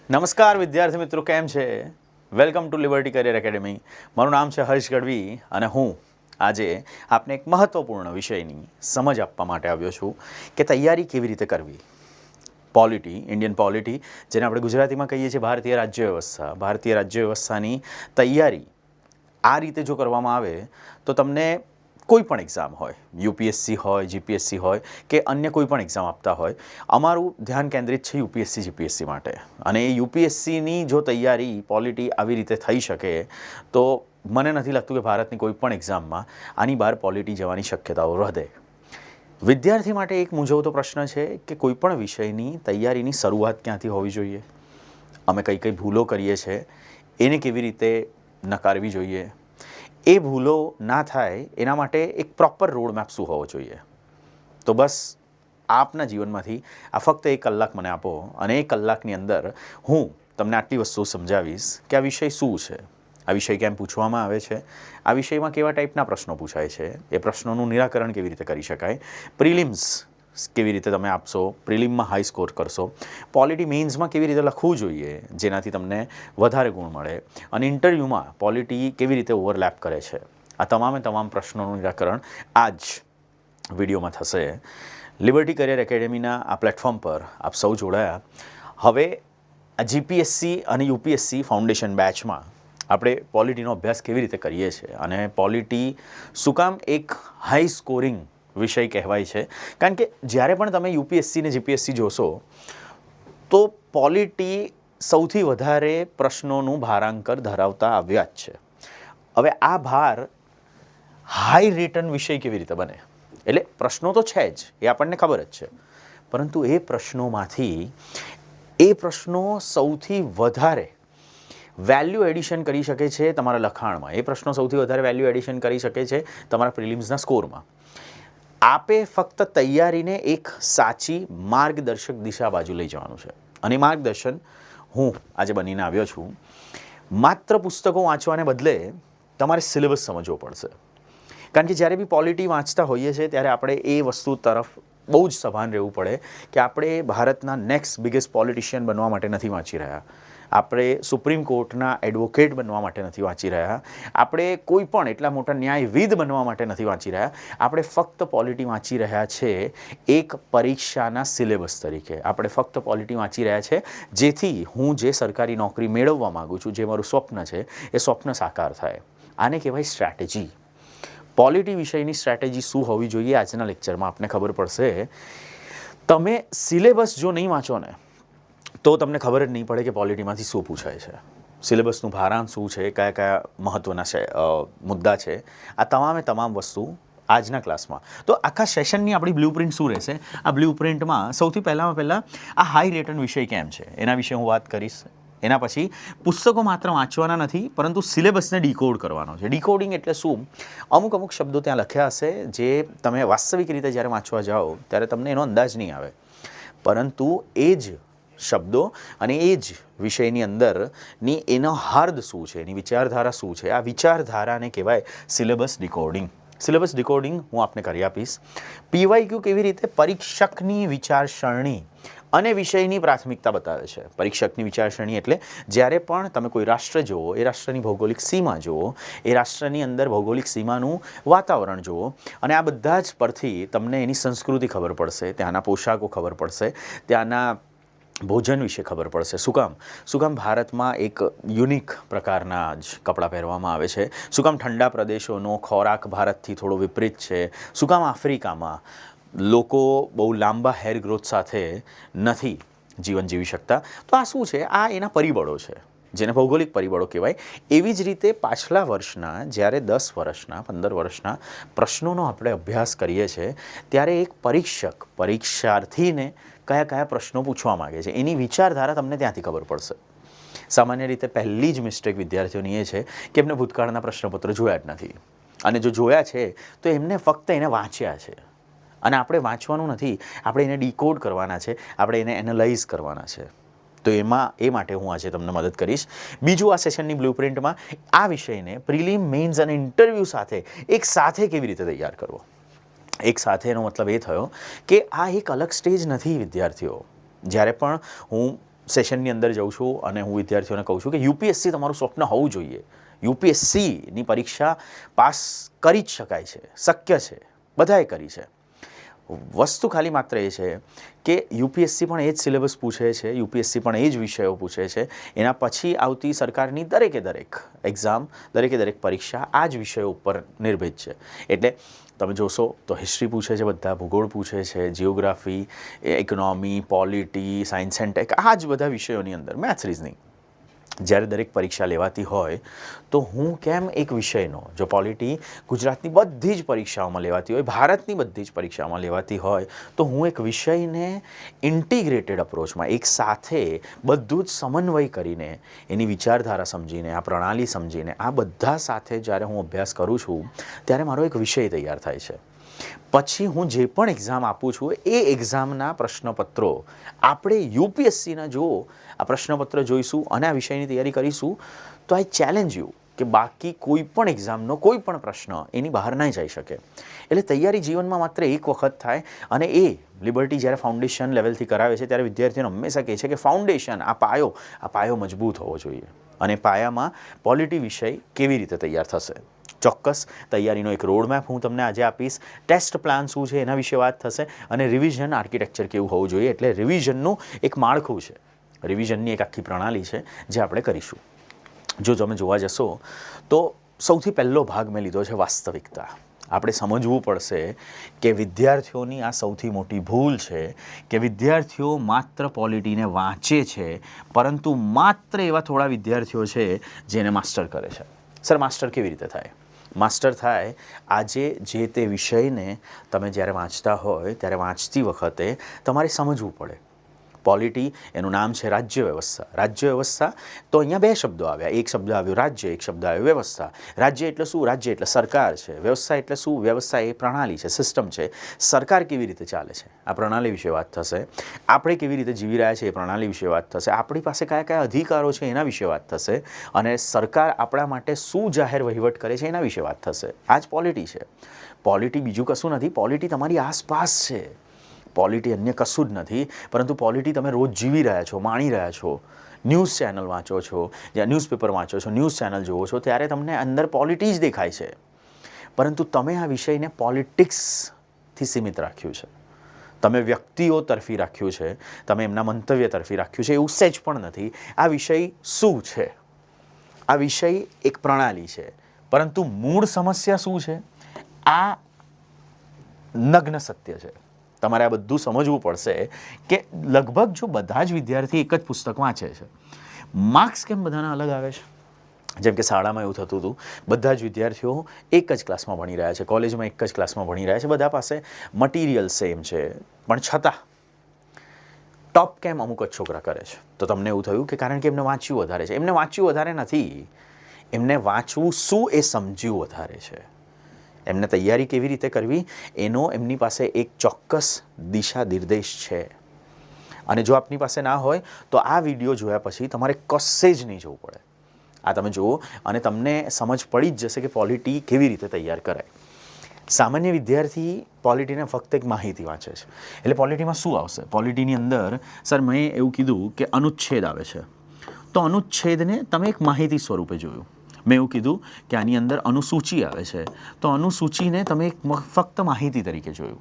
નમસ્કાર વિદ્યાર્થી મિત્રો, કેમ છે? Welcome to liberty career academy. મારું નામ છે હર્ષ ગઢવી અને હું આજે આપને એક મહત્ત્વપૂર્ણ વિષયની સમજ આપવા માટે આવ્યો છું કે તૈયારી કેવી રીતે કરવી. પોલિટી, ઇન્ડિયન પોલિટી, જેને આપણે ગુજરાતીમાં કહીએ છીએ ભારતીય રાજ્ય વ્યવસ્થા. ભારતીય રાજ્ય વ્યવસ્થાની તૈયારી આ રીતે જો કરવામાં આવે તો તમને કોઈ પણ એક્ઝામ હોય, યુપીએસસી હોય, જીપીએસસી હોય કે અન્ય કોઈ પણ એક્ઝામ આપતા હોય, અમારું ધ્યાન કેન્દ્રિત છે યુપીએસસી જીપીએસસી માટે. અને એ યુપીએસસીની જો તૈયારી પોલિટી આવી રીતે થઈ શકે તો મને નથી લાગતું કે ભારતની કોઈ પણ એક્ઝામમાં આની બહાર પોલિટી જવાની શક્યતાઓ વધે. વિદ્યાર્થી માટે એક મૂંઝવતો પ્રશ્ન છે કે કોઈ પણ વિષયની તૈયારીની શરૂઆત ક્યાંથી હોવી જોઈએ, અમે કઈ કઈ ભૂલો કરીએ છીએ એને કેવી રીતે નકારવી જોઈએ, એ ભૂલો ના થાય એના માટે એક પ્રોપર રોડમેપ શું હોવો જોઈએ. તો બસ આપના જીવનમાંથી આ ફક્ત 1 કલાક મને આપો અને 1 કલાકની અંદર હું તમને આટલી વસ્તુઓ સમજાવીશ કે આ વિષય શું છે, આ વિષય કેમ પૂછવામાં આવે છે, આ વિષયમાં કેવા ટાઈપના પ્રશ્નો પૂછાય છે, એ પ્રશ્નોનું નિરાકરણ કેવી રીતે કરી શકાય, પ્રિલિમ્સ કેવી રીતે તમે આપશો, પ્રિલિમમાં હાઈ સ્કોર કરશો, પોલિટી મેઇન્સમાં કેવી રીતે લખવું જોઈએ જેનાથી તમને વધારે ગુણ મળે, અને ઇન્ટરવ્યૂમાં પોલિટી કેવી રીતે ઓવરલેપ કરે છે, આ તમામ પ્રશ્નોનું નિરાકરણ આ જ વિડીયોમાં થશે. લિબર્ટી કરિયર એકેડમીના આ પ્લેટફોર્મ પર આપ સૌ જોડાયા. હવે આ જીપીએસસી અને યુપીએસસી ફાઉન્ડેશન બેચમાં આપણે પોલિટીનો અભ્યાસ કેવી રીતે કરીએ છીએ અને પોલિટી શું કામ એક હાઈ સ્કોરિંગ વિષય કહેવાય છે. કારણ કે જ્યારે પણ તમે યુપીએસસી ને જીપીએસસી જોશો તો પોલિટી સૌથી વધારે પ્રશ્નોનું ભારાંકર ધરાવતા આવ્યા જ છે. હવે આ ભાર હાઈ રિટર્ન વિષય કેવી રીતે બને? એટલે પ્રશ્નો તો છે જ, એ આપણને ખબર જ છે, પરંતુ એ પ્રશ્નોમાંથી એ પ્રશ્નો સૌથી વધારે વેલ્યુ એડિશન કરી શકે છે તમારા લખાણમાં, એ પ્રશ્નો સૌથી વધારે વેલ્યુ એડિશન કરી શકે છે તમારા પ્રિલિમ્સના સ્કોરમાં. આપે ફક્ત તૈયારીને એક સાચી માર્ગદર્શક દિશા બાજુ લઈ જવાનું છે, અને માર્ગદર્શન હું આજે બનીને આવ્યો છું. માત્ર પુસ્તકો વાંચવાને બદલે તમારે સિલેબસ સમજવો પડશે. કારણ કે જ્યારે બી પોલિટી વાંચતા હોઈએ છીએ ત્યારે આપણે એ વસ્તુ તરફ બહુ જ સભાન રહેવું પડે કે આપણે ભારતના નેક્સ્ટ બિગેસ્ટ પોલિટિશિયન બનવા માટે નથી વાંચી રહ્યા, આપણે સુપ્રીમ કોર્ટના એડવોકેટ બનવા માટે નથી વાંચી રહ્યા, આપણે કોઈ પણ એટલા મોટા ન્યાયવિદ બનવા માટે નથી વાંચી રહ્યા. આપણે ફક્ત પોલિટી વાંચી રહ્યા છે એક પરીક્ષાના સિલેબસ તરીકે. આપણે ફક્ત પોલિટી વાંચી રહ્યા છે જેથી હું જે સરકારી નોકરી મેળવવા માગું છું, જે મારું સ્વપ્ન છે, એ સ્વપ્ન સાકાર થાય. આને કહેવાય સ્ટ્રેટેજી. પોલિટી વિષયની સ્ટ્રેટેજી શું હોવી જોઈએ આજના લેક્ચરમાં આપને ખબર પડશે. તમે સિલેબસ જો નહીં વાંચો ને તો તમને ખબર જ નહીં પડે કે પોલિટીમાંથી શું પૂછાય છે, સિલેબસનું ભારાંક શું છે, કયા કયા મહત્ત્વના છે મુદ્દા છે, આ તમામ વસ્તુ આજના ક્લાસમાં. તો આખા સેશનની આપણી બ્લુપ્રિન્ટ શું રહેશે? આ બ્લુપ્રિન્ટમાં સૌથી પહેલાં આ હાઈ રિટર્ન વિષય કેમ છે એના વિશે હું વાત કરીશ. એના પછી પુસ્તકો માત્ર વાંચવાના નથી પરંતુ સિલેબસને ડીકોડ કરવાનો છે. ડીકોડિંગ એટલે શું? અમુક શબ્દો ત્યાં લખ્યા હશે જે તમે વાસ્તવિક રીતે જ્યારે વાંચવા જાઓ ત્યારે તમને એનો અંદાજ નહીં આવે, પરંતુ એ જ શબ્દો અને એ જ વિષયની અંદરની એનો હાર્દ શું છે, એની વિચારધારા શું છે, આ વિચારધારાને કહેવાય સિલેબસ ડીકોડિંગ. સિલેબસ ડીકોડિંગ હું આપને કરી આપીશ. પીવાયક્યુ કેવી રીતે પરીક્ષકની વિચારસરણી અને વિષયની પ્રાથમિકતા બતાવે છે. પરીક્ષકની વિચારસરણી એટલે જ્યારે પણ તમે કોઈ રાષ્ટ્ર જુઓ, એ રાષ્ટ્રની ભૌગોલિક સીમા જુઓ, એ રાષ્ટ્રની અંદર ભૌગોલિક સીમાનું વાતાવરણ જુઓ, અને આ બધા જ પરથી તમને એની સંસ્કૃતિ ખબર પડશે, ત્યાંના પોશાકો ખબર પડશે, ત્યાંના ભોજન વિશે ખબર પડશે. શું કામ ભારતમાં એક યુનિક પ્રકારના જ કપડાં પહેરવામાં આવે છે? શું કામ ઠંડા પ્રદેશોનો ખોરાક ભારતથી થોડો વિપરીત છે? શું કામ આફ્રિકામાં લોકો બહુ લાંબા હેર ગ્રોથ સાથે નથી જીવન જીવી શકતા? તો આ શું છે? આ એના પરિબળો છે જેને ભૌગોલિક પરિબળો કહેવાય. એવી જ રીતે પાછલા વર્ષના જ્યારે 10 વર્ષના 15 વર્ષના પ્રશ્નોનો આપણે અભ્યાસ કરીએ છીએ ત્યારે એક પરીક્ષક પરીક્ષાર્થીને કયા પ્રશ્નો પૂછવા માગે છે એની વિચારધારા તમને ત્યાંથી ખબર પડશે. સામાન્ય રીતે પહેલી જ મિસ્ટેક વિદ્યાર્થીઓની એ છે કે એમને ભૂતકાળના પ્રશ્નપત્ર જોયા જ નથી, અને જો જોયા છે તો એમને ફક્ત એને વાંચ્યા છે. અને આપણે વાંચવાનું નથી, આપણે એને ડીકોડ કરવાના છે, આપણે એને એનાલાઇઝ કરવાના છે. તો એ માટે હું આજે તમને મદદ કરીશ. બીજું, આ સેશનની બ્લુપ્રિન્ટમાં આ વિષયને પ્રિલિમ, મેઇન્સ અને ઇન્ટરવ્યૂ સાથે એક સાથે કેવી રીતે તૈયાર કરવો, એક સાથે એનો મતલબ એ થયો કે આ એક અલગ સ્ટેજ નથી વિદ્યાર્થીઓ. જ્યારે પણ હું સેશનની અંદર જાઉં છું અને હું વિદ્યાર્થીઓને કહું છું કે યુપીએસસી તમારું સ્વપ્ન હોવું જોઈએ, યુપીએસસીની પરીક્ષા પાસ કરી જ શકાય છે, શક્ય છે, બધાએ કરી છે. વસ્તુ ખાલી માત્ર એ છે કે યુપીએસસી પણ એ જ સિલેબસ પૂછે છે, યુપીએસસી પણ એ જ વિષયો પૂછે છે. એના પછી આવતી સરકારની દરેકે દરેક એક્ઝામ, દરેકે દરેક પરીક્ષા આ જ વિષયો ઉપર નિર્ભિત છે. એટલે તમે જોશો તો હિસ્ટ્રી પૂછે છે, બધા ભૂગોળ પૂછે છે, geography, economy, polity, science and tech, આ જ બધા વિષયોની અંદર મેથ્સ, રિઝનિંગ. જ્યારે દરેક પરીક્ષા લેવાતી હોય તો હું કેમ એક વિષયનો, જો પોલિટી ગુજરાતની બધી જ પરીક્ષાઓમાં લેવાતી હોય, ભારતની બધી જ પરીક્ષાઓમાં લેવાતી હોય, તો હું એક વિષયને ઇન્ટિગ્રેટેડ અપ્રોચમાં એક સાથે બધું જ સમન્વય કરીને, એની વિચારધારા સમજીને, આ પ્રણાલી સમજીને, આ બધા સાથે જ્યારે હું અભ્યાસ કરું છું ત્યારે મારો એક વિષય તૈયાર થાય છે. પછી હું જે પણ એક્ઝામ આપું છું એ એક્ઝામના પ્રશ્નપત્રો આપણે યુપીએસસીના જો આ પ્રશ્નપત્ર જોઈશું અને આ વિષયની તૈયારી કરીશું તો આઈ ચેલેન્જ યુ કે બાકી કોઈ પણ એક્ઝામનો કોઈ પણ પ્રશ્ન એની બહાર નહીં જઈ શકે. એટલે તૈયારી જીવનમાં માત્ર એક વખત થાય અને એ લિબર્ટી જ્યારે ફાઉન્ડેશન લેવલથી કરાવે છે ત્યારે વિદ્યાર્થીઓને હંમેશા કહે છે કે ફાઉન્ડેશન, આ પાયો મજબૂત હોવો જોઈએ. અને પાયામાં પોલિટી વિષય કેવી રીતે તૈયાર થશે, ચોક્કસ તૈયારીનો એક રોડમેપ હું તમને આજે આપીશ. ટેસ્ટ પ્લાન શું છે એના વિશે વાત થશે અને રિવિઝન આર્કિટેક્ચર કેવું હોવું જોઈએ. એટલે રિવિઝનનું એક માળખું છે, રિવિઝનની એક આખી પ્રણાલી છે જે આપણે કરીશું. જો તમે જોવા જશો તો સૌથી પહેલો ભાગ મેં લીધો છે વાસ્તવિકતા. આપણે સમજવું પડશે કે વિદ્યાર્થીઓની આ સૌથી મોટી ભૂલ છે કે વિદ્યાર્થીઓ માત્ર પોલિટીને વાંચે છે, પરંતુ માત્ર એવા થોડા વિદ્યાર્થીઓ છે જેને માસ્ટર કરે છે. સર, માસ્ટર કેવી રીતે થાય? માસ્ટર થાય આજે જે તે વિષયને તમે જ્યારે વાંચતા હોય ત્યારે વાંચતી વખતે તમારે સમજવું પડે. પોલિટી, એનું નામ છે રાજ્ય વ્યવસ્થા. રાજ્ય વ્યવસ્થા તો અહીંયા બે શબ્દો આવ્યા, એક શબ્દ આવ્યો રાજ્ય, એક શબ્દ આવ્યો વ્યવસ્થા. રાજ્ય એટલે શું? રાજ્ય એટલે સરકાર છે. વ્યવસ્થા એટલે શું? વ્યવસ્થા એ પ્રણાલી છે, સિસ્ટમ છે. સરકાર કેવી રીતે ચાલે છે આ પ્રણાલી વિશે વાત થશે. આપણે કેવી રીતે જીવી રહ્યા છીએ એ પ્રણાલી વિશે વાત થશે. આપણી પાસે કયા કયા અધિકારો છે એના વિશે વાત થશે. અને સરકાર આપણા માટે શું જાહેર વહીવટ કરે છે એના વિશે વાત થશે. આ જ પોલિટી છે. પોલિટી બીજું કશું નથી, પોલિટી તમારી આસપાસ છે. પોલિટી અન્ય કશું જ નથી, પરંતુ પોલિટી તમે રોજ જીવી રહ્યા છો, માણી રહ્યા છો. ન્યૂઝ ચેનલ વાંચો છો, જ્યાં ન્યૂઝપેપર વાંચો છો, ન્યૂઝ ચેનલ જુઓ છો, ત્યારે તમને અંદર પોલિટી જ દેખાય છે. પરંતુ તમે આ વિષયને પોલિટિક્સથી સીમિત રાખ્યું છે, તમે વ્યક્તિઓ તરફી રાખ્યું છે, તમે એમના મંતવ્ય તરફી રાખ્યું છે. એવું સહેજ પણ નથી. આ વિષય શું છે? આ વિષય એક પ્રણાલી છે, પરંતુ મૂળ સમસ્યા શું છે? આ નગ્ન સત્ય છે. તમારે આ બધું સમજવું પડશે કે લગભગ જો બધા જ વિદ્યાર્થી એક જ પુસ્તક વાંચે છે, માર્ક્સ કેમ બધાના અલગ આવે છે? જેમ કે શાળામાં એવું થતું હતું, બધા જ વિદ્યાર્થીઓ એક જ ક્લાસમાં ભણી રહ્યા છે, કોલેજમાં એક જ ક્લાસમાં ભણી રહ્યા છે, બધા પાસે મટીરિયલ સેમ છે, પણ છતાં ટોપ કેમ અમુક જ છોકરા કરે છે? તો તમને એવું થયું કે કારણ કે એમને વાંચ્યું વધારે છે. એમને વાંચ્યું વધારે નથી, એમને વાંચવું શું એ સમજ્યું વધારે છે. એમને તૈયારી કેવી રીતે કરવી એનો એમની પાસે એક ચોક્કસ દિશા નિર્દેશ છે. અને જો આપની પાસે ના હોય તો આ વિડીયો જોયા પછી તમારે કશે જ નહીં જવું પડે. આ તમે જુઓ અને તમને સમજ પડી જ જશે કે પોલિટી કેવી રીતે તૈયાર કરાય. સામાન્ય વિદ્યાર્થી પોલિટીને ફક્ત એક માહિતી વાંચે છે. એટલે પોલિટીમાં શું આવશે? પોલિટીની અંદર સર મેં એવું કીધું કે અનુચ્છેદ આવે છે, તો અનુચ્છેદને તમે એક માહિતી સ્વરૂપે જોયું. મેં એવું કીધું કે આની અંદર અનુસૂચિ આવે છે, તો અનુસૂચિને તમે એક ફક્ત માહિતી તરીકે જોયું.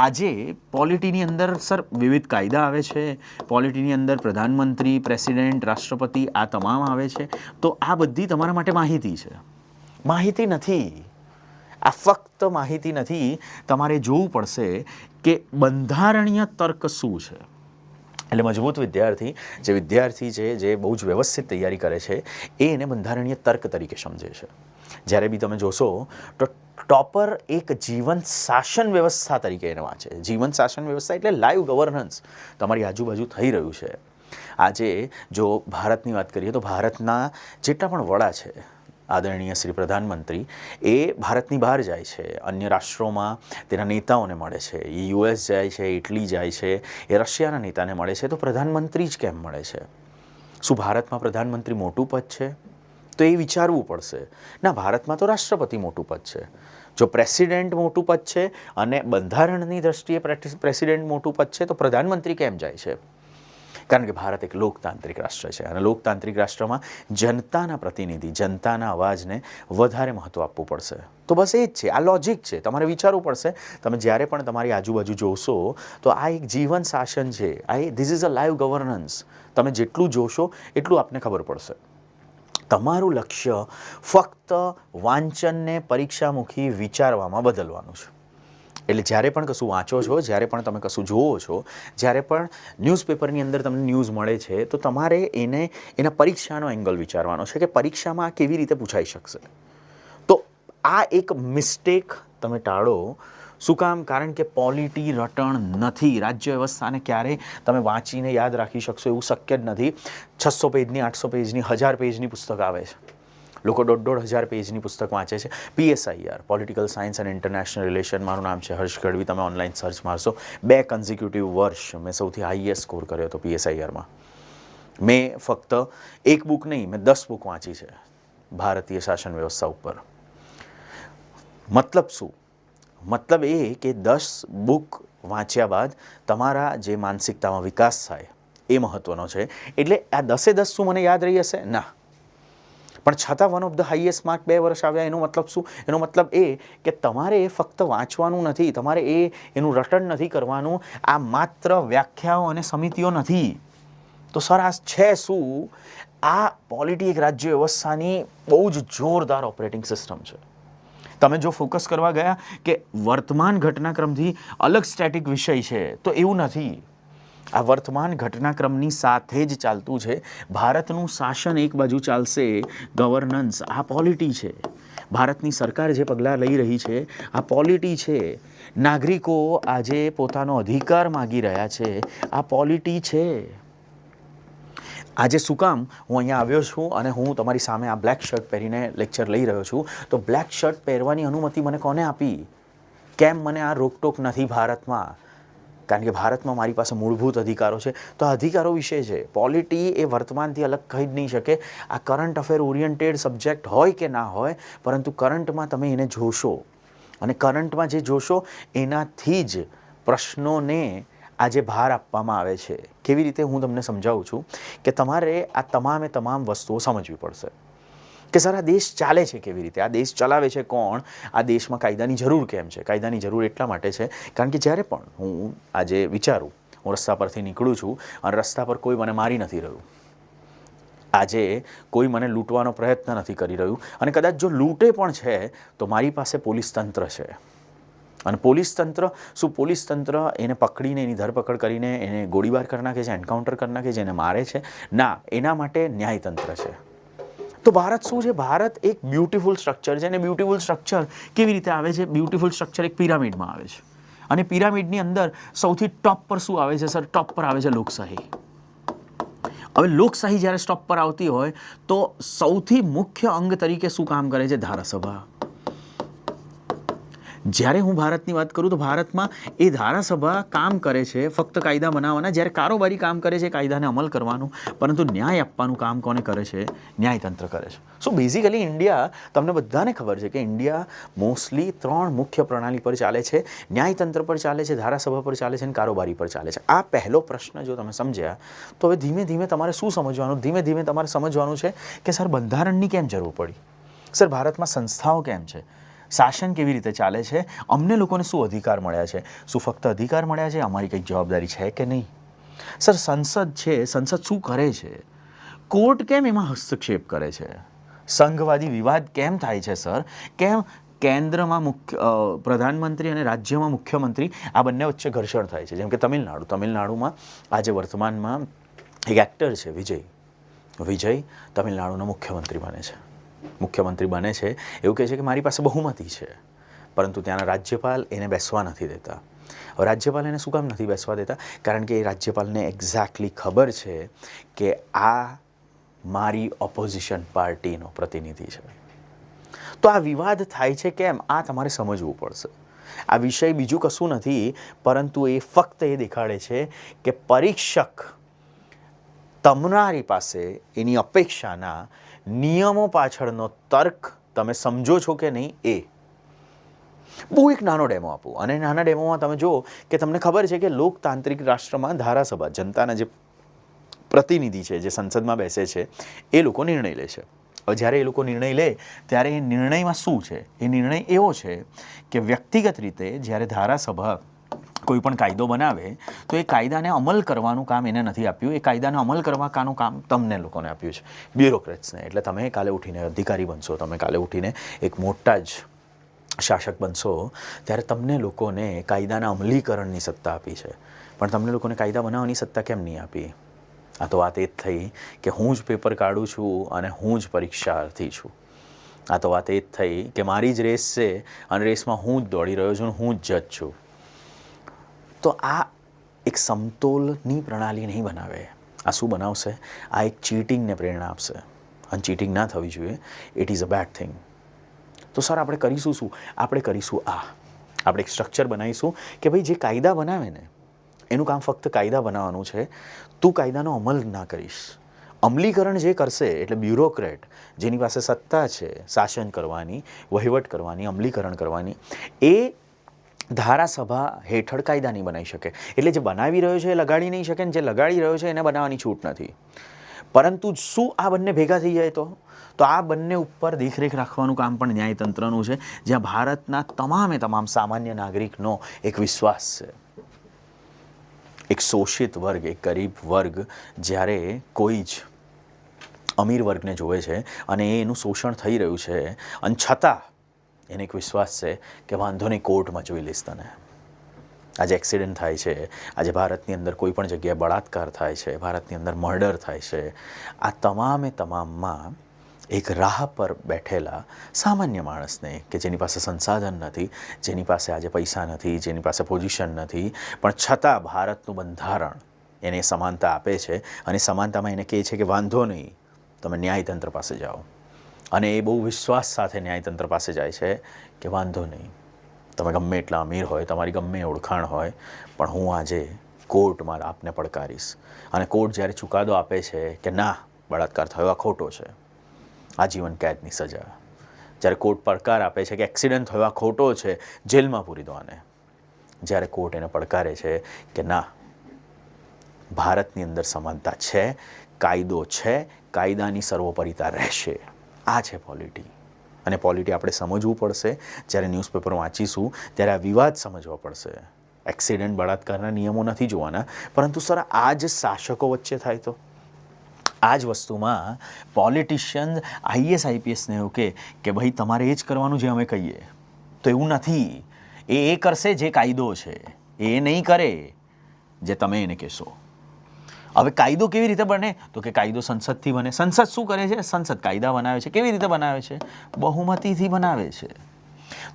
આજે પોલિટીની અંદર સર વિવિધ કાયદા આવે છે, પોલિટીની અંદર પ્રધાનમંત્રી, પ્રેસિડેન્ટ, રાષ્ટ્રપતિ આ તમામ આવે છે. તો આ બધી તમારા માટે માહિતી છે. માહિતી નથી, આ ફક્ત માહિતી નથી. તમારે જોવું પડશે કે બંધારણીય તર્ક શું છે. એટલે મજબૂત વિદ્યાર્થી છે જે બહુ જ વ્યવસ્થિત તૈયારી કરે છે, એ એને બંધારણીય તર્ક તરીકે સમજે છે. જ્યારે બી તમે જોશો તો ટોપર એક જીવંત શાસન વ્યવસ્થા તરીકે એને વાંચે. જીવંત શાસન વ્યવસ્થા એટલે લાઈવ ગવર્નન્સ તમારી આજુબાજુ થઈ રહ્યું છે. આજે જો ભારતની વાત કરીએ તો ભારતના જેટલા પણ વડા છે, આદરણીય શ્રી પ્રધાનમંત્રી, એ ભારતની બહાર જાય છે, અન્ય રાષ્ટ્રોમાં તેના નેતાઓને મળે છે. એ યુએસ જાય છે, ઇટલી જાય છે, એ રશિયાના નેતાને મળે છે. તો પ્રધાનમંત્રી જ કેમ મળે છે? શું ભારતમાં પ્રધાનમંત્રી મોટું પદ છે? તો એ વિચારવું પડશે. ના, ભારતમાં તો રાષ્ટ્રપતિ મોટું પદ છે. જો પ્રેસિડેન્ટ મોટું પદ છે અને બંધારણની દ્રષ્ટિએ પ્રેસિડેન્ટ મોટું પદ છે તો પ્રધાનમંત્રી કેમ જાય છે? કારણ કે ભારત એક લોકતાંત્રિક રાષ્ટ્ર છે અને લોકતાંત્રિક રાષ્ટ્રમાં જનતાના પ્રતિનિધિ, જનતાના અવાજને વધારે મહત્ત્વ આપવું પડશે. તો બસ એ જ છે, આ લોજિક છે. તમારે વિચારવું પડશે. તમે જ્યારે પણ તમારી આજુબાજુ જોશો તો આ એક જીવન શાસન છે. This is a live governance. તમે જેટલું જોશો એટલું આપને ખબર પડશે. તમારું લક્ષ્ય ફક્ત વાંચનને પરીક્ષામુખી વિચારવામાં બદલવાનું છે. એટલે જ્યારે પણ કશું વાંચો છો, જ્યારે પણ તમે કશું જુઓ છો, જ્યારે પણ ન્યૂઝપેપરની અંદર તમને ન્યૂઝ મળે છે તો તમારે એના પરીક્ષાનો એંગલ વિચારવાનો છે કે પરીક્ષામાં આ કેવી રીતે પૂછાઈ શકશે. તો આ એક મિસ્ટેક તમે ટાળો. શું કામ? કારણ કે પોલિટી રટણ નથી. રાજ્ય વ્યવસ્થાને ક્યારેય તમે વાંચીને યાદ રાખી શકશો એવું શક્ય જ નથી. 600 પેજની, 800 પેજની, 1000 પેજની પુસ્તક આવે છે. લોકો 1,500 પેજની પુસ્તક વાંચે છે. PSIR, political science and international relation. મારું નામ છે હર્ષ ગઢવી. તમે ઓનલાઈન સર્ચ મારશો. 2 કન્ઝિક્યુટિવ વર્ષ મેં સૌથી હાઈએસ્ટ સ્કોર કર્યો હતો PSIRમાં. મેં ફક્ત એક બુક નહીં, મેં 10 બુક વાંચી છે ભારતીય શાસન વ્યવસ્થા ઉપર. મતલબ શું? મતલબ એ કે 10 બુક વાંચ્યા બાદ તમારા જે માનસિકતામાં વિકાસ થાય એ મહત્ત્વનો છે. એટલે આ 10એ 10 શું મને યાદ રહી હશે? ના. પણ છતાં 1 ઓફ ધ હાઈએસ્ટ માર્ક 2 વર્ષ આવ્યા. એનો મતલબ શું? એનો મતલબ એ કે તમારે ફક્ત વાંચવાનું નથી, તમારે એનું રટણ નથી કરવાનું. આ માત્ર વ્યાખ્યાઓ અને સમિતિઓ નથી. તો સર આ છે શું? આ પોલિટી એક રાજ્ય વ્યવસ્થાની બહુ જ જોરદાર ઓપરેટિંગ સિસ્ટમ છે. તમે જો ફોકસ કરવા ગયા કે વર્તમાન ઘટનાક્રમથી અલગ સ્ટેટિક વિષય છે તો એવું નથી. આ વર્તમાન ઘટનાક્રમની સાથે જ ચાલતું છે. ભારતનું શાસન એક બાજુ ચાલશે, ગવર્નન્સ, આ પોલિટી છે. ભારતની સરકાર જે પગલાં લઈ રહી છે આ પોલિટી છે. નાગરિકો આજે પોતાનો અધિકાર માગી રહ્યા છે, આ પોલિટી છે. આજે શું કામ હું અહીંયા આવ્યો છું અને હું તમારી સામે આ બ્લેક શર્ટ પહેરીને લેક્ચર લઈ રહ્યો છું? તો બ્લેક શર્ટ પહેરવાની અનુમતિ મને કોને આપી? કેમ મને આ રોકટોક નથી ભારતમાં? કારણ કે ભારતમાં મારી પાસે મૂળભૂત અધિકારો છે. તો આ અધિકારો વિશે છે. પોલિટી એ વર્તમાનથી અલગ કહી જ નહીં શકે. આ કરંટ અફેર ઓરિએન્ટેડ સબ્જેક્ટ હોય કે ના હોય, પરંતુ કરંટમાં તમે એને જોશો અને કરંટમાં જે જોશો એનાથી જ પ્રશ્નોને આજે ભાર આપવામાં આવે છે. કેવી રીતે? હું તમને સમજાવું છું કે તમારે આ તમામ વસ્તુઓ સમજવી પડશે કે સર આ દેશ ચાલે છે કેવી રીતે, આ દેશ ચલાવે છે કોણ, આ દેશમાં કાયદાની જરૂર કેમ છે. કાયદાની જરૂર એટલા માટે છે કારણ કે જ્યારે પણ હું આજે વિચારું, હું રસ્તા પરથી નીકળું છું અને રસ્તા પર કોઈ મને મારી નથી રહ્યું, આજે કોઈ મને લૂંટવાનો પ્રયત્ન નથી કરી રહ્યું, અને કદાચ જો લૂંટે પણ છે તો મારી પાસે પોલીસ તંત્ર છે. અને પોલીસ તંત્ર શું? પોલીસ તંત્ર એને પકડીને એની ધરપકડ કરીને એને ગોળીબાર કરી નાખે છે, એન્કાઉન્ટર કરી નાખે છે, એને મારે છે? ના, એના માટે ન્યાયતંત્ર છે. તો ભારત શું છે? ભારત એક બ્યુટિફુલ સ્ટ્રક્ચર છે. અને બ્યુટિફુલ સ્ટ્રક્ચર કેવી રીતે આવે છે? બ્યુટિફુલ સ્ટ્રક્ચર એક પિરામિડમાં આવે છે. અને પિરામિડની અંદર સૌથી ટોપ પર શું આવે છે સર? ટોપ પર આવે છે લોકશાહી. હવે લોકશાહી જ્યારે ટોપ પર આવતી હોય તો સૌથી મુખ્ય અંગ તરીકે શું કામ કરે છે? ધારાસભા. જ્યારે હું ભારતની વાત કરું તો ભારતમાં એ ધારાસભા કામ કરે છે ફક્ત કાયદા બનાવવાના. જ્યારે કારોબારી કામ કરે છે કાયદાને અમલ કરવાનું, પરંતુ ન્યાય આપવાનું કામ કોને કરે છે? ન્યાયતંત્ર કરે છે. સો બેઝિકલી ઇન્ડિયા, તમને બધાને ખબર છે કે ઇન્ડિયા મોસ્ટલી 3 મુખ્ય પ્રણાલી પર ચાલે છે. ન્યાયતંત્ર પર ચાલે છે, ધારાસભા પર ચાલે છે અને કારોબારી પર ચાલે છે. આ પહેલો પ્રશ્ન જો તમે સમજ્યા તો હવે ધીમે ધીમે તમારે શું સમજવાનું? ધીમે ધીમે તમારે સમજવાનું છે કે સર બંધારણની કેમ જરૂર પડી? સર ભારતમાં સંસ્થાઓ કેમ છે? શાસન કેવી રીતે ચાલે છે? અમને લોકોને શું અધિકાર મળ્યા છે? શું ફક્ત અધિકાર મળ્યા છે? અમારી કંઈક જવાબદારી છે કે નહીં? સર સંસદ છે, સંસદ શું કરે છે? કોર્ટ કેમ એમાં હસ્તક્ષેપ કરે છે? સંઘવાદી વિવાદ કેમ થાય છે સર? કેમ કેન્દ્રમાં પ્રધાનમંત્રી અને રાજ્યમાં મુખ્યમંત્રી આ બંને વચ્ચે ઘર્ષણ થાય છે? જેમ કે તમિલનાડુમાં આજે વર્તમાનમાં એક એક્ટર છે વિજય તમિલનાડુના મુખ્યમંત્રી બને છે. એવું કહે છે કે મારી પાસે બહુમતી છે, પરંતુ ત્યાંના રાજ્યપાલ એને બેસવા નથી દેતા. હવે રાજ્યપાલ એને શું કામ નથી બેસવા દેતા? કારણ કે એ રાજ્યપાલને એક્ઝેક્ટલી ખબર છે કે આ મારી ઓપોઝિશન પાર્ટીનો પ્રતિનિધિ છે. તો આ વિવાદ થાય છે કેમ? આ તમારે સમજવું પડશે. આ વિષય બીજું કશું નથી, પરંતુ એ ફક્ત એ દેખાડે છે કે પરીક્ષક તમારી પાસે એની અપેક્ષાના નિયમો પાછળનો તર્ક તમે સમજો છો કે નહીં. બહુ એક નાનો ડેમો આપું, અને નાના ડેમોમાં તમે જુઓ કે તમને ખબર છે કે લોકતાંત્રિક રાષ્ટ્રમાં ધારાસભા, જનતાના જે પ્રતિનિધિ છે, જે સંસદમાં બેસે છે, એ લોકો નિર્ણય લે છે. હવે જ્યારે એ લોકો નિર્ણય લે ત્યારે એ નિર્ણયમાં શું છે? એ નિર્ણય એવો છે કે વ્યક્તિગત રીતે જ્યારે ધારાસભા કોઈ પણ કાયદો બનાવે તો એ કાયદાને અમલ કરવાનું કામ એને નથી આપ્યું, એ કાયદાને અમલ કરવાનું કામ તમને લોકોને આપ્યું છે, બ્યુરોક્રેટ્સને. એટલે તમે કાલે ઉઠીને અધિકારી બનશો, તમે કાલે ઉઠીને એક મોટા જ શાસક બનશો, ત્યારે તમને લોકોને કાયદાના અમલીકરણની સત્તા આપી છે, પણ તમને લોકોને કાયદા બનાવવાની સત્તા કેમ નહીં આપી? આ તો વાત એ જ થઈ કે હું જ પેપર કાઢું છું અને હું જ પરીક્ષાર્થી છું. આ તો વાત એ જ થઈ કે મારી જ રેસ છે અને રેસમાં હું જ દોડી રહ્યો છું, હું જ જજ છું. તો આ એક સમતોલની પ્રણાલી નહીં બનાવે. આ શું બનાવશે? આ એક ચીટિંગને પ્રેરણા આપશે, અને ચીટિંગ ના થવી જોઈએ. It is a bad thing. તો સર આપણે કરીશું શું? આપણે કરીશું આપણે એક સ્ટ્રક્ચર બનાવીશું કે ભાઈ જે કાયદા બનાવે ને એનું કામ ફક્ત કાયદા બનાવવાનું છે. તું કાયદાનો અમલ ના કરીશ. અમલીકરણ જે કરશે એટલે બ્યુરોક્રેટ, જેની પાસે સત્તા છે શાસન કરવાની, વહીવટ કરવાની, અમલીકરણ કરવાની, એ ધારાસભા હેઠળ કાયદા નહીં બનાવી શકે. એટલે જે બનાવી રહ્યો છે એ લગાડી નહીં શકે, ને જે લગાડી રહ્યો છે એને બનાવવાની છૂટ નથી. પરંતુ શું આ બંને ભેગા થઈ જાય તો આ બંને ઉપર દેખરેખ રાખવાનું કામ પણ ન્યાયતંત્રનું છે, જ્યાં ભારતના તમામ સામાન્ય નાગરિકનો એક વિશ્વાસ છે. એક શોષિત વર્ગ, એક ગરીબ વર્ગ જ્યારે કોઈ જ અમીર વર્ગને જોવે છે અને એનું શોષણ થઈ રહ્યું છે, અને છતાં એને એક વિશ્વાસ છે કે વાંધો નહીં, કોર્ટમાં જોઈ લઈશ તને. આજે એક્સિડન્ટ થાય છે, આજે ભારતની અંદર કોઈ પણ જગ્યાએ બળાત્કાર થાય છે, ભારતની અંદર મર્ડર થાય છે, આ તમામમાં એક રાહ પર બેઠેલા સામાન્ય માણસને, કે જેની પાસે સંસાધન નથી, જેની પાસે આજે પૈસા નથી, જેની પાસે પોઝિશન નથી, પણ છતાં ભારતનું બંધારણ એને સમાનતા આપે છે, અને સમાનતામાં એને કહે છે કે વાંધો નહીં, તમે ન્યાયતંત્ર પાસે જાઓ. અને એ બહુ વિશ્વાસ સાથે ન્યાયતંત્ર પાસે જાય છે કે વાંધો નહીં, તમે ગમે એટલા અમીર હોય, તમારી ગમે ઓળખાણ હોય, પણ હું આજે કોર્ટમાં આપને પડકારીશ. અને કોર્ટ જ્યારે ચુકાદો આપે છે કે ના, બળાત્કાર થયો, આ ખોટો છે, આજીવન કેદની સજા. જ્યારે કોર્ટ પડકાર આપે છે કે એક્સિડન્ટ થયો, આ ખોટો છે, જેલમાં પૂરી દો આને. જ્યારે કોર્ટ એને પડકારે છે કે ના, ભારતની અંદર સમાનતા છે, કાયદો છે, કાયદાની સર્વોપરિતા રહેશે. આ છે પોલિટી. અને પોલિટી આપણે સમજવું પડશે. જ્યારે ન્યૂઝપેપર વાંચીશું ત્યારે આ વિવાદ સમજવા પડશે. એક્સિડન્ટ, બળાત્કારના નિયમો નથી જોવાના, પરંતુ સર આ જ શાસકો વચ્ચે થાય તો આ જ વસ્તુમાં પોલિટિશિયન્સ આઈએસ આઈપીએસને એવું કે ભાઈ તમારે એ જ કરવાનું જે અમે કહીએ, તો એવું નથી. એ કરશે જે કાયદો છે, એ નહીં કરે જે તમે એને કહેશો. હવે કાયદો કેવી રીતે બને? તો કે કાયદો સંસદથી બને. સંસદ શું કરે છે? સંસદ કાયદા બનાવે છે. કેવી રીતે બનાવે છે? બહુમતીથી બનાવે છે.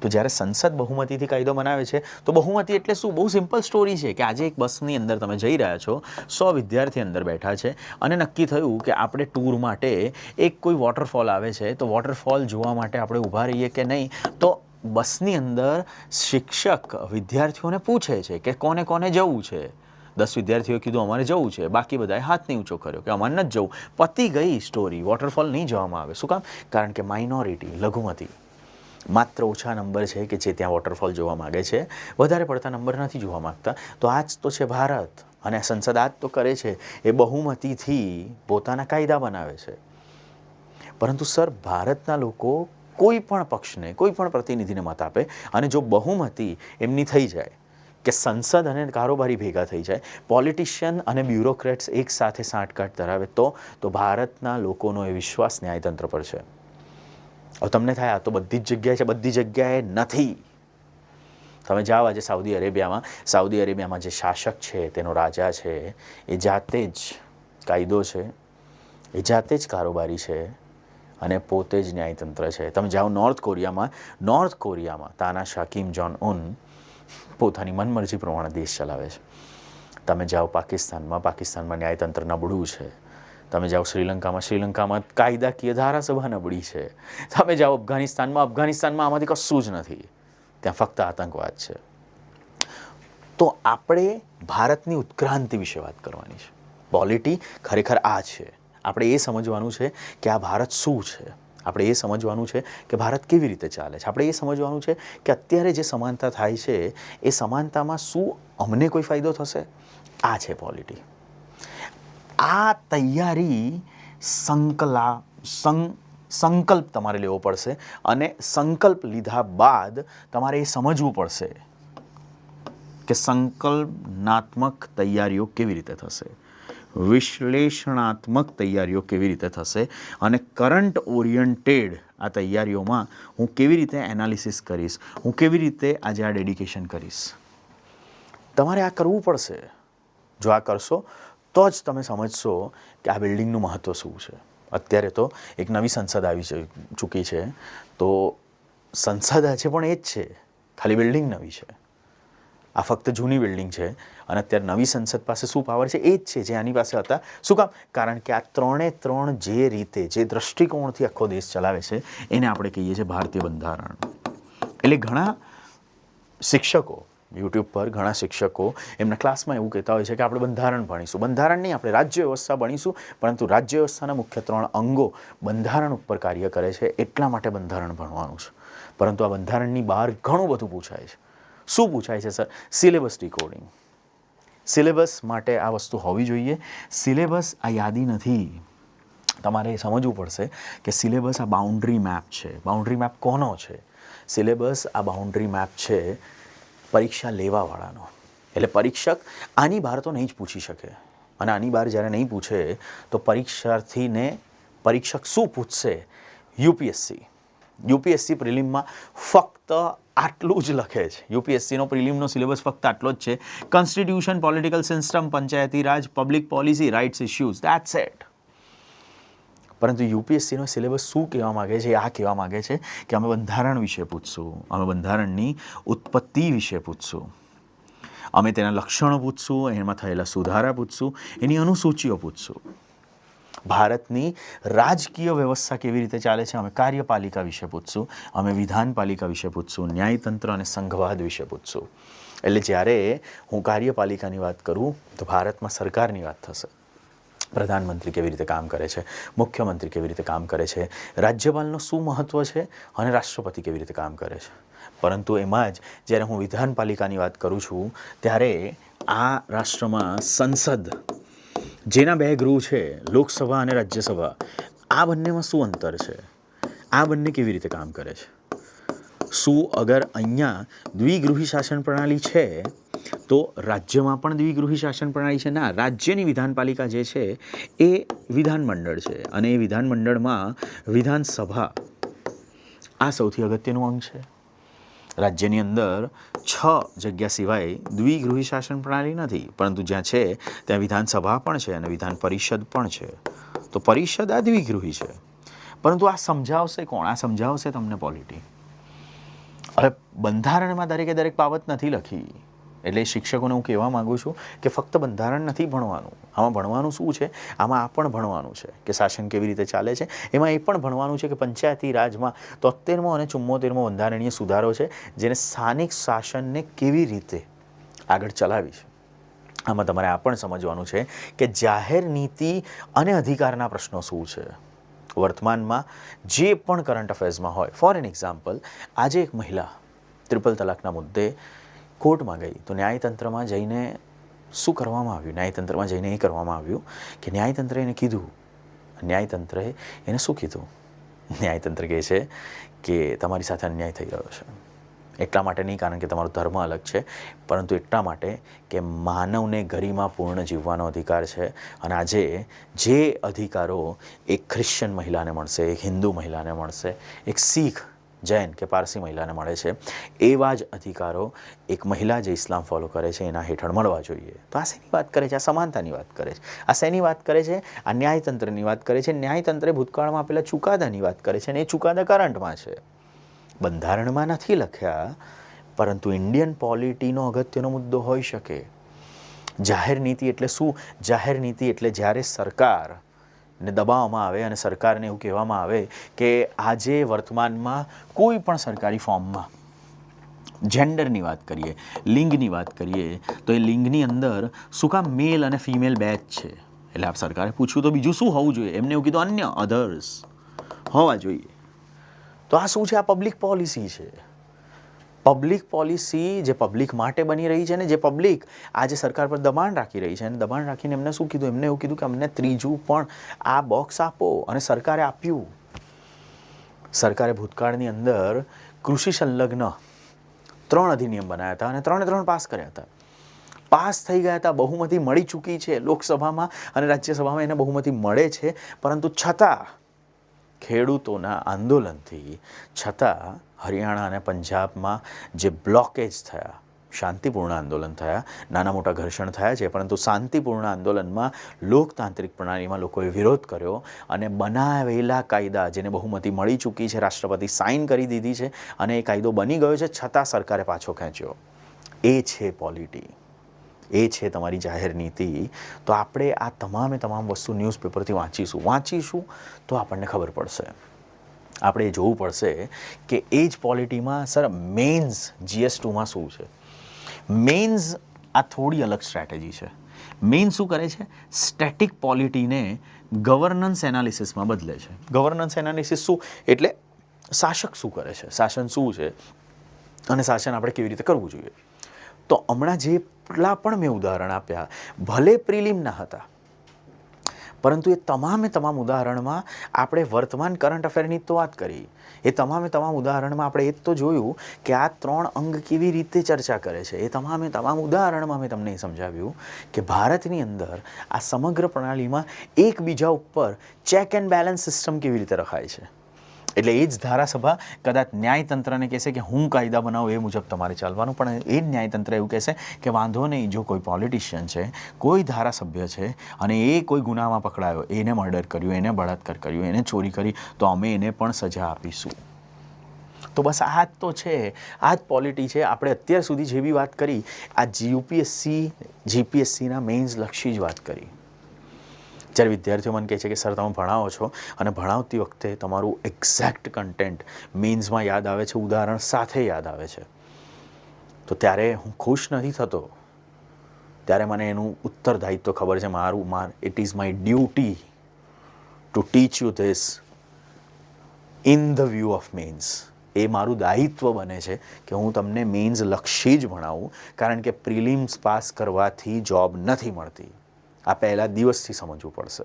તો જ્યારે સંસદ બહુમતીથી કાયદો બનાવે છે, તો બહુમતી એટલે શું? બહુ સિમ્પલ સ્ટોરી છે કે આજે એક બસની અંદર તમે જઈ રહ્યા છો, 100 વિદ્યાર્થી અંદર બેઠા છે, અને નક્કી થયું કે આપણે ટૂર માટે એક કોઈ વોટરફોલ આવે છે, તો વોટરફોલ જોવા માટે આપણે ઊભા રહીએ કે નહીં. તો બસની અંદર શિક્ષક વિદ્યાર્થીઓને પૂછે છે કે કોને કોને જવું છે. 10 વિદ્યાર્થીઓએ કીધું અમારે જવું છે, બાકી બધાએ હાથ નહીં ઊંચો કર્યો કે અમારે નથી જવું. પતી ગઈ સ્ટોરી. વોટરફોલ નહીં જવામાં આવે. શું કામ? કારણ કે માઇનોરિટી, લઘુમતી, માત્ર ઓછા નંબર છે કે જે ત્યાં વોટરફોલ જોવા માગે છે, વધારે પડતા નંબર નથી જોવા માગતા. તો આ જ તો છે ભારત. અને સંસદ આ જ તો કરે છે, એ બહુમતીથી પોતાના કાયદા બનાવે છે. પરંતુ સર, ભારતના લોકો કોઈ પણ પક્ષને, કોઈ પણ પ્રતિનિધિને મત આપે, અને જો બહુમતી એમની થઈ જાય કે સંસદ અને કારોબારી ભેગા થઈ જાય, પોલિટિશિયન અને બ્યુરોક્રેટ્સ એક સાથે સાંઠગાંઠ ધરાવે, તો ભારતના લોકોનો એ વિશ્વાસ ન્યાયતંત્ર પર છે. હવે તમને થાય આ તો બધી જ જગ્યાએ છે. બધી જગ્યાએ નથી. તમે જાઓ આજે સાઉદી અરેબિયામાં જે શાસક છે, તેનો રાજા છે, એ જાતે જ કાયદો છે, એ જાતે જ કારોબારી છે, અને પોતે જ ન્યાયતંત્ર છે. તમે જાઓ નોર્થ કોરિયામાં તાનાશાહ કિમ જોંગ ઉન પોતાની મનમરજી પ્રમાણે દેશ ચલાવે છે. તમે જાઓ પાકિસ્તાનમાં ન્યાયતંત્ર નબળું છે. તમે જાઓ શ્રીલંકામાં કાયદાકીય ધારાસભા નબળી છે. તમે જાઓ અફઘાનિસ્તાનમાં આમાંથી કશું જ નથી. ત્યાં ફક્ત આતંકવાદ છે. તો આપણે ભારતની ઉત્ક્રાંતિ વિશે વાત કરવાની છે. પોલિટી ખરેખર આ છે. આપણે એ સમજવાનું છે કે આ ભારત શું છે, આપણે એ સમજવાનું છે કે ભારત કેવી રીતે ચાલે છે. આપણે એ સમજવાનું છે કે અત્યારે જે સમાનતા થાય છે એ સમાનતામાં શું અમને કોઈ ફાયદો થશે. આ છે પોલિટી. આ તૈયારી સંકલ્પ તમારે લેવો પડશે અને સંકલ્પ લીધા બાદ તમારે એ સમજવું પડશે કે સંકલ્પનાત્મક તૈયારીઓ કેવી રીતે થશે, વિશ્લેષણાત્મક તૈયારીઓ કેવી રીતે થશે અને કરંટ ઓરિયન્ટેડ આ તૈયારીઓમાં હું કેવી રીતે એનાલિસિસ કરીશ, હું કેવી રીતે આજે આ ડેડિકેશન કરીશ. તમારે આ કરવું પડશે. જો આ કરશો તો જ તમે સમજશો કે આ બિલ્ડિંગનું મહત્ત્વ શું છે. અત્યારે તો એક નવી સંસદ આવી ચૂકી છે, તો સંસદ છે પણ એ જ છે, ખાલી બિલ્ડિંગ નવી છે. આ ફક્ત જૂની બિલ્ડિંગ છે અને અત્યારે નવી સંસદ પાસે શું પાવર છે એ જ છે જે આની પાસે હતા. શું કામ? કારણ કે આ ત્રણે ત્રણ જે રીતે, જે દૃષ્ટિકોણથી આખો દેશ ચલાવે છે એને આપણે કહીએ છીએ ભારતીય બંધારણ. એટલે ઘણા શિક્ષકો યુટ્યુબ પર, ઘણા શિક્ષકો એમના ક્લાસમાં એવું કહેતા હોય છે કે આપણે બંધારણ ભણીશું. બંધારણ નહીં, આપણે રાજ્ય વ્યવસ્થા ભણીશું, પરંતુ રાજ્ય વ્યવસ્થાના મુખ્ય 3 અંગો બંધારણ ઉપર કાર્ય કરે છે એટલા માટે બંધારણ ભણવાનું છે. પરંતુ આ બંધારણની બહાર ઘણું બધું પૂછાય છે. શું પૂછાય છે સર? Syllabus decoding. સિલેબસ માટે આ વસ્તુ હોવી જોઈએ. સિલેબસ આ યાદી નથી. તમારે સમજવું પડશે કે સિલેબસ આ બાઉન્ડ્રી મેપ છે. બાઉન્ડ્રી મેપ કોનો છે? સિલેબસ આ બાઉન્ડ્રી મેપ છે પરીક્ષા લેવાવાળાનો. એટલે પરીક્ષક આની બહાર તો નહીં જ પૂછી શકે. અને આની બહાર જ્યારે નહીં પૂછે તો પરીક્ષાર્થીને પરીક્ષક શું પૂછશે? યુપીએસસી પ્રિલિમમાં ફક્ત આટલું જ લખે છે. યુપીએસસીનો પ્રિલિમનો સિલેબસ ફક્ત આટલો જ છે. Constitution, political system, panchayati raj, public policy, rights issues, that's it. પરંતુ યુપીએસસીનો સિલેબસ શું કહેવા માગે છે? આ કહેવા માગે છે કે અમે બંધારણ વિશે પૂછશું, અમે બંધારણની ઉત્પત્તિ વિશે પૂછશું, અમે તેના લક્ષણો પૂછશું, એમાં થયેલા સુધારા પૂછશું, એની અનુસૂચિઓ પૂછશું. ભારતની રાજકીય વ્યવસ્થા કેવી રીતે ચાલે છે અમે કાર્યપાલિકા વિશે પૂછશું, અમે વિધાનપાલિકા વિશે પૂછશું, ન્યાયતંત્ર અને સંઘવાદ વિશે પૂછશું. એટલે જ્યારે હું કાર્યપાલિકાની વાત કરું તો ભારતમાં સરકારની વાત થશે. પ્રધાનમંત્રી કેવી રીતે કામ કરે છે, મુખ્યમંત્રી કેવી રીતે કામ કરે છે, રાજ્યપાલનું શું મહત્ત્વ છે અને રાષ્ટ્રપતિ કેવી રીતે કામ કરે છે. પરંતુ એમાં જ જ્યારે હું વિધાનપાલિકાની વાત કરું છું ત્યારે આ રાષ્ટ્રમાં સંસદ, જેના 2 ગૃહ છે, લોકસભા અને રાજ્યસભા, આ બંનેમાં શું અંતર છે? આ બંને કેવી રીતે કામ કરે છે? શું અગર અહીંયા દ્વિગૃહી શાસન પ્રણાલી છે તો રાજ્યમાં પણ દ્વિગૃહી શાસન પ્રણાલી છે? ના, રાજ્યની વિધાનપાલિકા જે છે એ વિધાનમંડળ છે અને એ વિધાનમંડળમાં વિધાનસભા આ સૌથી અગત્યનું અંગ છે. રાજ્યની અંદર 6 જગ્યા સિવાય દ્વિગૃહી શાસન પ્રણાલી નથી, પરંતુ જ્યાં છે ત્યાં વિધાનસભા પણ છે અને વિધાન પરિષદ પણ છે. તો પરિષદ આ દ્વિગૃહી છે. પરંતુ આ સમજાવશે કોણ? આ સમજાવશે તમને પોલિટી. હવે બંધારણમાં દરેકે દરેક બાબત નથી લખી. એટલે શિક્ષકોને હું કહેવા માગું છું કે ફક્ત બંધારણ નથી ભણવાનું. આમાં ભણવાનું શું છે? આમાં આ પણ ભણવાનું છે કે શાસન કેવી રીતે ચાલે છે. એમાં એ પણ ભણવાનું છે કે પંચાયતી રાજમાં 73મો અને 74મો બંધારણીય સુધારો છે જેને સ્થાનિક શાસનને કેવી રીતે આગળ ચલાવી છે. આમાં તમારે આ પણ સમજવાનું છે કે જાહેર નીતિ અને અધિકારના પ્રશ્નો શું છે. વર્તમાનમાં જે પણ કરંટ અફેર્સમાં હોય, ફોર એન એક્ઝામ્પલ, આજે એક મહિલા ટ્રિપલ તલાકના મુદ્દે કોર્ટમાં ગઈ તો ન્યાયતંત્રમાં જઈને શું કરવામાં આવ્યું? ન્યાયતંત્રમાં જઈને એ કરવામાં આવ્યું કે ન્યાયતંત્રએ એને કીધું, ન્યાયતંત્રએ એને શું કીધું? ન્યાયતંત્ર કહે છે કે તમારી સાથે અન્યાય થઈ રહ્યો છે. એટલા માટે નહીં કારણ કે તમારો ધર્મ અલગ છે, પરંતુ એટલા માટે કે માનવને ગરિમાપૂર્ણ જીવવાનો અધિકાર છે. અને આજે જે અધિકારો એક ખ્રિશ્ચન મહિલાને મળશે, એક હિન્દુ મહિલાને મળશે, એક શીખ, જૈન કે પારસી મહિલાને મળે છે, એવા જ અધિકારો એક મહિલા જે ઇસ્લામ ફોલો કરે છે એના હેઠળ મળવા જોઈએ. તો આ શેની વાત કરે છે? આ સમાનતાની વાત કરે છે. આ શેની વાત કરે છે? આ ન્યાયતંત્રની વાત કરે છે. ન્યાયતંત્રે ભૂતકાળમાં આપેલા ચુકાદાની વાત કરે છે અને એ ચુકાદા કરંટમાં છે. બંધારણમાં નથી લખ્યા, પરંતુ ઇન્ડિયન પોલિટીનો અગત્યનો મુદ્દો હોઈ શકે. જાહેર નીતિ એટલે શું? જાહેર નીતિ એટલે જ્યારે સરકારને દબાવવામાં આવે અને સરકારને એવું કહેવામાં આવે કે આજે વર્તમાનમાં કોઈ પણ સરકારી ફોર્મમાં જેન્ડરની વાત કરીએ, લિંગની વાત કરીએ, તો એ લિંગની અંદર શું કામ મેલ અને ફિમેલ 2 જ છે? એટલે આપ સરકારે પૂછ્યું તો બીજું શું હોવું જોઈએ? એમને એવું કીધું અન્ય, અધર્સ હોવા જોઈએ. તો આ શું છે? આ પબ્લિક પોલિસી છે. પબ્લિક પોલિસી જે પબ્લિક માટે બની રહી છે ને, જે પબ્લિક આજે સરકાર પર દબાણ રાખી રહી છે, અને દબાણ રાખીને એમને શું કીધું? એમને એવું કીધું કે અમને ત્રીજું પણ આ બોક્સ આપો, અને સરકારે આપ્યું. સરકારે ભૂતકાળની અંદર કૃષિ સંલગ્ન 3 અધિનિયમ બનાવ્યા હતા, અને 3 પાસ કર્યા હતા. પાસ થઈ ગયા હતા, બહુમતી મળી ચૂકી છે લોકસભામાં અને રાજ્યસભામાં, એને બહુમતી મળે છે. પરંતુ છતાં ખેડૂતોના આંદોલનથી, છતાં હરિયાણા અને પંજાબમાં જે બ્લોકેજ થયા, શાંતિપૂર્ણ આંદોલન થયા, નાના મોટા ઘર્ષણ થયા છે, પરંતુ શાંતિપૂર્ણ આંદોલનમાં લોકતાંત્રિક પ્રણાલીમાં લોકોએ વિરોધ કર્યો, અને બનાવેલા કાયદા, જેને બહુમતી મળી ચૂકી છે, રાષ્ટ્રપતિ સાઇન કરી દીધી છે, અને એ કાયદો બની ગયો છે, છતાં સરકારે પાછો ખેંચ્યો. એ છે પોલિટી, એ છે તમારી જાહેર નીતિ. તો આપણે આ તમામ વસ્તુ ન્યૂઝપેપરથી વાંચીશું તો આપણને ખબર પડશે. આપણે એ જોવું પડશે કે એ જ પોલિટીમાં સર મેઇન્સ GS2માં શું છે. મેઇન્સ આ થોડી અલગ સ્ટ્રેટેજી છે. મેઇન્સ શું કરે છે? સ્ટેટિક પોલિટીને ગવર્નન્સ એનાલિસિસમાં બદલે છે. ગવર્નન્સ એનાલિસિસ શું? એટલે શાસક શું કરે છે, શાસન શું છે, અને શાસન આપણે કેવી રીતે કરવું જોઈએ. તો હમણાં જેટલા પણ મેં ઉદાહરણ આપ્યા, ભલે પ્રિલિમના હતા, પરંતુ એ તમામ ઉદાહરણમાં આપણે વર્તમાન કરંટ અફેરની તો વાત કરી. એ તમામ ઉદાહરણમાં આપણે એ તો જોયું કે આ 3 અંગ કેવી રીતે ચર્ચા કરે છે. એ તમામ ઉદાહરણમાં મેં તમને સમજાવ્યું કે ભારતની અંદર આ સમગ્ર પ્રણાલીમાં એકબીજા ઉપર ચેક એન્ડ બેલેન્સ સિસ્ટમ કેવી રીતે રખાય છે. એટલે એ જ ધારાસભા કદાચ ન્યાયતંત્રને કહેશે કે હું કાયદા બનાવું, એ મુજબ તમારે ચાલવાનું, પણ એ જ ન્યાયતંત્ર એવું કહેશે કે વાંધો નહીં, જો કોઈ પોલિટિશિયન છે, કોઈ ધારાસભ્ય છે, અને એ કોઈ ગુનામાં પકડાયો, એને મર્ડર કર્યું, એને બળાત્કાર કર્યું, એને ચોરી કરી, તો અમે એને પણ સજા આપીશું. તો બસ આ જ તો છે, આ જ પોલિટી છે. આપણે અત્યાર સુધી જે બી વાત કરી, આ UPSC GPSCના મેઇન્સ લક્ષી જ વાત કરી. જ્યારે વિદ્યાર્થીઓ મને કહે છે કે સર તમે ભણાવો છો, અને ભણાવતી વખતે તમારું એક્ઝેક્ટ કન્ટેન્ટ મેઇન્સમાં યાદ આવે છે, ઉદાહરણ સાથે યાદ આવે છે, તો ત્યારે હું ખુશ નથી થતો. ત્યારે મને એનું ઉત્તરદાયિત્વ ખબર છે. It is my duty to teach you this in the view of mains. એ મારું દાયિત્વ બને છે કે હું તમને મેઇન્સ લક્ષી જ ભણાવું, કારણ કે પ્રિલિમ્સ પાસ કરવાથી જોબ નથી મળતી. આ પહેલા દિવસથી સમજવું પડશે.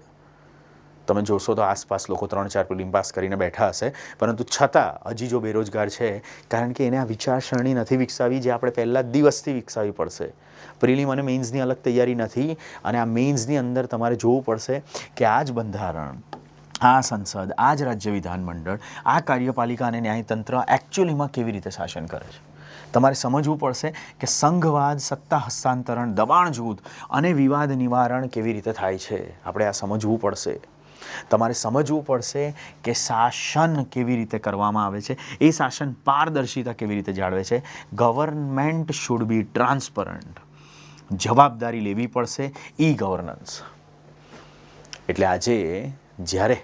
તમે જોશો તો આસપાસ લોકો 3-4 પ્રિલિમ પાસ કરીને બેઠા હશે, પરંતુ છતાં હજી જો બેરોજગાર છે, કારણ કે એને આ વિચારસરણી નથી વિકસાવી, જે આપણે પહેલા દિવસથી વિકસાવવી પડશે. પ્રિલિમ અને મેઇન્સની અલગ તૈયારી નથી, અને આ મેઇન્સની અંદર તમારે જોવું પડશે કે આ જ બંધારણ, આ સંસદ, આ જ રાજ્ય વિધાનમંડળ, આ કાર્યપાલિકા અને ન્યાયતંત્ર એકચ્યુઅલીમાં કેવી રીતે શાસન કરે છે. તમારે સમજવું પડશે કે સંઘવાદ, સત્તા હસ્તાંતરણ, દબાણ જૂથ અને વિવાદ નિવારણ કેવી રીતે થાય છે. આપણે આ સમજવું પડશે. તમારે સમજવું પડશે કે શાસન કેવી રીતે કરવામાં આવે છે, એ શાસન પારદર્શિતા કેવી રીતે જાળવે છે. Government should be transparent. જવાબદારી લેવી પડશે, ઈ ગવર્નન્સ. એટલે આજે જ્યારે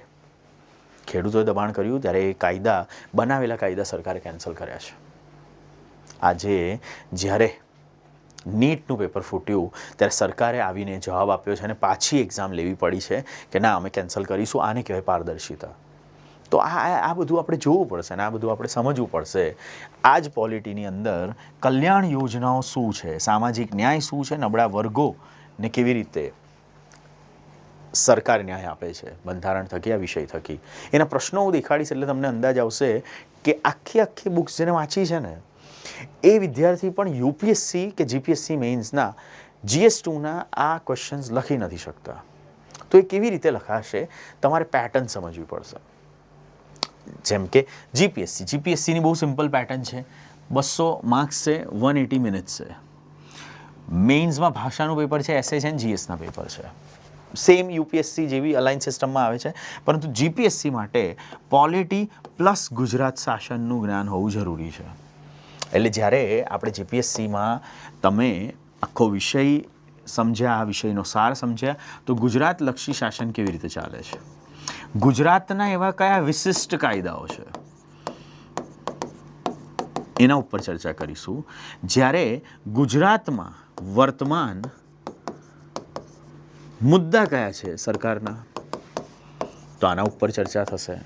ખેડૂતોએ દબાણ કર્યું, ત્યારે એ કાયદા, બનાવેલા કાયદા સરકારે કેન્સલ કર્યા છે. આજે જ્યારે નીટનું પેપર ફૂટ્યું, ત્યારે સરકારે આવીને જવાબ આપ્યો છે, અને પાછી એક્ઝામ લેવી પડી છે કે ના, અમે કેન્સલ કરીશું. આને કહેવાય પારદર્શિતા. તો આ બધું આપણે જોવું પડશે, અને આ બધું આપણે સમજવું પડશે. આ જ પોલિટીની અંદર કલ્યાણ યોજનાઓ શું છે, સામાજિક ન્યાય શું છે, નબળા વર્ગોને કેવી રીતે સરકાર ન્યાય આપે છે બંધારણ થકી, આ વિષય થકી. એના પ્રશ્નો હું દેખાડીશ, એટલે તમને અંદાજ આવશે કે આખી બુક્સ જેને વાંચી છે ને, એ વિદ્યાર્થી પણ UPSC કે GPSC મેઇન્સના GS2ના આ ક્વેશ્ચન્સ લખી નથી શકતા. તો એ કેવી રીતે લખાશે? તમારે પેટર્ન સમજવી પડશે. જેમ કે GPSCની બહુ સિમ્પલ પેટર્ન છે. 200 માર્ક્સ છે, 180 મિનિટ્સ છે. મેઇન્સમાં ભાષાનું પેપર છે, SS અને GSના પેપર છે. સેમ UPSC જેવી અલાઇન સિસ્ટમમાં આવે છે, પરંતુ GPSC માટે પોલિટી પ્લસ ગુજરાત શાસનનું જ્ઞાન હોવું જરૂરી છે. એટલે જ્યારે આપણે GPSCમાં તમે આખો વિષય સમજ્યા, આ વિષયનો સાર સમજ્યા, તો ગુજરાતલક્ષી શાસન કેવી રીતે ચાલે છે, ગુજરાતના એવા કયા વિશિષ્ટ કાયદાઓ છે, એના ઉપર ચર્ચા કરીશું. જ્યારે ગુજરાતમાં વર્તમાન મુદ્દા કયા છે સરકારના, તો આના ઉપર ચર્ચા થશે.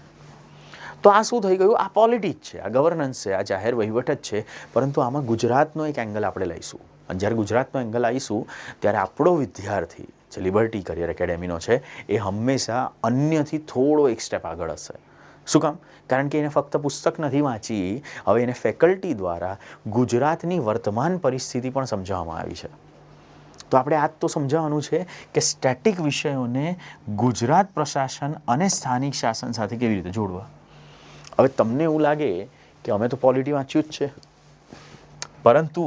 તો આ શું થઈ ગયું? આ પોલિટિક્સ છે, આ ગવર્નન્સ છે, આ જાહેર વહીવટ જ છે, પરંતુ આમાં ગુજરાતનો એક એંગલ આપણે લઈશું. અને જ્યારે ગુજરાતનો એંગલ આવીશું ત્યારે આપણો વિદ્યાર્થી જે લિબર્ટી કરિયર એકેડેમીનો છે એ હંમેશા અન્યથી થોડો એક સ્ટેપ આગળ હશે. શું કામ? કારણ કે એને ફક્ત પુસ્તક નથી વાંચી, હવે એને ફેકલ્ટી દ્વારા ગુજરાતની વર્તમાન પરિસ્થિતિ પણ સમજાવવામાં આવી છે. તો આપણે આજ તો સમજાવવાનું છે કે સ્ટેટિક વિષયોને ગુજરાત પ્રશાસન અને સ્થાનિક શાસન સાથે કેવી રીતે જોડવા. હવે તમને એવું લાગે કે અમે તો પોલિટી વાંચ્યું જ છે, પરંતુ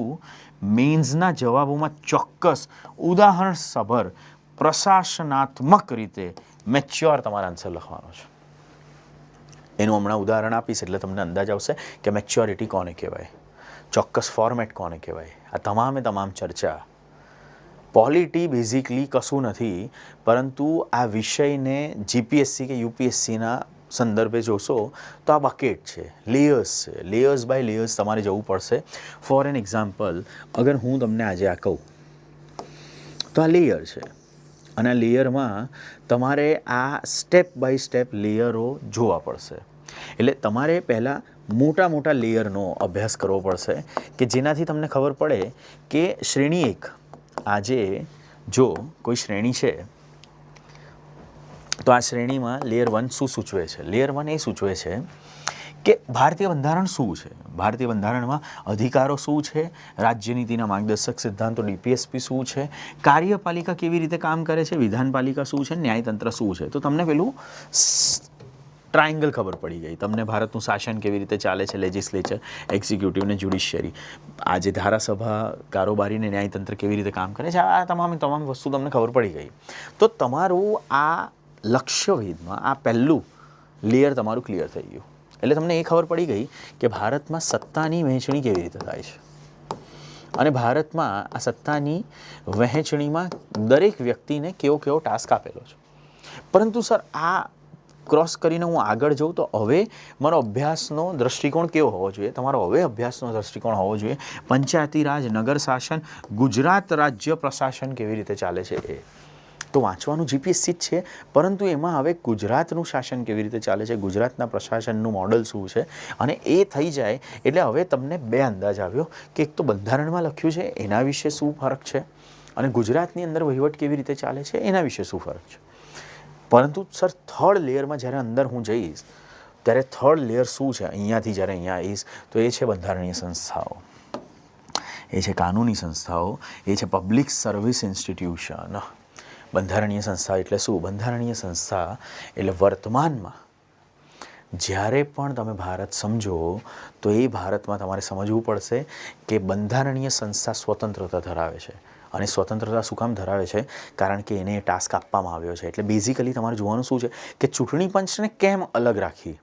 મેન્સના જવાબોમાં ચોક્કસ ઉદાહરણસભર પ્રશાસનાત્મક રીતે મેચ્યોર તમારા આન્સર લખવાનો છે. એનું હમણાં ઉદાહરણ આપીશ એટલે તમને અંદાજ આવશે કે મેચ્યોરિટી કોને કહેવાય, ચોક્કસ ફોર્મેટ કોને કહેવાય. આ તમામ ચર્ચા પોલિટી બેઝિકલી કશું નથી, પરંતુ આ વિષયને જીપીએસસી કે યુપીએસસીના સંદર્ભે જોશો તો આ બકેટ છે, લેયર્સ છે, લેયર્સ બાય લેયર્સ તમારે જવું પડશે. ફોર એન એક્ઝામ્પલ, અગર હું તમને આજે આ કહું તો આ લેયર છે, અને આ લેયરમાં તમારે આ સ્ટેપ બાય સ્ટેપ લેયરો જોવા પડશે. એટલે તમારે પહેલાં મોટા લેયરનો અભ્યાસ કરવો પડશે કે જેનાથી તમને ખબર પડે કે શ્રેણી 1, આજે જો કોઈ શ્રેણી છે તો આ શ્રેણીમાં લેયર 1 શું સૂચવે છે? લેયર 1 એ સૂચવે છે કે ભારતીય બંધારણ શું છે, ભારતીય બંધારણમાં અધિકારો શું છે, રાજ્યનીતિના માર્ગદર્શક સિદ્ધાંતો ડીપીએસપી શું છે, કાર્યપાલિકા કેવી રીતે કામ કરે છે, વિધાનપાલિકા શું છે, ન્યાયતંત્ર શું છે. તો તમને પેલું ટ્રાયંગલ ખબર પડી ગઈ. તમને ભારતનું શાસન કેવી રીતે ચાલે છે, લેજિસ્લેચર, એક્ઝિક્યુટિવ ને જ્યુડિશિયરી, આજે ધારાસભા, કારોબારી ને ન્યાયતંત્ર કેવી રીતે કામ કરે છે, આ તમામ વસ્તુ તમને ખબર પડી ગઈ. તો તમારું આ લક્ષ્યભેદમાં આ પહેલું લેયર તમારું ક્લિયર થઈ ગયું. એટલે તમને એ ખબર પડી ગઈ કે ભારતમાં સત્તાની વહેંચણી કેવી રીતે થાય છે, અને ભારતમાં આ સત્તાની વહેંચણીમાં દરેક વ્યક્તિને કેવો ટાસ્ક આપેલો છે. પરંતુ સર આ ક્રોસ કરીને હું આગળ જઉં તો હવે મારો અભ્યાસનો દૃષ્ટિકોણ કેવો હોવો જોઈએ? તમારો હવે અભ્યાસનો દૃષ્ટિકોણ હોવો જોઈએ પંચાયતી રાજ, નગર શાસન, ગુજરાત રાજ્ય પ્રશાસન કેવી રીતે ચાલે છે એ. તો વાંચવાનું જીપીએસસી જ છે, પરંતુ એમાં હવે ગુજરાતનું શાસન કેવી રીતે ચાલે છે, ગુજરાતના પ્રશાસનનું મોડલ શું છે, અને એ થઈ જાય એટલે હવે તમને 2 અંદાજ આવ્યો કે એક તો બંધારણમાં લખ્યું છે એના વિશે શું ફરક છે, અને ગુજરાતની અંદર વહીવટ કેવી રીતે ચાલે છે એના વિશે શું ફરક છે. પરંતુ સર થર્ડ લેયરમાં જ્યારે અંદર હું જઈશ ત્યારે થર્ડ લેયર શું છે, અહીંયાથી જ્યારે અહીંયા આવીશ તો એ છે બંધારણીય સંસ્થાઓ, એ છે કાનૂની સંસ્થાઓ, એ છે પબ્લિક સર્વિસ ઇન્સ્ટિટ્યુશન. બંધારણીય સંસ્થા એટલે શું? બંધારણીય સંસ્થા એટલે વર્તમાનમાં જ્યારે પણ તમે ભારત સમજો તો એ ભારતમાં તમારે સમજવું પડશે કે બંધારણીય સંસ્થા સ્વતંત્રતા ધરાવે છે. અને સ્વતંત્રતા શું કામ ધરાવે છે? કારણ કે એને ટાસ્ક આપવામાં આવ્યો છે. એટલે બેઝિકલી તમારે જોવાનું શું છે કે ચૂંટણી પંચને કેમ અલગ રાખી,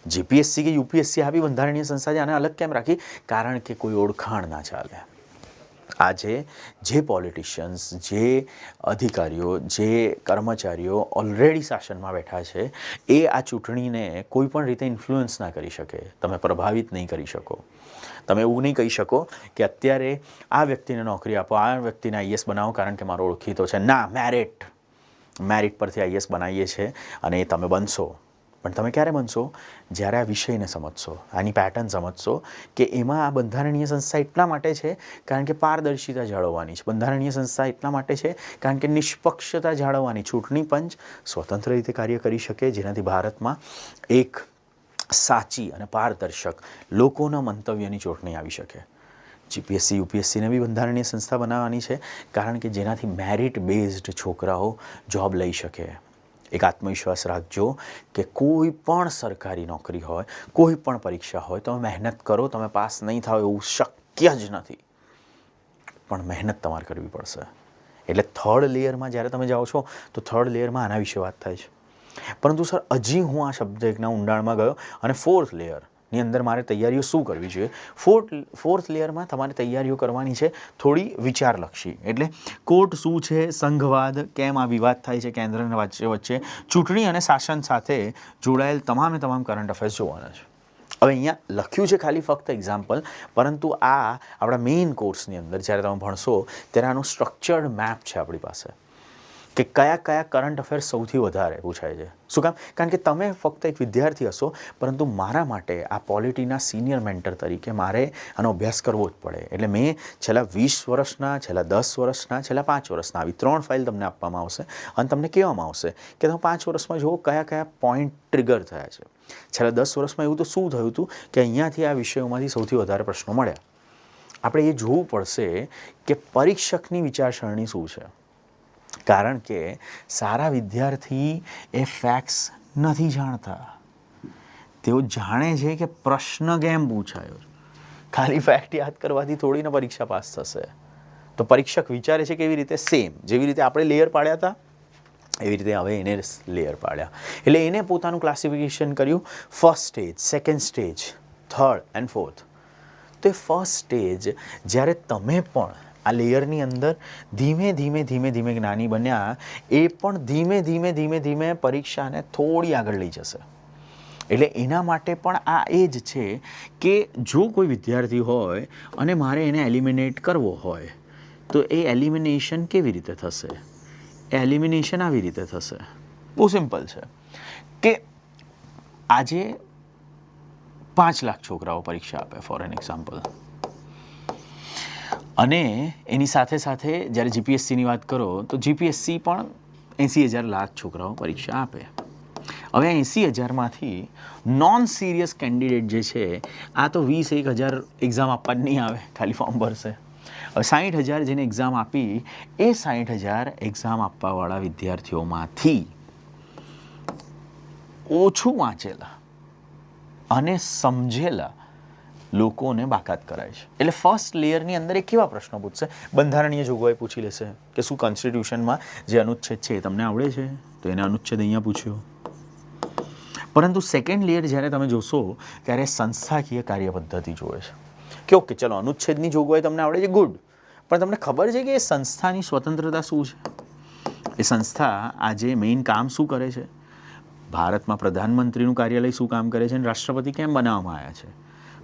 જીપીએસસી કે યુપીએસસી આવી બંધારણીય સંસ્થા છે આને અલગ કેમ રાખી? કારણ કે કોઈ ઓળખાણ ના ચાલે. આજે જે પોલિટિશિયન્સ, જે અધિકારીઓ, જે કર્મચારીઓ ઓલરેડી શાસનમાં બેઠા છે એ આ ચૂંટણીને કોઈ પણ રીતે ઇન્ફ્લુઅન્સ ના કરી શકે, તમે પ્રભાવિત નહીં કરી શકો. તમે એવું નહીં કહી શકો કે અત્યારે આ વ્યક્તિને નોકરી આપો, આ વ્યક્તિને આઈએસ બનાવો કારણ કે મારો ઓળખીતો છે. ના, મેરિટ પરથી આઈએસ બનાવીએ છીએ અને એ તમે બનશો. પણ તમે ક્યારે બનશો? જ્યારે આ વિષયને સમજશો, આની પેટર્ન સમજશો કે એમાં આ બંધારણીય સંસ્થા એટલા માટે છે કારણ કે પારદર્શિતા જાળવવાની છે. બંધારણીય સંસ્થા એટલા માટે છે કારણ કે નિષ્પક્ષતા જાળવવાની. ચૂંટણી પંચ સ્વતંત્ર રીતે કાર્ય કરી શકે જેનાથી ભારતમાં એક સાચી અને પારદર્શક લોકોના મંતવ્યની ચૂંટણી આવી શકે. જીપીએસસી યુપીએસસીને બી બંધારણીય સંસ્થા બનાવવાની છે કારણ કે જેનાથી મેરિટ બેઝડ છોકરાઓ જોબ લઈ શકે. એક આત્મવિશ્વાસ રાખજો કે કોઈ પણ સરકારી નોકરી હોય, કોઈ પણ પરીક્ષા હોય, તમે મહેનત કરો, તમે પાસ નહીં થાવ એવું શક્ય જ નથી, પણ મહેનત તમારે કરવી પડશે. એટલે થર્ડ લેયરમાં જ્યારે તમે જાઓ છો તો થર્ડ લેયરમાં આના વિશે વાત થાય છે. પરંતુ સર હજી હું આ સબ્જેક્ટના ઊંડાણમાં ગયો અને ફોર્થ લેયરની અંદર મારે તૈયારીઓ શું કરવી જોઈએ? ફોર્થ લેયરમાં તમારે તૈયારીઓ કરવાની છે થોડી વિચારલક્ષી. એટલે કોર્ટ શું છે, સંઘવાદ, કેમ આ વિવાદ થાય છે કેન્દ્ર અને રાજ્ય વચ્ચે, ચૂંટણી અને શાસન સાથે જોડાયેલ તમામ કરંટ અફેર્સ જોવાના છે. હવે અહીંયા લખ્યું છે ખાલી ફક્ત એક્ઝામ્પલ, પરંતુ આ આપણા મેઇન કોર્સની અંદર જ્યારે તમે ભણશો ત્યારે આનું સ્ટ્રક્ચર્ડ મેપ છે આપણી પાસે કે કયા કયા કરંટ અફેર્સ સૌથી વધારે પૂછાય છે. શું કામ? કારણ કે તમે ફક્ત એક વિદ્યાર્થી હશો, પરંતુ મારા માટે આ પોલિટીના સિનિયર મેન્ટર તરીકે મારે આનો અભ્યાસ કરવો જ પડે. એટલે મેં છેલ્લા 20 વર્ષના, છેલ્લા 10 વર્ષના, છેલ્લા 5 વર્ષના આવી 3 ફાઇલ તમને આપવામાં આવશે અને તમને કહેવામાં આવશે કે તમે 5 વર્ષમાં જુઓ કયા કયા પોઈન્ટ ટ્રિગર થયા છે. છેલ્લા 10 વર્ષમાં એવું તો શું થયું હતું કે અહીંયાથી આ વિષયોમાંથી સૌથી વધારે પ્રશ્નો મળ્યા. આપણે એ જોવું પડશે કે પરીક્ષકની વિચારસરણી શું છે. કારણ કે સારા વિદ્યાર્થી એ ફેક્ટ્સ નથી જાણતા. તેઓ જાણે છે કે પ્રશ્ન કેમ પૂછાયો. ખાલી ફેક્ટ યાદ કરવાથી થોડીને પરીક્ષા પાસ થશે. તો પરીક્ષક વિચારે છે કેવી રીતે? સેમ જેવી રીતે આપણે લેયર પાડ્યા હતા એવી રીતે હવે એને લેયર પાડ્યા. એટલે એને પોતાનું ક્લાસિફિકેશન કર્યું first stage, second stage, third and fourth. તો એ ફર્સ્ટ સ્ટેજ જ્યારે તમે પણ આ લેયરની અંદર ધીમે ધીમે ધીમે ધીમે જ્ઞાની બન્યા, એ પણ ધીમે ધીમે ધીમે ધીમે પરીક્ષાને થોડી આગળ લઈ જશે. એટલે એના માટે પણ આ એ જ છે કે જો કોઈ વિદ્યાર્થી હોય અને મારે એને એલિમિનેટ કરવો હોય તો એ એલિમિનેશન કેવી રીતે થશે? એલિમિનેશન આવી રીતે થશે. બહુ સિમ્પલ છે કે આજે 5 લાખ છોકરાઓ પરીક્ષા આપે ફોર એન એક્ઝામ્પલ, અને એની સાથે સાથે જ્યારે જીપીએસસીની વાત કરો તો જીપીએસસી પણ 80,000 લાખ છોકરાઓ પરીક્ષા આપે. હવે 80,000માંથી નોન સિરિયસ કેન્ડિડેટ જે છે આ તો 21,000 એક્ઝામ આપવા જ નહીં આવે, ખાલી ફોર્મ ભરશે. હવે 60,000 જેને એક્ઝામ આપી એ 60,000 એક્ઝામ આપવાવાળા વિદ્યાર્થીઓમાંથી ઓછું વાંચેલા અને સમજેલા લોકોને બાકાત કરાય છે. એટલે ફર્સ્ટ લેયરની અંદર એ કેવા પ્રશ્નો પૂછશે? બંધારણીય જોગવાઈ પૂછી લેશે કે શું કોન્સ્ટિટ્યુશનમાં જે અનુચ્છેદ છે એ તમને આવડે છે? તો એને અનુચ્છેદ અહીંયા પૂછ્યો. પરંતુ સેકન્ડ લેયર જ્યારે તમે જોશો ત્યારે સંસ્થાકીય કાર્યપદ્ધતિ જોવે છે કે ઓકે ચલો અનુચ્છેદની જોગવાઈ તમને આવડે છે, ગુડ, પણ તમને ખબર છે કે એ સંસ્થાની સ્વતંત્રતા શું છે? એ સંસ્થા આજે મેઇન કામ શું કરે છે? ભારતમાં પ્રધાનમંત્રીનું કાર્યાલય શું કામ કરે છે અને રાષ્ટ્રપતિ કેમ બનાવવામાં આવ્યા છે?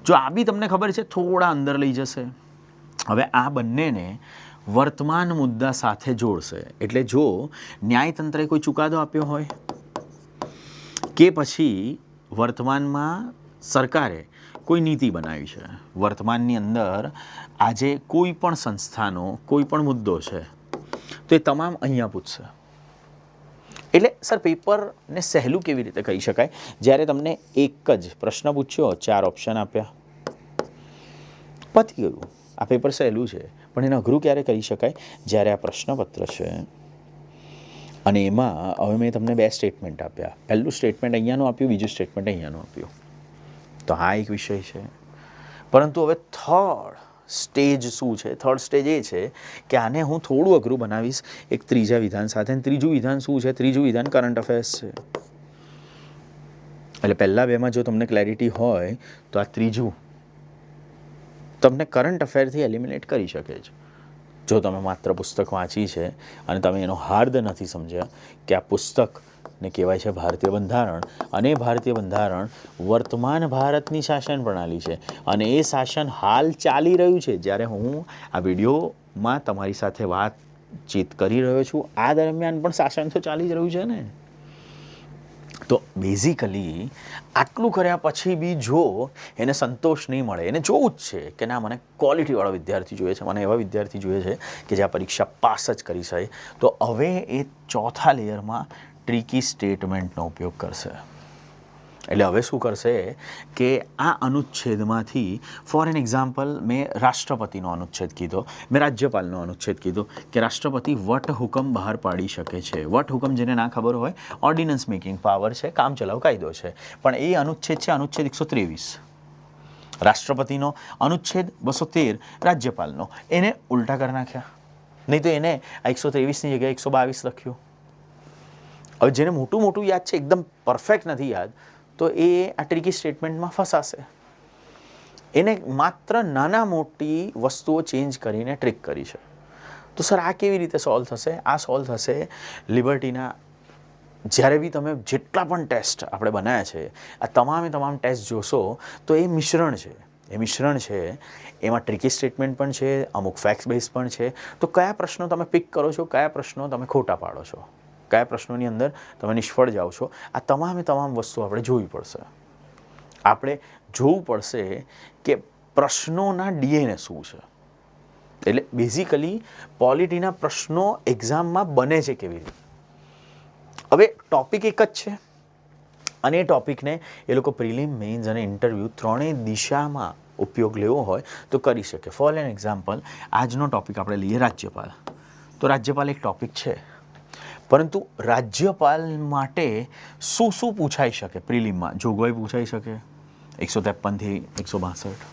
જો આ બી તમને ખબર છે, થોડા અંદર લઈ જશે. હવે આ બંનેને વર્તમાન મુદ્દા સાથે જોડશે. એટલે જો ન્યાયતંત્રે કોઈ ચુકાદો આપ્યો હોય કે પછી વર્તમાનમાં સરકારે કોઈ નીતિ બનાવી છે, વર્તમાનની અંદર આજે કોઈ પણ સંસ્થાનો કોઈ પણ મુદ્દો છે, તો એ તમામ અહીંયા પૂછશે. એટલે સર પેપરને સહેલું કેવી રીતે કહી શકાય? જ્યારે તમને એક જ પ્રશ્ન પૂછ્યો, 4 ઓપ્શન આપ્યા, પતી ગયું. આ પેપર સહેલું છે. પણ એને અઘરું ક્યારે કહી શકાય? જ્યારે આ પ્રશ્નપત્ર છે અને એમાં હવે મેં તમને 2 સ્ટેટમેન્ટ આપ્યા. પહેલું સ્ટેટમેન્ટ અહીંયાનું આપ્યું, બીજું સ્ટેટમેન્ટ અહીંયાનું આપ્યું. તો આ એક વિષય છે. પરંતુ હવે થર્ડ સ્ટેજ શું છે? થર્ડ સ્ટેજ એ છે કે આને હું થોડું અઘરું બનાવીશ એક ત્રીજા વિધાન સાથે. અને ત્રીજું વિધાન શું છે? ત્રીજું વિધાન કરંટ અફેર્સ છે. એટલે પહેલાં બેમાં જો તમને ક્લેરિટી હોય તો આ ત્રીજું તમને કરંટ અફેરથી એલિમિનેટ કરી શકે છે. જો તમે માત્ર પુસ્તક વાંચી છે અને તમે એનો હાર્દ નથી સમજ્યા કે આ પુસ્તકને કહેવાય છે ભારતીય બંધારણ, અને ભારતીય બંધારણ વર્તમાન ભારતની શાસન પ્રણાલી છે અને એ શાસન હાલ ચાલી રહ્યું છે. જ્યારે હું આ વિડીયોમાં તમારી સાથે વાતચીત કરી રહ્યો છું આ દરમિયાન પણ શાસન તો ચાલી જ રહ્યું છે ને. તો બેઝિકલી આટલું કર્યા પછી બી જો એને સંતોષ નહીં મળે, એને જોવું જ છે કે ના મને ક્વોલિટીવાળો વિદ્યાર્થી જોઈએ છે, મને એવા વિદ્યાર્થી જોઈએ છે કે જે આ પરીક્ષા પાસ જ કરી શકે, તો હવે એ ચોથા લેયરમાં ટ્રિકી સ્ટેટમેન્ટનો ઉપયોગ કરશે. એટલે હવે શું કરશે કે આ અનુચ્છેદમાંથી ફોર એન એક્ઝામ્પલ મેં રાષ્ટ્રપતિનો અનુચ્છેદ કીધો, મેં રાજ્યપાલનો અનુચ્છેદ કીધો કે રાષ્ટ્રપતિ વટહુકમ બહાર પાડી શકે છે. વટહુકમ જેને ના ખબર હોય, ઓર્ડિનન્સ મેકિંગ પાવર છે, કામચલાઉ કાયદો છે. પણ એ અનુચ્છેદ છે અનુચ્છેદ 123 રાષ્ટ્રપતિનો, અનુચ્છેદ 213 રાજ્યપાલનો. એને ઉલટા કરી નાખ્યા. નહીં તો એને આ 123ની જગ્યાએ 122 લખ્યું. હવે જેને મોટું મોટું યાદ છે, એકદમ પરફેક્ટ નથી યાદ, તો એ આ ટ્રિકી સ્ટેટમેન્ટમાં ફસાશે. એને માત્ર નાના મોટી વસ્તુઓ ચેન્જ કરીને ટ્રિક કરી છે. તો સર આ કેવી રીતે સોલ્વ થશે? આ સોલ્વ થશે લિબર્ટીના જ્યારે બી તમે જેટલા પણ ટેસ્ટ આપણે બનાવ્યા છે, આ તમામે તમામ ટેસ્ટ જોશો તો એ મિશ્રણ છે. એ મિશ્રણ છે એમાં ટ્રિકી સ્ટેટમેન્ટ પણ છે, અમુક ફેક્ટ બેઝ પણ છે. તો કયા પ્રશ્નો તમે પિક કરો છો, કયા પ્રશ્નો તમે ખોટા પાડો છો, કયા પ્રશ્નોની અંદર તમે નિષ્ફળ જાઓ છો, આ તમામ વસ્તુ આપણે જોવી પડશે. આપણે જોવું પડશે કે પ્રશ્નોના ડીએનએ શું છે. એટલે બેઝિકલી પોલિટીના પ્રશ્નો એક્ઝામમાં બને છે કેવી રીતે. હવે ટૉપિક એક જ છે અને એ ટૉપિકને એ લોકો પ્રિલિમ, મેઇન્સ અને ઇન્ટરવ્યૂ ત્રણેય દિશામાં ઉપયોગ લેવો હોય તો કરી શકે. ફોર એન એક્ઝામ્પલ, આજનો ટૉપિક આપણે લઈએ રાજ્યપાલ. તો રાજ્યપાલ એક ટૉપિક છે, પરંતુ રાજ્યપાલ માટે શું શું પૂછાઈ શકે પ્રિલિમમાં? જોગવાઈ પૂછાઈ શકે 153થી 162.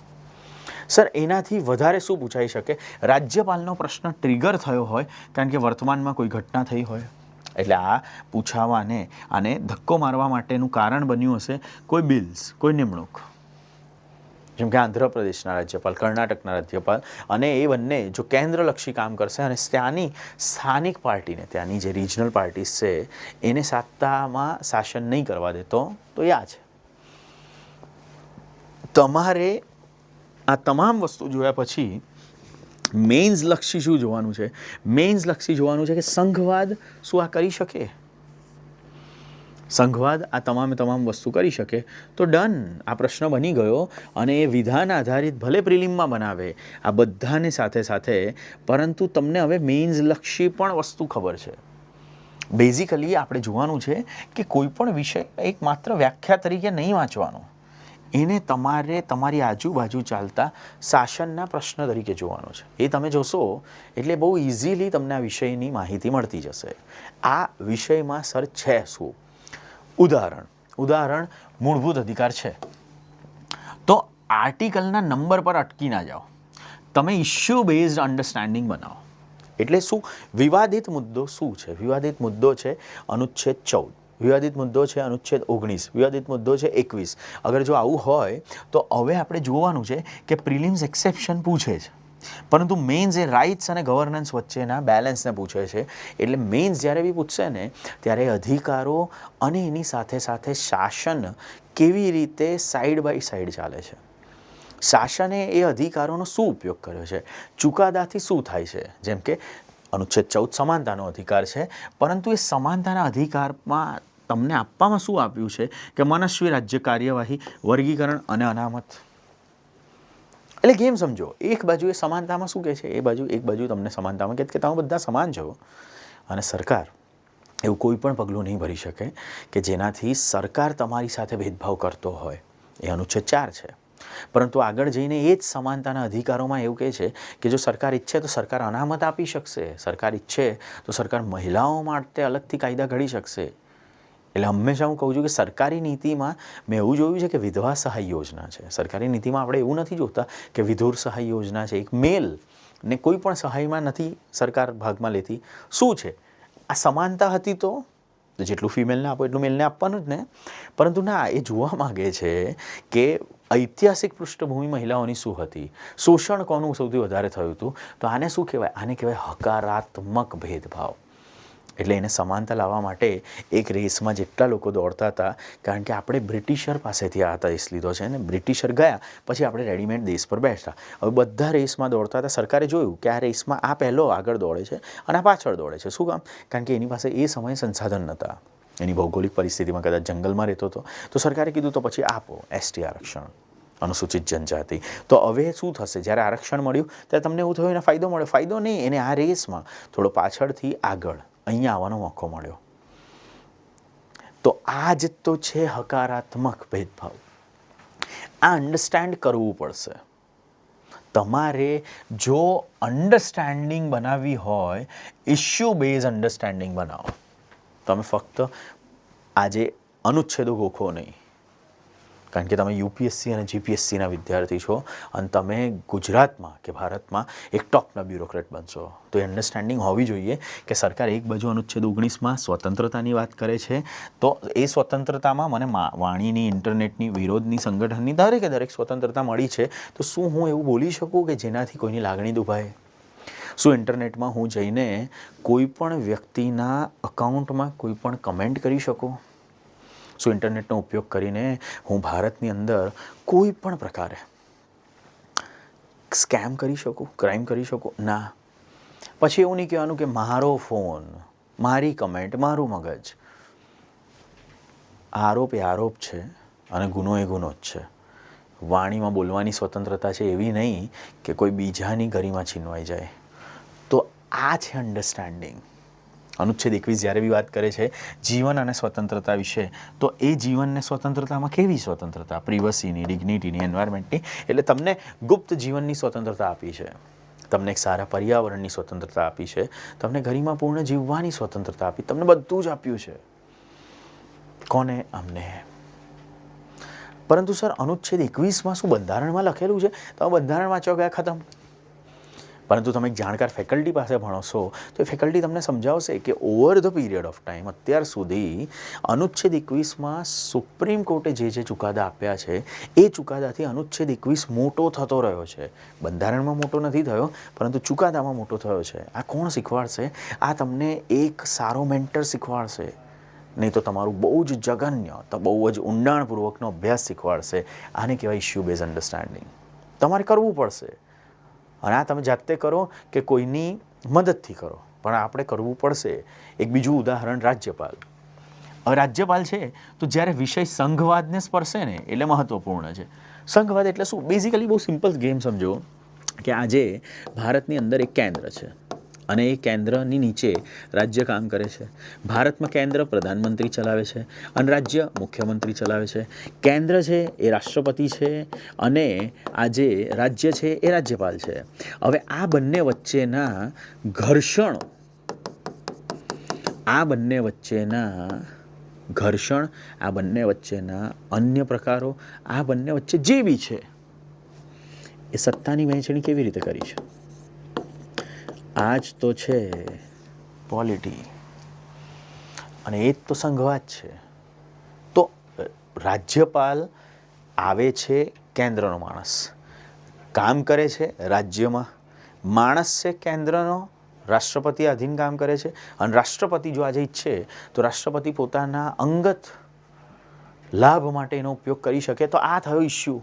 સર એનાથી વધારે શું પૂછાઈ શકે? રાજ્યપાલનો પ્રશ્ન ટ્રિગર થયો હોય કારણ કે વર્તમાનમાં કોઈ ઘટના થઈ હોય, એટલે આ પૂછાવાને અને ધક્કો મારવા માટેનું કારણ બન્યું હશે કોઈ બિલ્સ, કોઈ નિમણૂક, જેમ કે આંધ્રપ્રદેશના રાજ્યપાલ, કર્ણાટકના રાજ્યપાલ, અને એ બંને જો કેન્દ્રલક્ષી કામ કરશે અને ત્યાંની સ્થાનિક પાર્ટીને, ત્યાંની જે રિજનલ પાર્ટીઝ છે એને સત્તામાં શાસન નહીં કરવા દેતો, તો આ છે. તમારે આ તમામ વસ્તુ જોયા પછી મેઇન્સ લક્ષી શું જોવાનું છે? મેઇન્સ લક્ષી જોવાનું છે કે સંઘવાદ શું આ કરી શકે? સંઘવાદ આ તમામ વસ્તુ કરી શકે તો ડન, આ પ્રશ્ન બની ગયો. અને એ વિધાન આધારિત ભલે પ્રિલિમમાં બનાવે આ બધાને સાથે સાથે, પરંતુ તમને હવે મેઇન્સ લક્ષી પણ વસ્તુ ખબર છે. બેઝિકલી આપણે જોવાનું છે કે કોઈ પણ વિષય એક માત્ર વ્યાખ્યા તરીકે નહીં વાંચવાનો, એને તમારે તમારી આજુબાજુ ચાલતા શાસનના પ્રશ્ન તરીકે જોવાનો છે. એ તમે જોશો એટલે બહુ ઇઝીલી તમને આ વિષયની માહિતી મળતી જશે. આ વિષયમાં સર છે શું? ઉદાહરણ મૂળભૂત અધિકાર છે તો આર્ટિકલના નંબર પર અટકી ના જાઓ, તમે ઇશ્યુ બેઝડ અન્ડરસ્ટેન્ડિંગ બનાવો. એટલે શું? વિવાદિત મુદ્દો શું છે? વિવાદિત મુદ્દો છે અનુચ્છેદ 14, વિવાદિત મુદ્દો છે અનુચ્છેદ 19, વિવાદિત મુદ્દો છે 21. અગર જો આવું હોય તો હવે આપણે જોવાનું છે કે પ્રિલિમ્સ એક્સેપ્શન પૂછે છે, પરંતુ મેઇન્સ એ રાઇટ્સ અને ગવર્નન્સ વચ્ચેના બેલેન્સને પૂછે છે. એટલે મેઇન્સ જ્યારે બી પૂછશે ને ત્યારે અધિકારો અને એની સાથે સાથે શાસન કેવી રીતે સાઈડ બાય સાઈડ ચાલે છે, શાસને એ અધિકારોનો શું ઉપયોગ કર્યો છે, ચુકાદાથી શું થાય છે. જેમ કે અનુચ્છેદ 14 સમાનતાનો અધિકાર છે, પરંતુ એ સમાનતાના અધિકારમાં તમને આપવામાં શું આપ્યું છે કે મનસ્વી રાજ્ય કાર્યવાહી, વર્ગીકરણ અને અનામત. એટલે ગેમ સમજો, એક બાજુ એ સમાનતામાં શું કહે છે, એક બાજુ તમને સમાનતામાં કહે કે તમે બધા સમાન છો. અને સરકાર એવું કોઈ પણ પગલું નહીં ભરી શકે કે જેનાથી સરકાર તમારી સાથે ભેદભાવ કરતો હોય. એ અનુચ્છેદ 4 છે. પરંતુ આગળ જઈને એ જ સમાનતાના અધિકારોમાં એવું કહે છે કે જો સરકાર ઈચ્છે તો સરકાર અનામત આપી શકશે, સરકાર ઈચ્છે તો સરકાર મહિલાઓ માટે અલગથી કાયદા ઘડી શકશે. એટલે હંમેશા હું કહું છું કે સરકારી નીતિમાં મેં એવું જોયું છે કે વિધવા સહાય યોજના છે. સરકારી નીતિમાં આપણે એવું નથી જોતા કે વિધુર સહાય યોજના છે, એક મેલ ને કોઈ પણ સહાયમાં નથી સરકાર ભાગમાં લેતી. શું છે? આ સમાનતા હતી તો જેટલું ફિમેલને આપો એટલું મેલને આપવાનું જ ને. પરંતુ ના, એ જોવા માગે છે કે ઐતિહાસિક પૃષ્ઠભૂમિ મહિલાઓની શું હતી, શોષણ કોનું સૌથી વધારે થયું હતું. તો આને શું કહેવાય? આને કહેવાય હકારાત્મક ભેદભાવ. એટલે એને સમાનતા લાવવા માટે એક રેસમાં જેટલા લોકો દોડતા હતા, કારણ કે આપણે બ્રિટિશર પાસેથી આ દેશ લીધો છે ને બ્રિટિશર ગયા પછી આપણે રેડીમેડ દેશ પર બેઠા. હવે બધા રેસમાં દોડતા હતા. સરકારે જોયું કે આ રેસમાં આ પહેલો આગળ દોડે છે અને આ પાછળ દોડે છે. શું કામ? કારણ કે એની પાસે એ સમયે સંસાધન નહોતા, એની ભૌગોલિક પરિસ્થિતિમાં કદાચ જંગલમાં રહેતો હતો. તો સરકારે કીધું તો પછી આપો એસટી આરક્ષણ, અનુસૂચિત જનજાતિ. તો હવે શું થશે? જ્યારે આરક્ષણ મળ્યું ત્યારે તમને એવું થયું એને ફાયદો મળ્યો. ફાયદો નહીં, એને આ રેસમાં થોડો પાછળથી આગળ અહીંયા આવવાનો મોકો મળ્યો. તો આ જ તો છે હકારાત્મક ભેદભાવ. આ અન્ડરસ્ટેન્ડ કરવું પડશે તમારે. જો અન્ડરસ્ટેન્ડિંગ બનાવવી હોય, ઇશ્યુ બેઝ અન્ડરસ્ટેન્ડિંગ બનાવો. તમે ફક્ત આજે અનુચ્છેદો ગોખો નહીં, કારણ કે તમે યુપીએસસી અને જીપીએસસીના વિદ્યાર્થી છો અને તમે ગુજરાતમાં કે ભારતમાં એક ટોપના બ્યુરોક્રેટ બનશો. તો એ અન્ડરસ્ટેન્ડિંગ હોવી જોઈએ કે સરકાર એક બાજુ અનુચ્છેદ 19માં સ્વતંત્રતાની વાત કરે છે, તો એ સ્વતંત્રતામાં મને વાણીની, ઇન્ટરનેટની, વિરોધની, સંગઠનની દરેક સ્વતંત્રતા મળી છે. તો શું હું એવું બોલી શકું કે જેનાથી કોઈની લાગણી દુભાય? શું ઇન્ટરનેટમાં હું જઈને કોઈ પણ વ્યક્તિના અકાઉન્ટમાં કોઈ પણ કમેન્ટ કરી શકું? શું ઇન્ટરનેટનો ઉપયોગ કરીને હું ભારતની અંદર કોઈ પણ પ્રકારે સ્કેમ કરી શકું, ક્રાઇમ કરી શકું? ના. પછી એવું નહીં કહેવાનું કે મારો ફોન, મારી કમેન્ટ, મારું મગજ. આરોપ એ આરોપ છે અને ગુનો એ ગુનો જ છે. વાણીમાં બોલવાની સ્વતંત્રતા છે, એવી નહીં કે કોઈ બીજાની ગરિમા છીનવાઈ જાય. તો આ છે અન્ડરસ્ટેન્ડિંગ. અનુચ્છેદ 21 જ્યારે બી વાત કરે છે જીવન અને સ્વતંત્રતા વિશે, તો એ જીવનને સ્વતંત્રતામાં કેવી સ્વતંત્રતા? પ્રિવસીની, ડિગ્નિટીની, એન્વાયરમેન્ટની. એટલે તમને ગુપ્ત જીવનની સ્વતંત્રતા આપી છે, તમને એક સારા પર્યાવરણની સ્વતંત્રતા આપી છે, તમને ગરિમાપૂર્ણ જીવવાની સ્વતંત્રતા આપી, તમને બધું જ આપ્યું છે. કોને? અમને. પરંતુ સર અનુચ્છેદ 21માં શું બંધારણમાં લખેલું છે? તમે બંધારણ વાંચો ગયા, ખતમ. પરંતુ તમે એક જાણકાર ફેકલ્ટી પાસે ભણોશો તો એ ફેકલ્ટી તમને સમજાવશે કે over the period of time અત્યાર સુધી અનુચ્છેદ 21માં સુપ્રીમ કોર્ટે જે ચુકાદા આપ્યા છે એ ચુકાદાથી અનુચ્છેદ 21 મોટો થતો રહ્યો છે. બંધારણમાં મોટો નથી થયો, પરંતુ ચુકાદામાં મોટો થયો છે. આ કોણ શીખવાડશે? આ તમને એક સારો મેન્ટર શીખવાડશે, નહીં તો તમારું બહુ જ જઘન્ય, તો બહુ જ ઊંડાણપૂર્વકનો અભ્યાસ શીખવાડશે. આને કહેવાય ઇશ્યુ બેઝ અન્ડરસ્ટેન્ડિંગ. તમારે કરવું પડશે, અને આ તમે જાતે કરો કે કોઈની મદદથી કરો, પણ આપણે કરવું પડશે. એક બીજું ઉદાહરણ, રાજ્યપાલ. હવે રાજ્યપાલ છે તો જ્યારે વિષય સંઘવાદને સ્પર્શે ને એટલે મહત્વપૂર્ણ છે. સંઘવાદ એટલે શું? બેઝિકલી બહુ સિમ્પલ ગેમ સમજો કે આજે ભારતની અંદર એક કેન્દ્ર છે અને એ કેન્દ્રની નીચે રાજ્ય કામ કરે છે. ભારતમાં કેન્દ્ર પ્રધાનમંત્રી ચલાવે છે અને રાજ્ય મુખ્યમંત્રી ચલાવે છે. કેન્દ્ર છે એ રાષ્ટ્રપતિ છે અને આ જે રાજ્ય છે એ રાજ્યપાલ છે. હવે આ બંને વચ્ચેના ઘર્ષણ, આ બંને વચ્ચેના અન્ય પ્રકારો, આ બંને વચ્ચે જે બી છે એ સત્તાની વહેંચણી કેવી રીતે કરી છે? આ જ તો છે પોલિટી, અને એ જ તો સંઘવાદ છે. તો રાજ્યપાલ આવે છે, કેન્દ્રનો માણસ, કામ કરે છે રાજ્યમાં, માણસ છે કેન્દ્રનો, રાષ્ટ્રપતિ આધીન કામ કરે છે. અને રાષ્ટ્રપતિ જો આજે ઈચ્છે તો રાષ્ટ્રપતિ પોતાના અંગત લાભ માટે એનો ઉપયોગ કરી શકે. તો આ થયો ઇશ્યુ.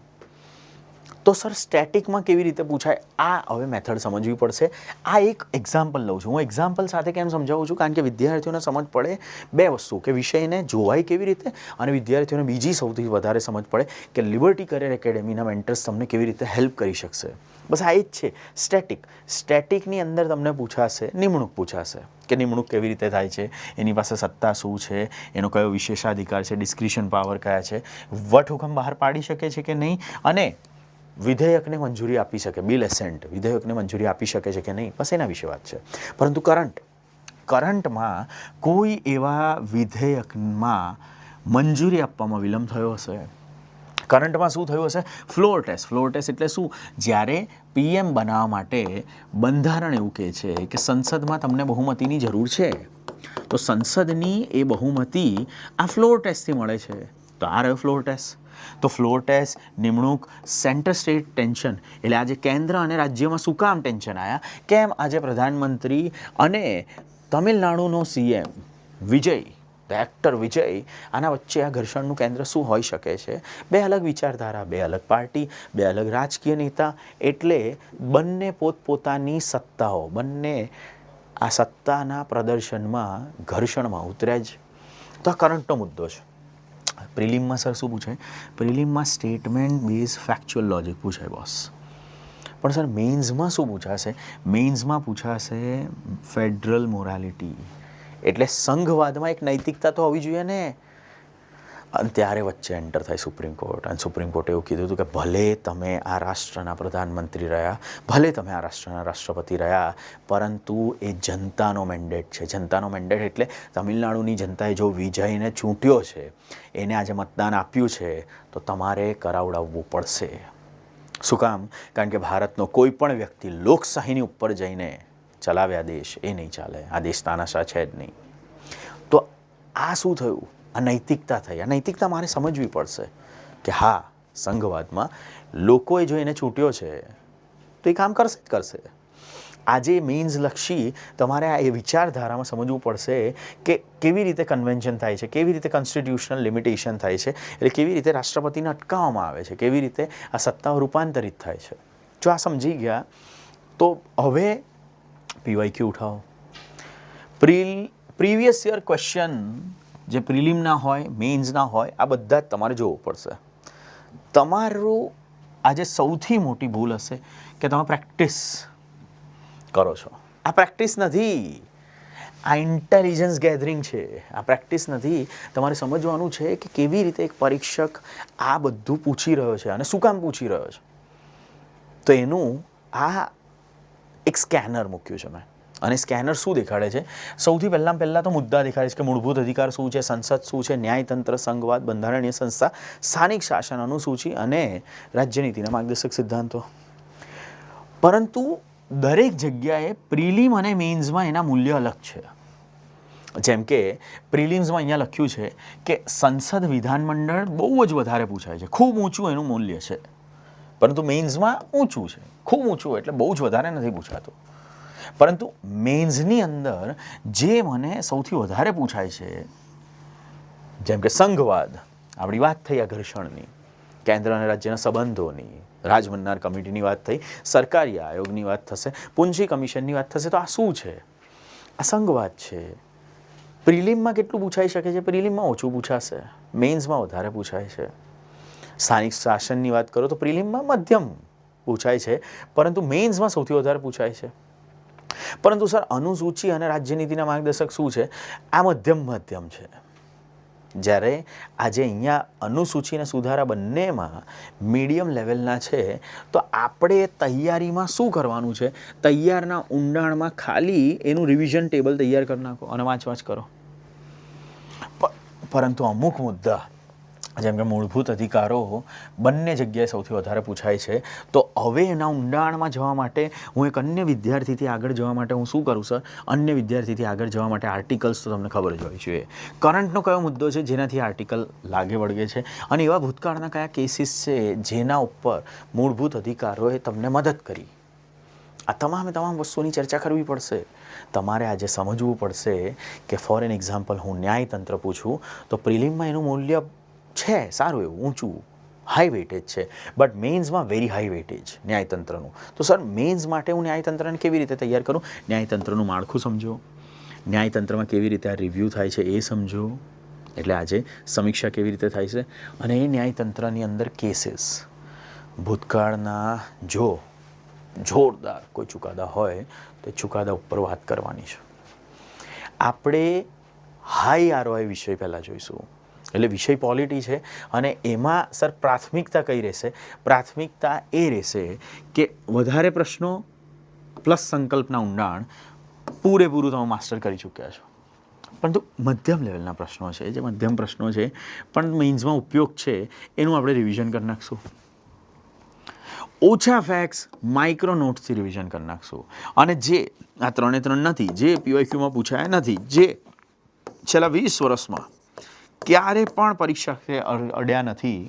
તો સર સ્ટેટિકમાં કેવી રીતે પૂછાય? આ હવે મેથડ સમજવી પડશે. આ એક એક્ઝામ્પલ લઉં છું. હું એક્ઝામ્પલ સાથે કેમ સમજાવું છું? કારણ કે વિદ્યાર્થીઓને સમજ પડે બે વસ્તુ, કે વિષયને જોવાય કેવી રીતે, અને વિદ્યાર્થીઓને બીજી સૌથી વધારે સમજ પડે કે લિબર્ટી કરિયર એકેડેમીના મેન્ટર્સ તમને કેવી રીતે હેલ્પ કરી શકશે. બસ આ જ છે સ્ટેટિક. સ્ટેટિકની અંદર તમને પૂછાશે નિમણૂક, પૂછાશે કે નિમણૂક કેવી રીતે થાય છે, એની પાસે સત્તા શું છે, એનો કયો વિશેષાધિકાર છે, ડિસ્ક્રિશન પાવર કયા છે, વટહુકમ બહાર પાડી શકે છે કે નહીં, અને વિધેયકને મંજૂરી આપી શકે, બિલ એસેન્ટ, વિધેયકને મંજૂરી આપી શકે છે કે નહીં. બસ એના વિશે વાત છે. પરંતુ કરંટમાં કોઈ એવા વિધેયકમાં મંજૂરી આપવામાં વિલંબ થયો હશે? કરંટમાં શું થયું હશે? Floor test. ફ્લોર ટેસ્ટ એટલે શું? જ્યારે PM બનાવવા માટે બંધારણ એવું કહે છે કે સંસદમાં તમને બહુમતીની જરૂર છે, તો સંસદની એ બહુમતી આ ફ્લોર ટેસ્ટથી મળે છે. તો આ રહ્યો ફ્લોર ટેસ્ટ. તો ફ્લોર ટેસ્ટ, નિમણૂક, સેન્ટર સ્ટેટ ટેન્શન. એટલે આજે કેન્દ્ર અને રાજ્યમાં શું કામ ટેન્શન આવ્યા? કેમ આજે પ્રધાનમંત્રી અને તમિલનાડુનો CM વિજય, ધ એક્ટર વિજય, આના વચ્ચે આ ઘર્ષણનું કેન્દ્ર શું હોઈ શકે છે? બે અલગ વિચારધારા, બે અલગ પાર્ટી, બે અલગ રાજકીય નેતા. એટલે બંને પોતપોતાની સત્તાઓ, બંને આ સત્તાના પ્રદર્શનમાં ઘર્ષણમાં ઉતર્યા જ. તો આ કરંટનો મુદ્દો છે. પ્રિલિમમાં સર શું પૂછાય? પ્રિલિમમાં સ્ટેટમેન્ટ બેઝ ફેક્ચ્યુઅલ લોજિક પૂછાય બોસ. પણ સર મેઇન્સમાં શું પૂછાશે? મેઇન્સમાં પૂછાશે ફેડરલ મોરાલિટી. એટલે સંઘવાદમાં એક નૈતિકતા તો હોવી જોઈએ ને. અને ત્યારે વચ્ચે એન્ટર થાય સુપ્રીમ કોર્ટ, અને સુપ્રીમ કોર્ટે એવું કીધું હતું કે ભલે તમે આ રાષ્ટ્રના પ્રધાનમંત્રી રહ્યા, ભલે તમે આ રાષ્ટ્રના રાષ્ટ્રપતિ રહ્યા, પરંતુ એ જનતાનો મેન્ડેટ છે. જનતાનો મેન્ડેટ એટલે તમિલનાડુની જનતાએ જો વિજયને ચૂંટ્યો છે, એને આજે મતદાન આપ્યું છે, તો તમારે કરાવડાવવું પડશે. શું કામ? કારણ કે ભારતનો કોઈ પણ વ્યક્તિ લોકશાહીની ઉપર જઈને ચલાવ્યા દેશ એ નહીં ચાલે. આ દેશ તાનાશાહ છે જ નહીં. તો આ શું થયું? આ નૈતિકતા થઈ. આ નૈતિકતા મારે સમજવી પડશે કે હા, સંઘવાદમાં લોકોએ જો એને છૂટ્યો છે તો એ કામ કરશે જ કરશે. આજે મેઇન્સલક્ષી તમારે આ એ વિચારધારામાં સમજવું પડશે કે કેવી રીતે કન્વેન્શન થાય છે, કેવી રીતે કોન્સ્ટિટ્યુશનલ લિમિટેશન થાય છે, એટલે કેવી રીતે રાષ્ટ્રપતિને અટકાવવામાં આવે છે, કેવી રીતે આ સત્તાઓ રૂપાંતરિત થાય છે. જો આ સમજી ગયા તો હવે PYQ ઉઠાવો. પ્રીવિયસ યર ક્વેશ્ચન જે પ્રિલિમના હોય, મેઇન્સના હોય, આ બધા જ તમારે જોવું પડશે. તમારું આજે સૌથી મોટી ભૂલ હશે કે તમે પ્રેક્ટિસ કરો છો. આ પ્રેક્ટિસ નથી, આ ઇન્ટેલિજન્સ ગેધરિંગ છે. આ પ્રેક્ટિસ નથી. તમારે સમજવાનું છે કે કેવી રીતે એક પરીક્ષક આ બધું પૂછી રહ્યો છે અને શું કામ પૂછી રહ્યો છે. તો એનું આ એક સ્કેનર મૂક્યું છે મેં. અને સ્કેનર શું દેખાડે છે? સૌથી પહેલાં તો મુદ્દા દેખાડે છે કે મૂળભૂત અધિકાર શું છે, સંસદ શું છે, ન્યાયતંત્ર, સંઘવાદ, બંધારણીય સંસ્થા, સ્થાનિક શાસન અનુસૂચિ અને રાજ્યનીતિના માર્ગદર્શક સિદ્ધાંતો. પરંતુ દરેક જગ્યાએ પ્રિલિમ અને મેઇન્સમાં એના મૂલ્ય અલગ છે. જેમ કે પ્રિલિમ્સમાં અહીંયા લખ્યું છે કે સંસદ વિધાનમંડળ બહુ જ વધારે પૂછાય છે, ખૂબ ઊંચું એનું મૂલ્ય છે. પરંતુ મેઇન્સમાં ઊંચું છે, ખૂબ ઊંચું એટલે બહુ જ વધારે નથી પૂછાતું. પરંતુ મેઇન્સની અંદર જે મને સૌથી વધારે પૂછાય છે, જેમ કે સંઘવાદ, આપણી વાત થઈ આ ઘર્ષણની, કેન્દ્ર અને રાજ્યના સંબંધોની, રાજમન્નાર કમિટીની વાત થઈ, સરકારી આયોગની વાત થશે, પુંજી કમિશનની વાત થશે. તો આ શું છે? આ સંઘવાદ છે. પ્રિલિમમાં કેટલું પૂછાઈ શકે છે? પ્રિલિમમાં ઓછું પૂછાશે, મેઇન્સમાં વધારે પૂછાય છે. સ્થાનિક શાસનની વાત કરો તો પ્રિલિમમાં મધ્યમ પૂછાય છે, પરંતુ મેઇન્સમાં સૌથી વધારે પૂછાય છે. પરંતુ સર અનુસૂચિ અને રાજ્યનીતિના માર્ગદર્શક શું છે? આ મધ્યમ છે. જ્યારે આજે અહીંયા અનુસૂચિ અને સુધારા બંનેમાં મીડિયમ લેવલના છે, તો આપણે તૈયારીમાં શું કરવાનું છે? તૈયારના ઊંડાણમાં ખાલી એનું રિવિઝન ટેબલ તૈયાર કરી નાખો અને વાંચ કરો. પરંતુ અમુક મુદ્દા જેમ કે મૂળભૂત અધિકારો બંને જગ્યાએ સૌથી વધારે પૂછાય છે. તો હવે એના ઊંડાણમાં જવા માટે હું એક અન્ય વિદ્યાર્થીથી આગળ જવા માટે હું શું કરું સર? અન્ય વિદ્યાર્થીથી આગળ જવા માટે આર્ટિકલ્સ તો તમને ખબર જ હોય છે. કરંટનો કયો મુદ્દો છે જેનાથી આર્ટિકલ લાગે વળગે છે, અને એવા ભૂતકાળના કયા કેસીસ છે જેના ઉપર મૂળભૂત અધિકારોએ તમને મદદ કરી. આ તમામ વસ્તુની ચર્ચા કરવી પડશે. તમારે આજે સમજવું પડશે કે ફોર એન એક્ઝામ્પલ હું ન્યાયતંત્ર પૂછું તો પ્રિલિમમાં એનું મૂલ્ય છે સારું એવું ઊંચું, હાઈ વેટેજ છે, બટ મેઇન્સમાં વેરી હાઈ વેટેજ ન્યાયતંત્રનું. તો સર મેઇન્સ માટે હું ન્યાયતંત્રને કેવી રીતે તૈયાર કરું? ન્યાયતંત્રનું માળખું સમજો, ન્યાયતંત્રમાં કેવી રીતે આ રિવ્યૂ થાય છે એ સમજો. એટલે આજે સમીક્ષા કેવી રીતે થાય છે, અને એ ન્યાયતંત્રની અંદર કેસીસ ભૂતકાળના જો જોરદાર કોઈ ચુકાદા હોય તો ચુકાદા ઉપર વાત કરવાની છે. આપણે હાઈ ROI વિષય પહેલાં જોઈશું. એટલે વિષય પોલિટી છે, અને એમાં સર પ્રાથમિકતા કઈ રહેશે? પ્રાથમિકતા એ રહેશે કે વધારે પ્રશ્નો પ્લસ સંકલ્પના ઊંડાણ પૂરેપૂરું તમે માસ્ટર કરી ચૂક્યા છો. પરંતુ મધ્યમ લેવલના પ્રશ્નો છે, જે મધ્યમ પ્રશ્નો છે પણ મેઇન્સમાં ઉપયોગ છે, એનું આપણે રિવિઝન કરી નાખશું. ઓછા ફેક્ટ્સ માઇક્રો નોટ્સથી રિવિઝન કરી નાખશું. અને જે આ 3 નથી, જે PYQમાં પૂછાયા નથી, જે છેલ્લા 20 વર્ષમાં ક્યારે પણ પરીક્ષા અડ્યા નથી,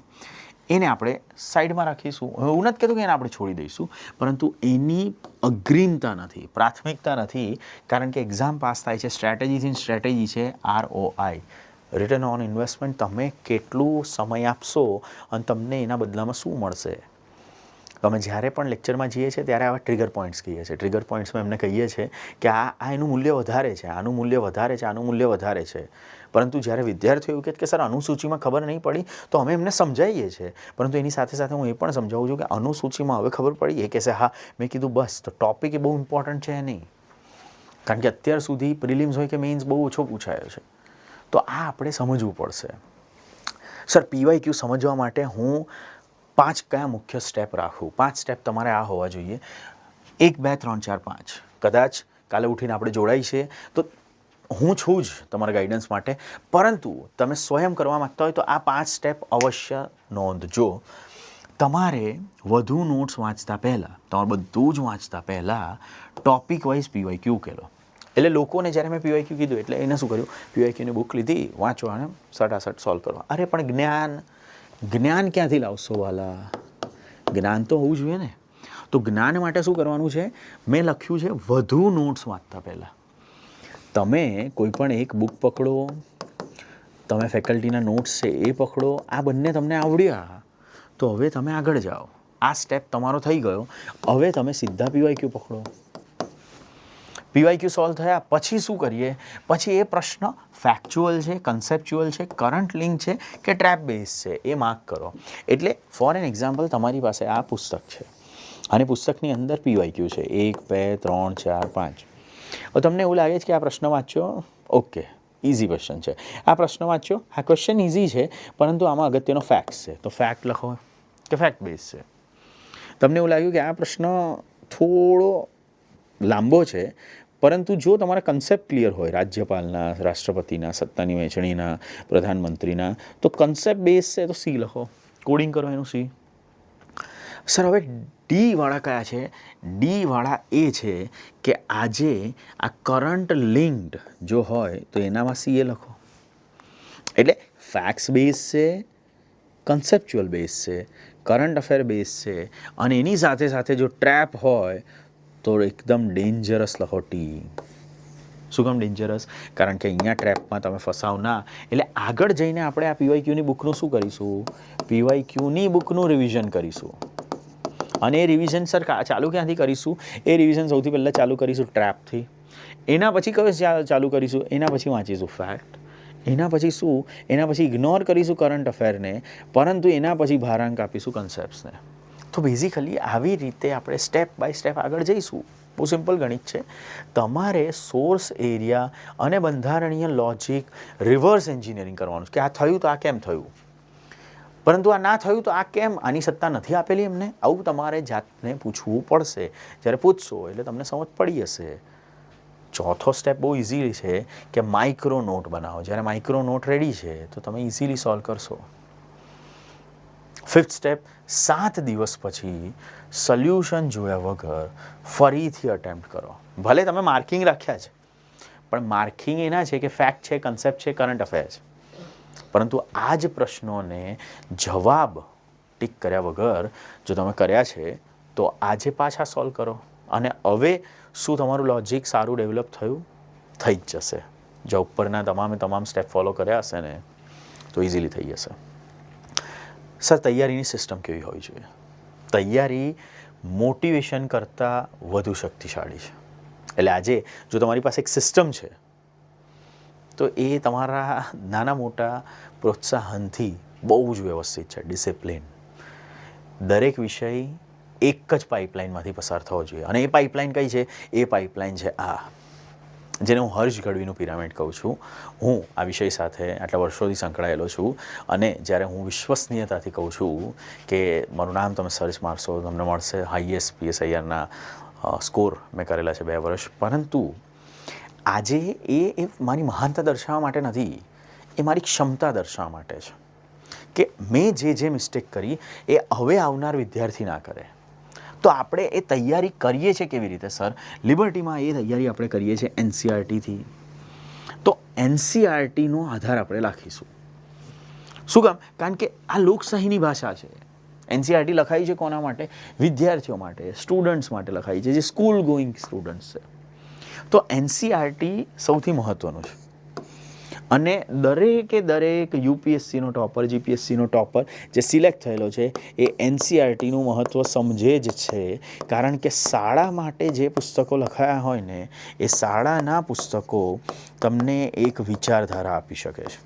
એને આપણે સાઈડમાં રાખીશું. એવું નથી કહેતું કે એને આપણે છોડી દઈશું, પરંતુ એની અગ્રિમતા નથી, પ્રાથમિકતા નથી. કારણ કે એક્ઝામ પાસ થાય છે, સ્ટ્રેટેજી છે ROI, રિટર્ન ઓન ઇન્વેસ્ટમેન્ટ. તમે કેટલું સમય આપશો અને તમને એના બદલામાં શું મળશે? તમે જ્યારે પણ લેક્ચરમાં જઈએ છીએ ત્યારે આવા ટ્રિગર પોઈન્ટ્સ કહીએ છીએ. ટ્રિગર પોઈન્ટ્સમાં એમને કહીએ છીએ કે આ એનું મૂલ્ય વધારે છે, આનું મૂલ્ય વધારે છે, આનું મૂલ્ય વધારે છે. પરંતુ જ્યારે વિદ્યાર્થીઓ એવું કહે કે સર અનુસૂચિમાં ખબર નહીં પડી, તો અમે એમને સમજાવીએ છીએ. પરંતુ એની સાથે સાથે હું એ પણ સમજાવું છું કે અનુસૂચિમાં હવે ખબર પડી, એ કહેશે હા. મેં કીધું બસ, તો ટોપિક એ બહુ ઇમ્પોર્ટન્ટ છે નહીં, કારણ કે અત્યાર સુધી પ્રિલિમ્સ હોય કે મેઇન્સ બહુ ઓછો પૂછાયો છે. તો આ આપણે સમજવું પડશે. સર PYQ સમજવા માટે હું 5 કયા મુખ્ય સ્ટેપ રાખું? 5 સ્ટેપ તમારે આ હોવા જોઈએ. 1, 2, 3, 4, 5. કદાચ કાલે ઉઠીને આપણે જોડાઈ છે તો હું છું જ તમારા ગાઈડન્સ માટે, પરંતુ તમે સ્વયં કરવા માગતા હોય તો આ 5 સ્ટેપ અવશ્ય નોંધજો. તમારે વધુ નોટ્સ વાંચતા પહેલાં, તમારે બધું જ વાંચતા પહેલાં ટોપિક વાઇઝ PYQ ઉકેલો. એટલે લોકોને જ્યારે મેં PYQ કીધું એટલે એને શું કર્યું? PYQની બુક લીધી, વાંચો અને સટાસટ સોલ્વ કરવા. અરે પણ જ્ઞાન ક્યાંથી લાવશો વાલા? જ્ઞાન તો હોવું જોઈએ ને. તો જ્ઞાન માટે શું કરવાનું છે? મેં લખ્યું છે વધુ નોટ્સ વાંચતા પહેલાં. તમે કોઈ પણ એક બુક પકડો, તમે ફેકલ્ટીના નોટ્સ છે એ પકડો, આ બંને તમને આવડ્યા તો હવે તમે આગળ જાઓ. આ સ્ટેપ તમારો થઈ ગયો. હવે તમે સીધા પીવાયક્યુ પકડો. પીવાયક્યુ સોલ્વ થયા પછી શું કરીએ? પછી એ પ્રશ્ન ફેક્ચ્યુઅલ છે, કન્સેપ્ચ્યુઅલ છે, કરંટ લિંક છે કે ટ્રેપ બેઝ છે એ માર્ક કરો. એટલે ફોર એન એક્ઝામ્પલ તમારી પાસે આ પુસ્તક છે અને પુસ્તકની અંદર પીવાયક્યુ છે 1, 2, 3, 4, 5. હવે તમને એવું લાગે છે કે આ પ્રશ્ન વાંચ્યો, ઓકે ઇઝી ક્વેશ્ચન છે. આ પ્રશ્ન વાંચ્યો, આ ક્વેશ્ચન ઇઝી છે, પરંતુ આમાં અગત્યનો ફેક્ટ છે, તો ફેક્ટ લખો કે ફેક્ટ બેઝ છે. તમને એવું લાગ્યું કે આ પ્રશ્ન થોડો લાંબો છે, પરંતુ જો તમારા કન્સેપ્ટ ક્લિયર હોય રાજ્યપાલના, રાષ્ટ્રપતિના, સત્તાની વહેંચણીના, પ્રધાનમંત્રીના, તો કન્સેપ્ટ બેઝ છે તો સી લખો, કોડિંગ કરો એનું સી. સર હવે ડીવાળા કયા છે? ડીવાળા એ છે કે આજે આ કરંટ લિંક્ડ જો હોય તો એનામાં સીએ લખો. એટલે ફેક્ટ્સ બેઝ છે, કન્સેપ્ચ્યુઅલ બેઝ છે, કરંટ અફેર બેઝ છે, અને એની સાથે સાથે જો ટ્રેપ હોય તો એકદમ ડેન્જરસ લખો ટી. શું કામ ડેન્જરસ? કારણ કે અહીંયા ટ્રેપમાં તમે ફસાવ ના. એટલે આગળ જઈને આપણે આ પીવાયક્યુની બુકનું શું કરીશું? પીવાયક્યુની બુકનું રિવિઝન કરીશું. અને એ રિવિઝન સર ચાલુ ક્યાંથી કરીશું? એ રિવિઝન સૌથી પહેલાં ચાલુ કરીશું ટ્રેપથી. એના પછી કયો ચાલુ કરીશું? એના પછી વાંચીશું ફેક્ટ. એના પછી શું? એના પછી ઇગ્નોર કરીશું કરંટ અફેરને, પરંતુ એના પછી ભારાંક આપીશું કન્સેપ્ટ્સને. તો બેઝિકલી આવી રીતે આપણે સ્ટેપ બાય સ્ટેપ આગળ જઈશું. બહુ સિમ્પલ ગણિત છે. તમારે સોર્સ એરિયા અને બંધારણીય લોજિક રિવર્સ એન્જિનિયરિંગ કરવાનું છે કે આ થયું તો આ કેમ થયું, પરંતુ આ ના થયું તો આ કેમ, આની સત્તા નથી આપેલી એમને. આવું તમારે જાતને પૂછવું પડશે. જ્યારે પૂછશો એટલે તમને સમજ પડી હશે. ચોથો સ્ટેપ બહુ ઇઝીલી છે કે માઇક્રો નોટ બનાવો. જ્યારે માઇક્રો નોટ રેડી છે તો તમે ઇઝીલી સોલ્વ કરશો. ફિફ્થ સ્ટેપ, 7 દિવસ પછી સોલ્યુશન જોયા વગર ફરીથી અટેમ્પ્ટ કરો. ભલે તમે માર્કિંગ રાખ્યા છે, પણ માર્કિંગ એના છે કે ફેક્ટ છે, કન્સેપ્ટ છે, કરંટ અફેર છે, પરંતુ આ જ પ્રશ્નોને જવાબ ટીક કર્યા વગર જો તમે કર્યા છે તો આજે પાછા સોલ્વ કરો. અને હવે શું તમારું લોજિક સારું ડેવલપ થયું? થઈ જ જશે. જો ઉપરના તમામ સ્ટેપ ફોલો કર્યા હશે ને તો ઇઝીલી થઈ જશે. સર તૈયારીની સિસ્ટમ કેવી હોવી જોઈએ? તૈયારી મોટિવેશન કરતાં વધુ શક્તિશાળી છે. એટલે આજે જો તમારી પાસે એક સિસ્ટમ છે તો એ તમારા નાના મોટા પ્રોત્સાહનથી બહુ જ વ્યવસ્થિત છે. ડિસિપ્લિન. દરેક વિષય એક જ પાઇપલાઇનમાંથી પસાર થવો જોઈએ. અને એ પાઇપલાઇન કઈ છે? એ પાઇપલાઇન છે આ, જેને હું હર્ષ ગઢવીનું પિરામિડ કહું છું. હું આ વિષય સાથે આટલા વર્ષોથી સંકળાયેલો છું અને જ્યારે હું વિશ્વસનીયતાથી કહું છું કે મારું નામ તમે સર્ચ મારશો તમને મળશે હાઈએસ્ટ PSIRના સ્કોર મેં કરેલા છે 2 વર્ષ. પરંતુ આજે એ મારી મહાનતા દર્શાવવા માટે નથી, એ મારી ક્ષમતા દર્શાવવા માટે છે કે મેં જે મિસ્ટેક કરી એ હવે આવનાર વિદ્યાર્થી ના કરે. તો આપણે એ તૈયારી કરીએ છીએ કેવી રીતે? સર લિબર્ટીમાં એ તૈયારી આપણે કરીએ છીએ NCERTથી. તો NCERTનો આધાર આપણે રાખીશું. શું કામ? કારણ કે આ લોકશાહીની ભાષા છે. NCERT લખાઈ છે કોના માટે? વિદ્યાર્થીઓ માટે, સ્ટુડન્ટ્સ માટે લખાઈ છે, જે સ્કૂલ ગોઈંગ સ્ટુડન્ટ્સ છે. તો NCERT સૌથી મહત્ત્વનું છે. અને દરેક UPSCનો ટોપર, GPSCનો ટોપર જે સિલેક્ટ થયેલો છે એ NCERTનું મહત્ત્વ સમજે જ છે. કારણ કે શાળા માટે જે પુસ્તકો લખાયા હોય ને એ શાળાના પુસ્તકો તમને એક વિચારધારા આપી શકે છે.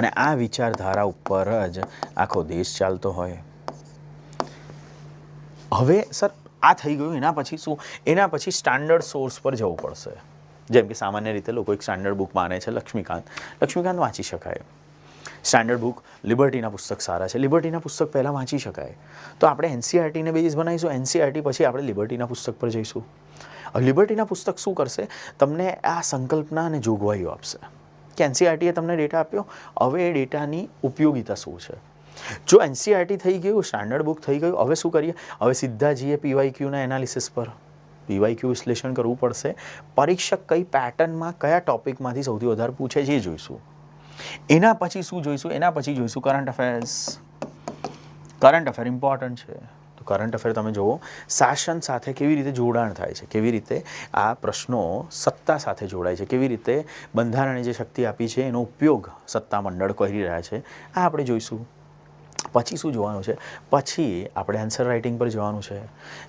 અને આ વિચારધારા ઉપર જ આખો દેશ ચાલતો હોય. હવે સર આ થઈ ગયું. એના પછી શું? એના પછી સ્ટાન્ડર્ડ સોર્સ પર જવું પડશે. જેમ કે સામાન્ય રીતે લોકો એક સ્ટાન્ડર્ડ બુક માને છે લક્ષ્મીકાંત વાંચી શકાય. સ્ટાન્ડર્ડ બુક લિબર્ટીના પુસ્તક સારા છે, લિબર્ટીના પુસ્તક પહેલાં વાંચી શકાય. તો આપણે NCERTને બેઝ બનાવીશું. NCERT પછી આપણે લિબર્ટીના પુસ્તક પર જઈશું. લિબર્ટીના પુસ્તક શું કરશે? તમને આ સંકલ્પના અને જોગવાઈઓ આપશે કે NCERTએ તમને ડેટા આપ્યો, હવે એ ડેટાની ઉપયોગિતા શું છે. જો NCERT થઈ ગયું, સ્ટાન્ડર્ડ બુક થઈ ગયું, હવે શું કરીએ? હવે સીધા જઈએ PYQના એનાલિસિસ પર. PYQ વિશ્લેષણ કરવું પડશે. પરીક્ષક કઈ પેટર્નમાં કયા ટોપિકમાંથી સૌથી વધારે પૂછે છે એ જોઈશું. એના પછી શું જોઈશું? એના પછી જોઈશું current affairs. Current affair important છે. તો કરંટ અફેર તમે જુઓ શાસન સાથે કેવી રીતે જોડાણ થાય છે, કેવી રીતે આ પ્રશ્નો સત્તા સાથે જોડાય છે, કેવી રીતે બંધારણે જે શક્તિ આપી છે એનો ઉપયોગ સત્તા મંડળ કરી રહ્યા છે, આ આપણે જોઈશું. પછી શું જોવાનું છે? પછી આપણે આન્સર રાઇટિંગ પર જવાનું છે.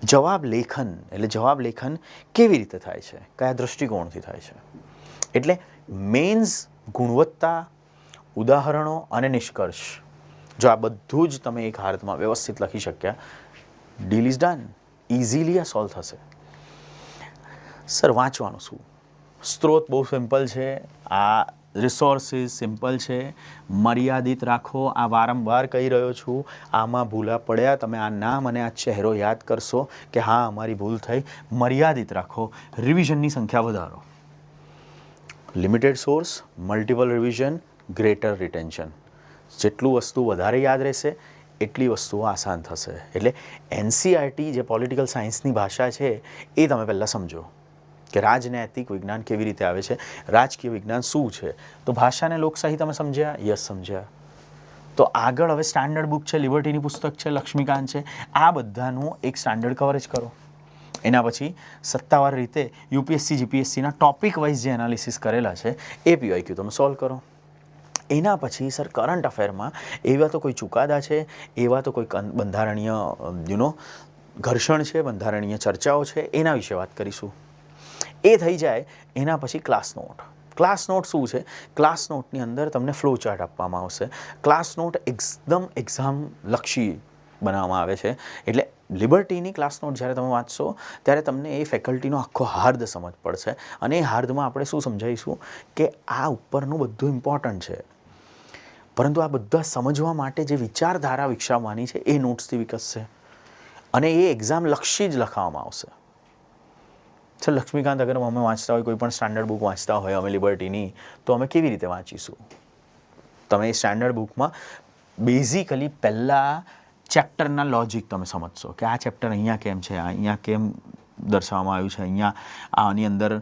જવાબ લેખન એટલે જવાબ લેખન કેવી રીતે થાય છે, કયા દૃષ્ટિકોણથી થાય છે. એટલે મેન્સ, ગુણવત્તા, ઉદાહરણો અને નિષ્કર્ષ, જો આ બધું જ તમે એક હાથમાં વ્યવસ્થિત લખી શક્યા, ડીલ ઇઝ ડન. ઇઝીલી આ સોલ્વ થશે. સર વાંચવાનું શું? સ્ત્રોત બહુ સિમ્પલ છે, આ રિસોર્સિસ સિમ્પલ છે, મર્યાદિત રાખો. આ વારંવાર કહી રહ્યો છું. આમાં ભૂલા પડ્યા, તમે આ નામ અને આ ચહેરો યાદ કરશો કે હા અમારી ભૂલ થઈ. મર્યાદિત રાખો, રિવિઝનની સંખ્યા વધારો. Limited source, multiple revision, greater retention. જેટલું વસ્તુ વધારે યાદ રહેશે એટલી વસ્તુઓ આસાન થશે. એટલે એનસીઆરટી જે પોલિટિકલ સાયન્સની ભાષા છે એ તમે પહેલાં સમજો કે રાજનૈતિક વિજ્ઞાન કેવી રીતે આવે છે, રાજકીય વિજ્ઞાન શું છે. તો ભાષાને લોકશાહી તમે સમજ્યા? યસ, સમજ્યા. તો આગળ હવે સ્ટાન્ડર્ડ બુક છે, લિબર્ટીની પુસ્તક છે, લક્ષ્મીકાંત છે, આ બધાનું એક સ્ટાન્ડર્ડ કવરેજ કરો. એના પછી સત્તાવાર રીતે યુપીએસસી જીપીએસસીના ટોપિક વાઇઝ જે એનાલિસિસ કરેલા છે એ પીવાયક્યુ તમે સોલ્વ કરો. એના પછી સર કરંટ અફેરમાં એવા તો કોઈ ચુકાદા છે, એવા તો કોઈ બંધારણીય ઘર્ષણ છે, બંધારણીય ચર્ચાઓ છે, એના વિશે વાત કરીશું. એ થઈ જાય એના પછી ક્લાસ નોટ. ક્લાસ નોટ શું છે? ક્લાસ નોટની અંદર તમને ફ્લો ચાર્ટ આપવામાં આવશે. ક્લાસ નોટ એકદમ એક્ઝામ લક્ષી બનાવવામાં આવે છે. એટલે લિબર્ટીની ક્લાસ નોટ જ્યારે તમે વાંચશો ત્યારે તમને એ ફેકલ્ટીનો આખો હાર્દ સમજ પડશે. અને એ હાર્દમાં આપણે શું સમજાવીશું કે આ ઉપરનું બધું ઇમ્પોર્ટન્ટ છે, પરંતુ આ બધા સમજવા માટે જે વિચારધારા વિકસાવવાની છે એ નોટ્સથી વિકસશે અને એ એક્ઝામ લક્ષી જ લખાવવામાં આવશે. સર લક્ષ્મીકાંત અગર અમે વાંચતા હોય, કોઈ પણ સ્ટાન્ડર્ડ બુક વાંચતા હોય અમે લિબર્ટીની, તો અમે કેવી રીતે વાંચીશું? તમે એ સ્ટાન્ડર્ડ બુકમાં બેઝિકલી પહેલાં ચેપ્ટરના લોજિક તમે સમજશો કે આ ચેપ્ટર અહીંયા કેમ છે, અહીંયા કેમ દર્શાવવામાં આવ્યું છે, અહીંયા આની અંદર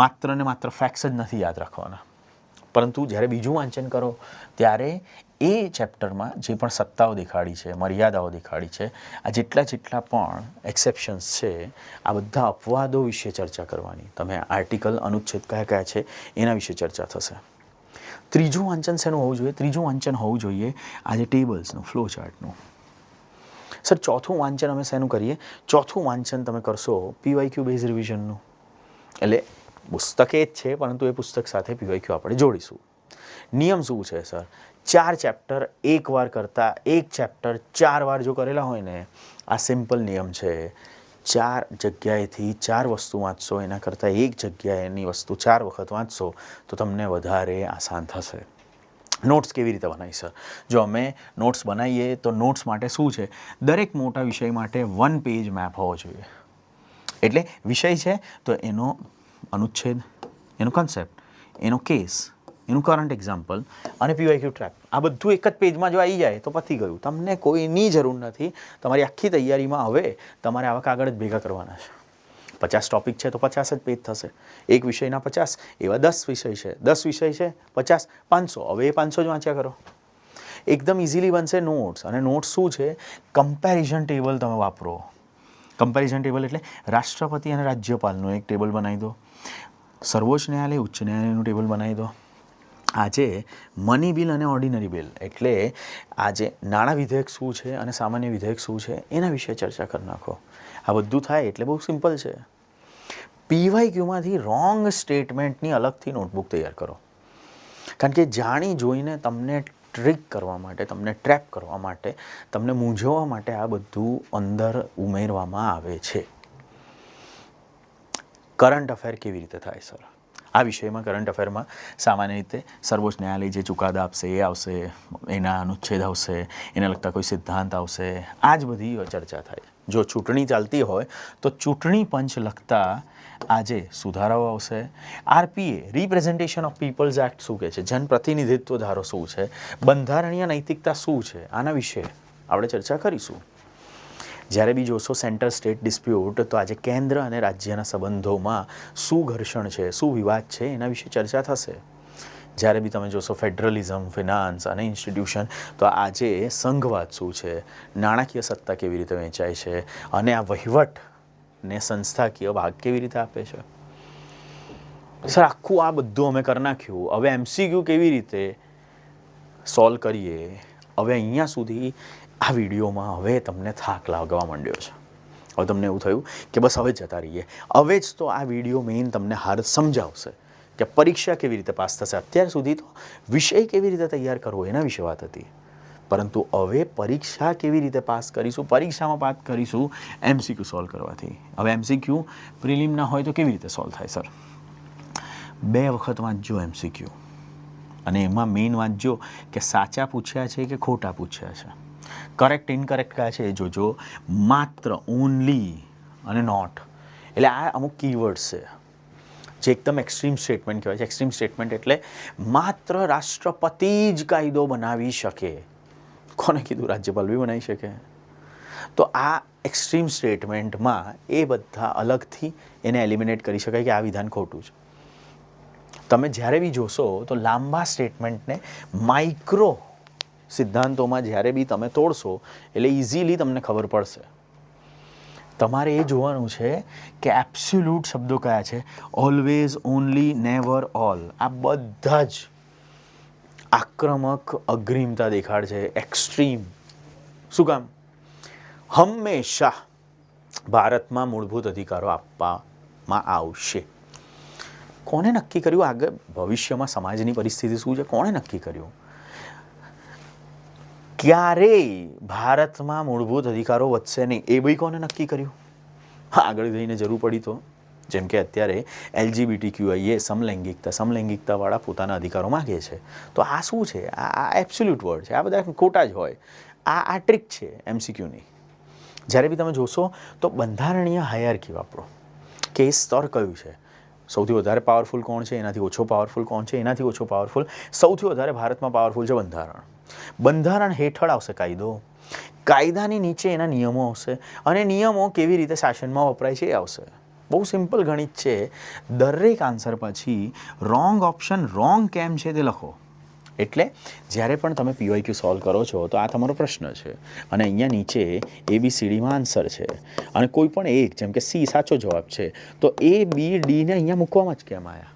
માત્ર ને માત્ર ફેક્ટ્સ જ નથી યાદ રાખવાના. પરંતુ જ્યારે બીજું વાંચન કરો ત્યારે એ ચેપ્ટરમાં જે પણ સત્તાઓ દેખાડી છે, મર્યાદાઓ દેખાડી છે, આ જેટલા પણ એક્સેપ્શન્સ છે, આ બધા અપવાદો વિશે ચર્ચા કરવાની. તમે આર્ટિકલ, અનુચ્છેદ કયા કયા છે એના વિશે ચર્ચા થશે. ત્રીજું વાંચન શેનું હોવું જોઈએ? ત્રીજું વાંચન હોવું જોઈએ આજે ટેબલ્સનું, ફ્લો ચાર્ટનું. સર ચોથું વાંચન અમે શેનું કરીએ? ચોથું વાંચન તમે કરશો પીવાયક્યુ બેઝ રિવિઝનનું. એટલે પુસ્તક એ જ છે, પરંતુ એ પુસ્તક સાથે પીવાયક્યુ આપણે જોડીશું. નિયમ શું છે સર? 4 ચેપ્ટર એકવાર કરતાં એક ચેપ્ટર 4 વાર જો કરેલા હોય ને, આ સિમ્પલ નિયમ છે. 4 જગ્યાએથી 4 વસ્તુ વાંચશો એના કરતાં એક જગ્યાએની વસ્તુ 4 વખત વાંચશો તો તમને વધારે આસાન થશે. નોટ્સ કેવી રીતે બનાવી સર? જો અમે નોટ્સ બનાવીએ તો નોટ્સ માટે શું છે, દરેક મોટા વિષય માટે 1 પેજ મેપ હોવો જોઈએ. એટલે વિષય છે તો એનો અનુચ્છેદ, એનો કન્સેપ્ટ, એનો કેસ, એનું કરંટ એક્ઝામ્પલ અને પીવાયક્યુ ટ્રેક, આ બધું એક જ પેજમાં જો આવી જાય તો પતી ગયું. તમને કોઈની જરૂર નથી. તમારી આખી તૈયારીમાં હવે તમારે આવા કાગળ જ ભેગા કરવાના છે. 50 ટોપિક છે તો 50 જ પેજ થશે. એક વિષયના 50, એવા 10 વિષય છે, 10 વિષય છે 50, 500. હવે એ 500 જ વાંચ્યા કરો. એકદમ ઇઝીલી બનશે નોટ્સ. અને નોટ્સ શું છે? કમ્પેરિઝન ટેબલ તમે વાપરો. કમ્પેરિઝન ટેબલ એટલે રાષ્ટ્રપતિ અને રાજ્યપાલનું એક ટેબલ બનાવી દો, સર્વોચ્ચ ન્યાયાલય, ઉચ્ચ ન્યાયાલયનું ટેબલ બનાવી દો. આજે મની બિલ અને ઓર્ડિનરી બિલ એટલે આજે નાણાં વિધેયક શું છે અને સામાન્ય વિધેયક શું છે એના વિશે ચર્ચા કરી નાખો. આ બધું થાય એટલે બહુ સિમ્પલ છે. પીવાયક્યુમાંથી રોંગ સ્ટેટમેન્ટની અલગથી નોટબુક તૈયાર કરો. કારણ કે જાણી જોઈને તમને ટ્રિક કરવા માટે, તમને ટ્રેપ કરવા માટે, તમને મૂંઝવવા માટે આ બધું અંદર ઉમેરવામાં આવે છે. કરંટ અફેર કેવી રીતે થાય સર? આ વિષયમાં કરંટ અફેરમાં સામાન્ય રીતે સર્વોચ્ચ ન્યાયાલય જે ચુકાદા આપશે એ આવશે, એના અનુચ્છેદ આવશે, એને લગતા કોઈ સિદ્ધાંત આવશે, આ જ બધી ચર્ચા થાય. જો ચૂંટણી ચાલતી હોય તો ચૂંટણી પંચ લગતા આજે સુધારાઓ આવશે. આરપીએ, રિપ્રેઝન્ટેશન ઓફ પીપલ્સ એક્ટ શું કહે છે, જનપ્રતિનિધિત્વ ધારો શું છે, બંધારણીય નૈતિકતા શું છે, આના વિશે આપણે ચર્ચા કરીશું. જ્યારે બી જોશો સેન્ટર સ્ટેટ ડિસ્પ્યુટ, તો આજે કેન્દ્ર અને રાજ્યના સંબંધોમાં શું ઘર્ષણ છે, શું વિવાદ છે, એના વિશે ચર્ચા થશે. જ્યારે બી તમે જોશો ફેડરલિઝમ, ફિનાન્સ અને ઇન્સ્ટિટ્યુશન, તો આજે સંઘવાદ શું છે, નાણાકીય સત્તા કેવી રીતે વહેંચાય છે અને આ વહીવટને સંસ્થાકીય ભાગ કેવી રીતે આપે છે. સર આખું આ બધું અમે કરી નાખ્યું. હવે એમસીક્યુ કેવી રીતે સોલ્વ કરીએ હવે અહીંયા સુધી આ વિડીયોમાં હવે તમને થાક લાગવા માંડ્યો છે. હવે તમને એવું થયું કે બસ હવે જતા રહીએ. હવે જ તો આ વિડીયો મેઇન તમને સમજાવશે કે પરીક્ષા કેવી રીતે પાસ થશે. અત્યાર સુધી તો વિષય કેવી રીતે તૈયાર કરવો એના વિશે વાત હતી, પરંતુ હવે પરીક્ષા કેવી રીતે પાસ કરીશું, પરીક્ષામાં પાસ કરીશું MCQ સોલ્વ કરવાથી. હવે MCQ પ્રિલિમના હોય તો કેવી રીતે સોલ્વ થાય સર? 2 વખત વાંચજો MCQ, અને એમાં મેઇન વાંચજો કે સાચા પૂછ્યા છે કે ખોટા પૂછ્યા છે, કરેક્ટ ઇનકરેક્ટ કયા છે એ જોજો. માત્ર ઓનલી અને નોટ એટલે આ અમુક કીવર્ડ્સ છે જે એકદમ એક્સ્ટ્રીમ સ્ટેટમેન્ટ કહેવાય છે. એક્સ્ટ્રીમ સ્ટેટમેન્ટ એટલે માત્ર રાષ્ટ્રપતિ જ કાયદો બનાવી શકે. કોને કીધું રાજ્યપાલ બી બનાવી શકે? તો આ એક્સ્ટ્રીમ સ્ટેટમેન્ટમાં એ બધા અલગથી એને એલિમિનેટ કરી શકાય કે આ વિધાન ખોટું છે. તમે જ્યારે બી જોશો તો લાંબા સ્ટેટમેન્ટને માઇક્રો સિદ્ધાંતોમાં જ્યારે બી તમે તોડશો એટલે ઇઝીલી તમને ખબર પડશે. તમારે એ જોવાનું છે કે એબ્સોલ્યુટ શબ્દો કયા છે. Always, only, never, all. આ બધા જ આક્રમક અગ્રિમતા દેખાડ છે, એક્સ્ટ્રીમ. શું કામ? હંમેશા ભારતમાં મૂળભૂત અધિકારો આપવામાં આવશે. કોને નક્કી કર્યું? આગળ ભવિષ્યમાં સમાજની પરિસ્થિતિ શું છે કોણે નક્કી કર્યું? ક્યારેય ભારતમાં મૂળભૂત અધિકારો વધશે નહીં એ બી કોને નક્કી કર્યું? આગળ જઈને જરૂર પડી તો, જેમ કે અત્યારે LGBTQIA સમલૈંગિકતાવાળા પોતાના અધિકારો માગે છે. તો આ શું છે? આ એબ્સોલ્યુટ વર્ડ છે. આ બધા ખોટા જ હોય. આ ટ્રીક છે MCQની. જ્યારે બી તમે જોશો તો બંધારણીય હાયરાર્કી વાપરો કે એ સ્તર કયું છે. સૌથી વધારે પાવરફુલ કોણ છે, એનાથી ઓછો પાવરફુલ કોણ છે, એનાથી ઓછો પાવરફુલ. સૌથી વધારે ભારતમાં પાવરફુલ છે બંધારણ. બંધારણ હેઠળ આવશે કાયદો, કાયદાની નીચે એના નિયમો આવશે, અને નિયમો કેવી રીતે શાસનમાં વપરાય છે એ આવશે. બહુ સિમ્પલ ગણિત છે. દરેક આન્સર પછી રોંગ ઓપ્શન રોંગ કેમ છે તે લખો. એટલે જ્યારે પણ તમે PYQ સોલ્વ કરો છો તો આ તમારો પ્રશ્ન છે, અને અહીંયા નીચે ABCDમાં આન્સર છે, અને કોઈ પણ એક, જેમ કે C સાચો જવાબ છે, તો A, B, D ને અહીંયા મૂકવામાં જ કેમ આવ્યા?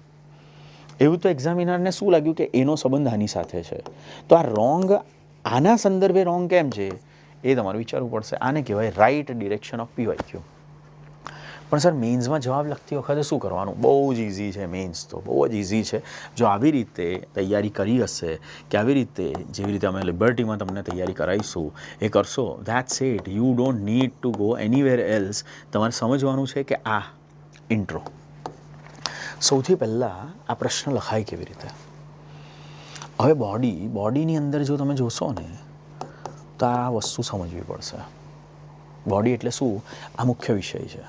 એવું તો એક્ઝામિનરને શું લાગ્યું કે એનો સંબંધ આની સાથે છે, તો આ રોંગ આના સંદર્ભે રોંગ કેમ છે એ તમારે વિચારવું પડશે. આને કહેવાય રાઇટ ડિરેક્શન ઓફ PYQ. પણ સર મેઇન્સમાં જવાબ લખતી વખતે શું કરવાનું? બહુ જ ઇઝી છે. મેઇન્સ તો બહુ જ ઇઝી છે. જો આવી રીતે તૈયારી કરી હશે, કે આવી રીતે જેવી રીતે અમે લિબર્ટીમાં તમને તૈયારી કરાવીશું એ કરશો, that's it. You don't need to go anywhere else. તમારે સમજવાનું છે કે આ ઇન્ટ્રો. સૌથી પહેલાં આ પ્રશ્ન લખાય કેવી રીતે? હવે બોડીની અંદર જો તમે જોશો ને તો આ વસ્તુ સમજવી પડશે. બોડી એટલે શું? આ મુખ્ય વિષય છે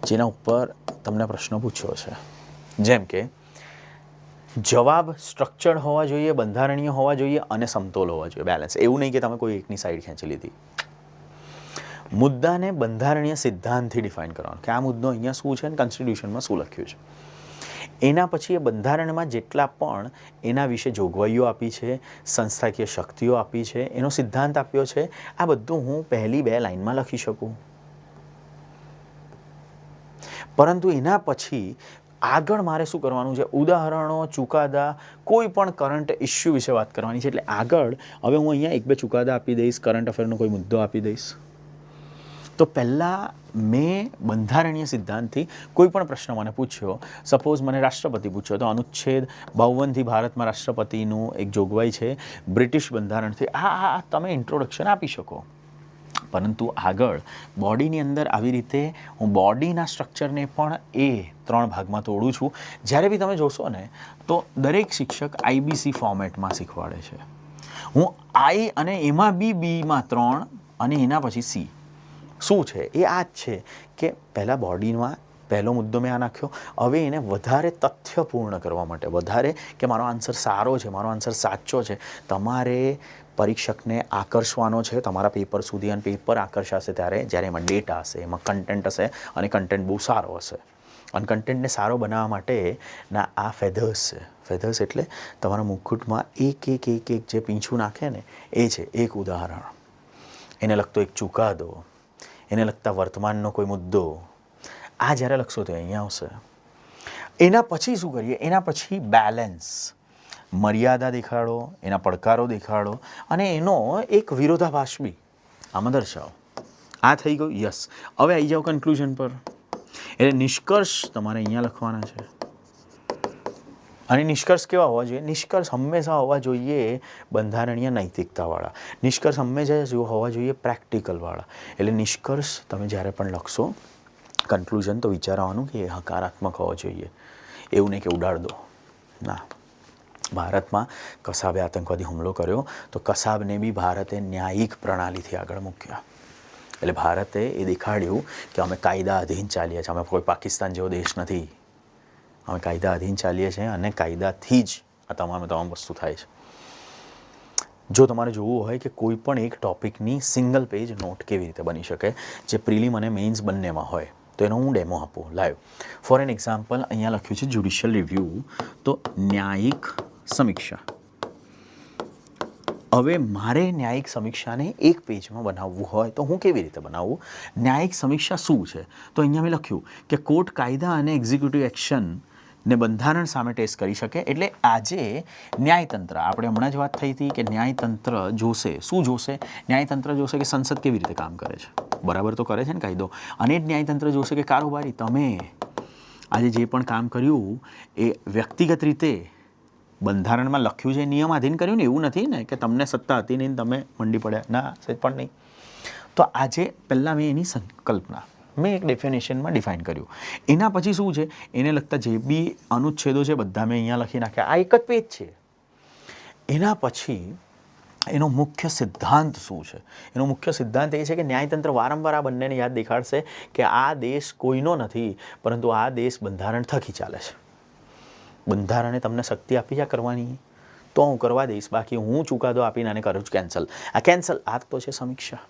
જેના ઉપર તમને પ્રશ્ન પૂછ્યો છે. જેમ કે જવાબ સ્ટ્રક્ચર્ડ હોવા જોઈએ, બંધારણીય હોવા જોઈએ, અને સમતોલ હોવા જોઈએ, બેલેન્સ. એવું નહીં કે તમે કોઈ એકની સાઈડ ખેંચી લીધી. મુદ્દાને બંધારણીય સિદ્ધાંતથી ડિફાઇન કરવાનો કે આ મુદ્દો અહીંયા શું છે અને કોન્સ્ટિટ્યુશનમાં શું લખ્યું છે. એના પછી એ બંધારણમાં જેટલા પણ એના વિશે જોગવાઈઓ આપી છે, સંસ્થાકીય શક્તિઓ આપી છે, એનો સિદ્ધાંત આપ્યો છે, આ બધું હું પહેલી 2 લાઇનમાં લખી શકું. પરંતુ એના પછી આગળ મારે શું કરવાનું છે? ઉદાહરણો, ચુકાદા, કોઈ પણ કરંટ ઇસ્યુ વિશે વાત કરવાની છે. એટલે આગળ હવે હું અહીંયા 1-2 ચુકાદા આપી દઈશ, કરંટ અફેરનો કોઈ મુદ્દો આપી દઈશ. તો પહેલાં મેં બંધારણીય સિદ્ધાંતથી કોઈ પણ પ્રશ્ન મને પૂછ્યો, સપોઝ મને રાષ્ટ્રપતિ પૂછ્યો, તો અનુચ્છેદ 52થી ભારતમાં રાષ્ટ્રપતિનું એક જોગવાઈ છે, બ્રિટિશ બંધારણથી. આ તમે ઇન્ટ્રોડક્શન આપી શકો. પરંતુ આગળ બોડીની અંદર આવી રીતે હું બોડીના સ્ટ્રક્ચરને પણ 3 ભાગમાં તોડું છું. જ્યારે બી તમે જોશો ને તો દરેક શિક્ષક IBC ફોર્મેટમાં શીખવાડે છે. હું I અને એમાં Bમાં 3 અને એના પછી C. શું છે એ આ જ છે કે પહેલાં બોડીમાં પહેલો મુદ્દો મેં આ નાખ્યો. હવે એને વધારે તથ્યપૂર્ણ કરવા માટે, વધારે કે મારો આન્સર સારો છે, મારો આન્સર સાચો છે, તમારે પરીક્ષકને આકર્ષવાનો છે તમારા પેપર સુધી. અને પેપર આકર્ષાશે જ્યારે એમાં ડેટા હશે, એમાં કન્ટેન્ટ હશે, અને કન્ટેન્ટ બહુ સારો હશે. અને કન્ટેન્ટને સારો બનાવવા માટેના આ ફેધર્સ છે. ફેધર્સ એટલે તમારા મુકુટમાં એક જે પીંછું નાખે ને એ છે. એક ઉદાહરણ, એને લગતો એક ચુકાદો, એને લગતા વર્તમાનનો કોઈ મુદ્દો, આ જ્યારે લખશો તો અહીંયા આવશે. એના પછી શું કરીએ? એના પછી બેલેન્સ. મર્યાદા દેખાડો, એના પડકારો દેખાડો અને એનો એક વિરોધાભાસ બી આમાં દર્શાવો. આ થઈ ગયું. યસ. હવે આવી જાઓ કન્ક્લુઝન પર. એટલે નિષ્કર્ષ તમારે અહીંયા લખવાના છે. અને નિષ્કર્ષ કેવા હોવા જોઈએ? નિષ્કર્ષ હંમેશા હોવા જોઈએ બંધારણીય નૈતિકતાવાળા. નિષ્કર્ષ હંમેશા હોવા જોઈએ પ્રેક્ટિકલવાળા. એટલે નિષ્કર્ષ તમે જ્યારે પણ લખશો કન્ક્લુઝન તો વિચારવાનું કે એ હકારાત્મક હોવો જોઈએ. એવું નહીં કે ઉડાડ દો. ના. ભારતમાં કસાબે આતંકવાદી હુમલો કર્યો તો કસાબને બી ભારતે ન્યાયિક પ્રણાલીથી આગળ મૂક્યા. એટલે ભારતે એ દેખાડ્યું કે અમે કાયદા અધીન ચાલીએ છીએ. અમે કોઈ પાકિસ્તાન જેવો દેશ નથી. અમે કાયદા અધીન ચાલીએ છીએ અને કાયદાથી જ આ તમામ વસ્તુ થાય છે. જો તમારે જોવું હોય કે કોઈ પણ એક ટોપિકની સિંગલ પેજ નોટ કેવી રીતે બની શકે જે પ્રિલિમ અને મેઇન્સ બંનેમાં હોય તો એનો હું ડેમો આપું લાઈવ. ફોર એન એક્ઝામ્પલ અહીંયા લખ્યું છે જ્યુડિશિયલ રિવ્યૂ, તો ન્યાયિક સમીક્ષા. હવે મારે ન્યાયિક સમીક્ષાને એક પેજમાં બનાવવું હોય તો હું કેવી રીતે બનાવું? ન્યાયિક સમીક્ષા શું છે? તો અહીંયા મેં લખ્યું કે કોર્ટ કાયદા અને એક્ઝિક્યુટિવ એક્શન ને બંધારણ સામે ટેસ્ટ કરી શકે. એટલે આજે ન્યાયતંત્ર, આપણે હમણાં જ વાત થઈ હતી કે ન્યાયતંત્ર જોશે, શું જોશે? ન્યાયતંત્ર જોશે કે સંસદ કેવી રીતે કામ કરે છે. બરાબર તો કરે છે ને કાયદો. અને જ ન્યાયતંત્ર જોશે કે કારોબારી તમે આજે જે પણ કામ કર્યું એ વ્યક્તિગત રીતે બંધારણમાં લખ્યું છે, નિયમાધીન કર્યું ને. એવું નથી ને કે તમને સત્તા હતી નહીં તમે મંડી પડ્યા. ના, સહેજ પણ નહીં. તો આજે પહેલાં મેં એની સંકલ્પના મેં એક ડેફિનેશનમાં ડિફાઇન કર્યું. એના પછી શું છે, એને લગતા જે બી અનુચ્છેદો છે બધા મેં અહીંયા લખી નાખ્યા. આ એક જ પેજ છે. એના પછી એનો મુખ્ય સિદ્ધાંત શું છે? એનો મુખ્ય સિદ્ધાંત એ છે કે ન્યાયતંત્ર વારંવાર આ બંનેને યાદ દેખાડશે કે આ દેશ કોઈનો નથી, પરંતુ આ દેશ બંધારણ થકી ચાલે છે. બંધારણે તમને શક્તિ આપી છે કરવાની, તો હું કરવા દઈશ. બાકી હું ચુકાદો આપીને આને કરું છું કેન્સલ. આ કેન્સલ આ તો છે સમીક્ષા.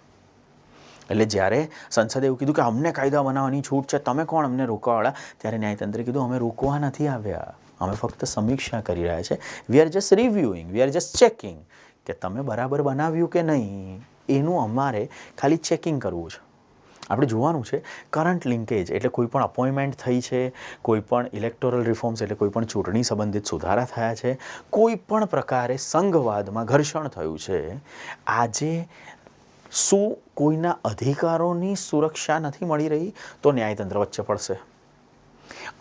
એટલે જ્યારે સંસદે એવું કીધું કે અમને કાયદા બનાવવાની છૂટ છે, તમે કોણ અમને રોકવાવાળા? ત્યારે ન્યાયતંત્રે કીધું અમે રોકવા નથી આવ્યા, અમે ફક્ત સમીક્ષા કરી રહ્યા છે. We are just reviewing, we are just checking કે તમે બરાબર બનાવ્યું કે નહીં. એનું અમારે ખાલી ચેકિંગ કરવું છે. આપણે જોવાનું છે કરંટ લિંકેજ, એટલે કોઈ પણ અપોઇન્ટમેન્ટ થઈ છે, કોઈ પણ ઇલેક્ટોરલ રિફોર્મ્સ એટલે કોઈ પણ ચૂંટણી સંબંધિત સુધારા થયા છે, કોઈ પણ પ્રકારે સંઘવાદમાં ઘર્ષણ થયું છે. આજે શું કોઈના અધિકારોની સુરક્ષા નથી મળી રહી તો ન્યાયતંત્ર વચ્ચે પડશે.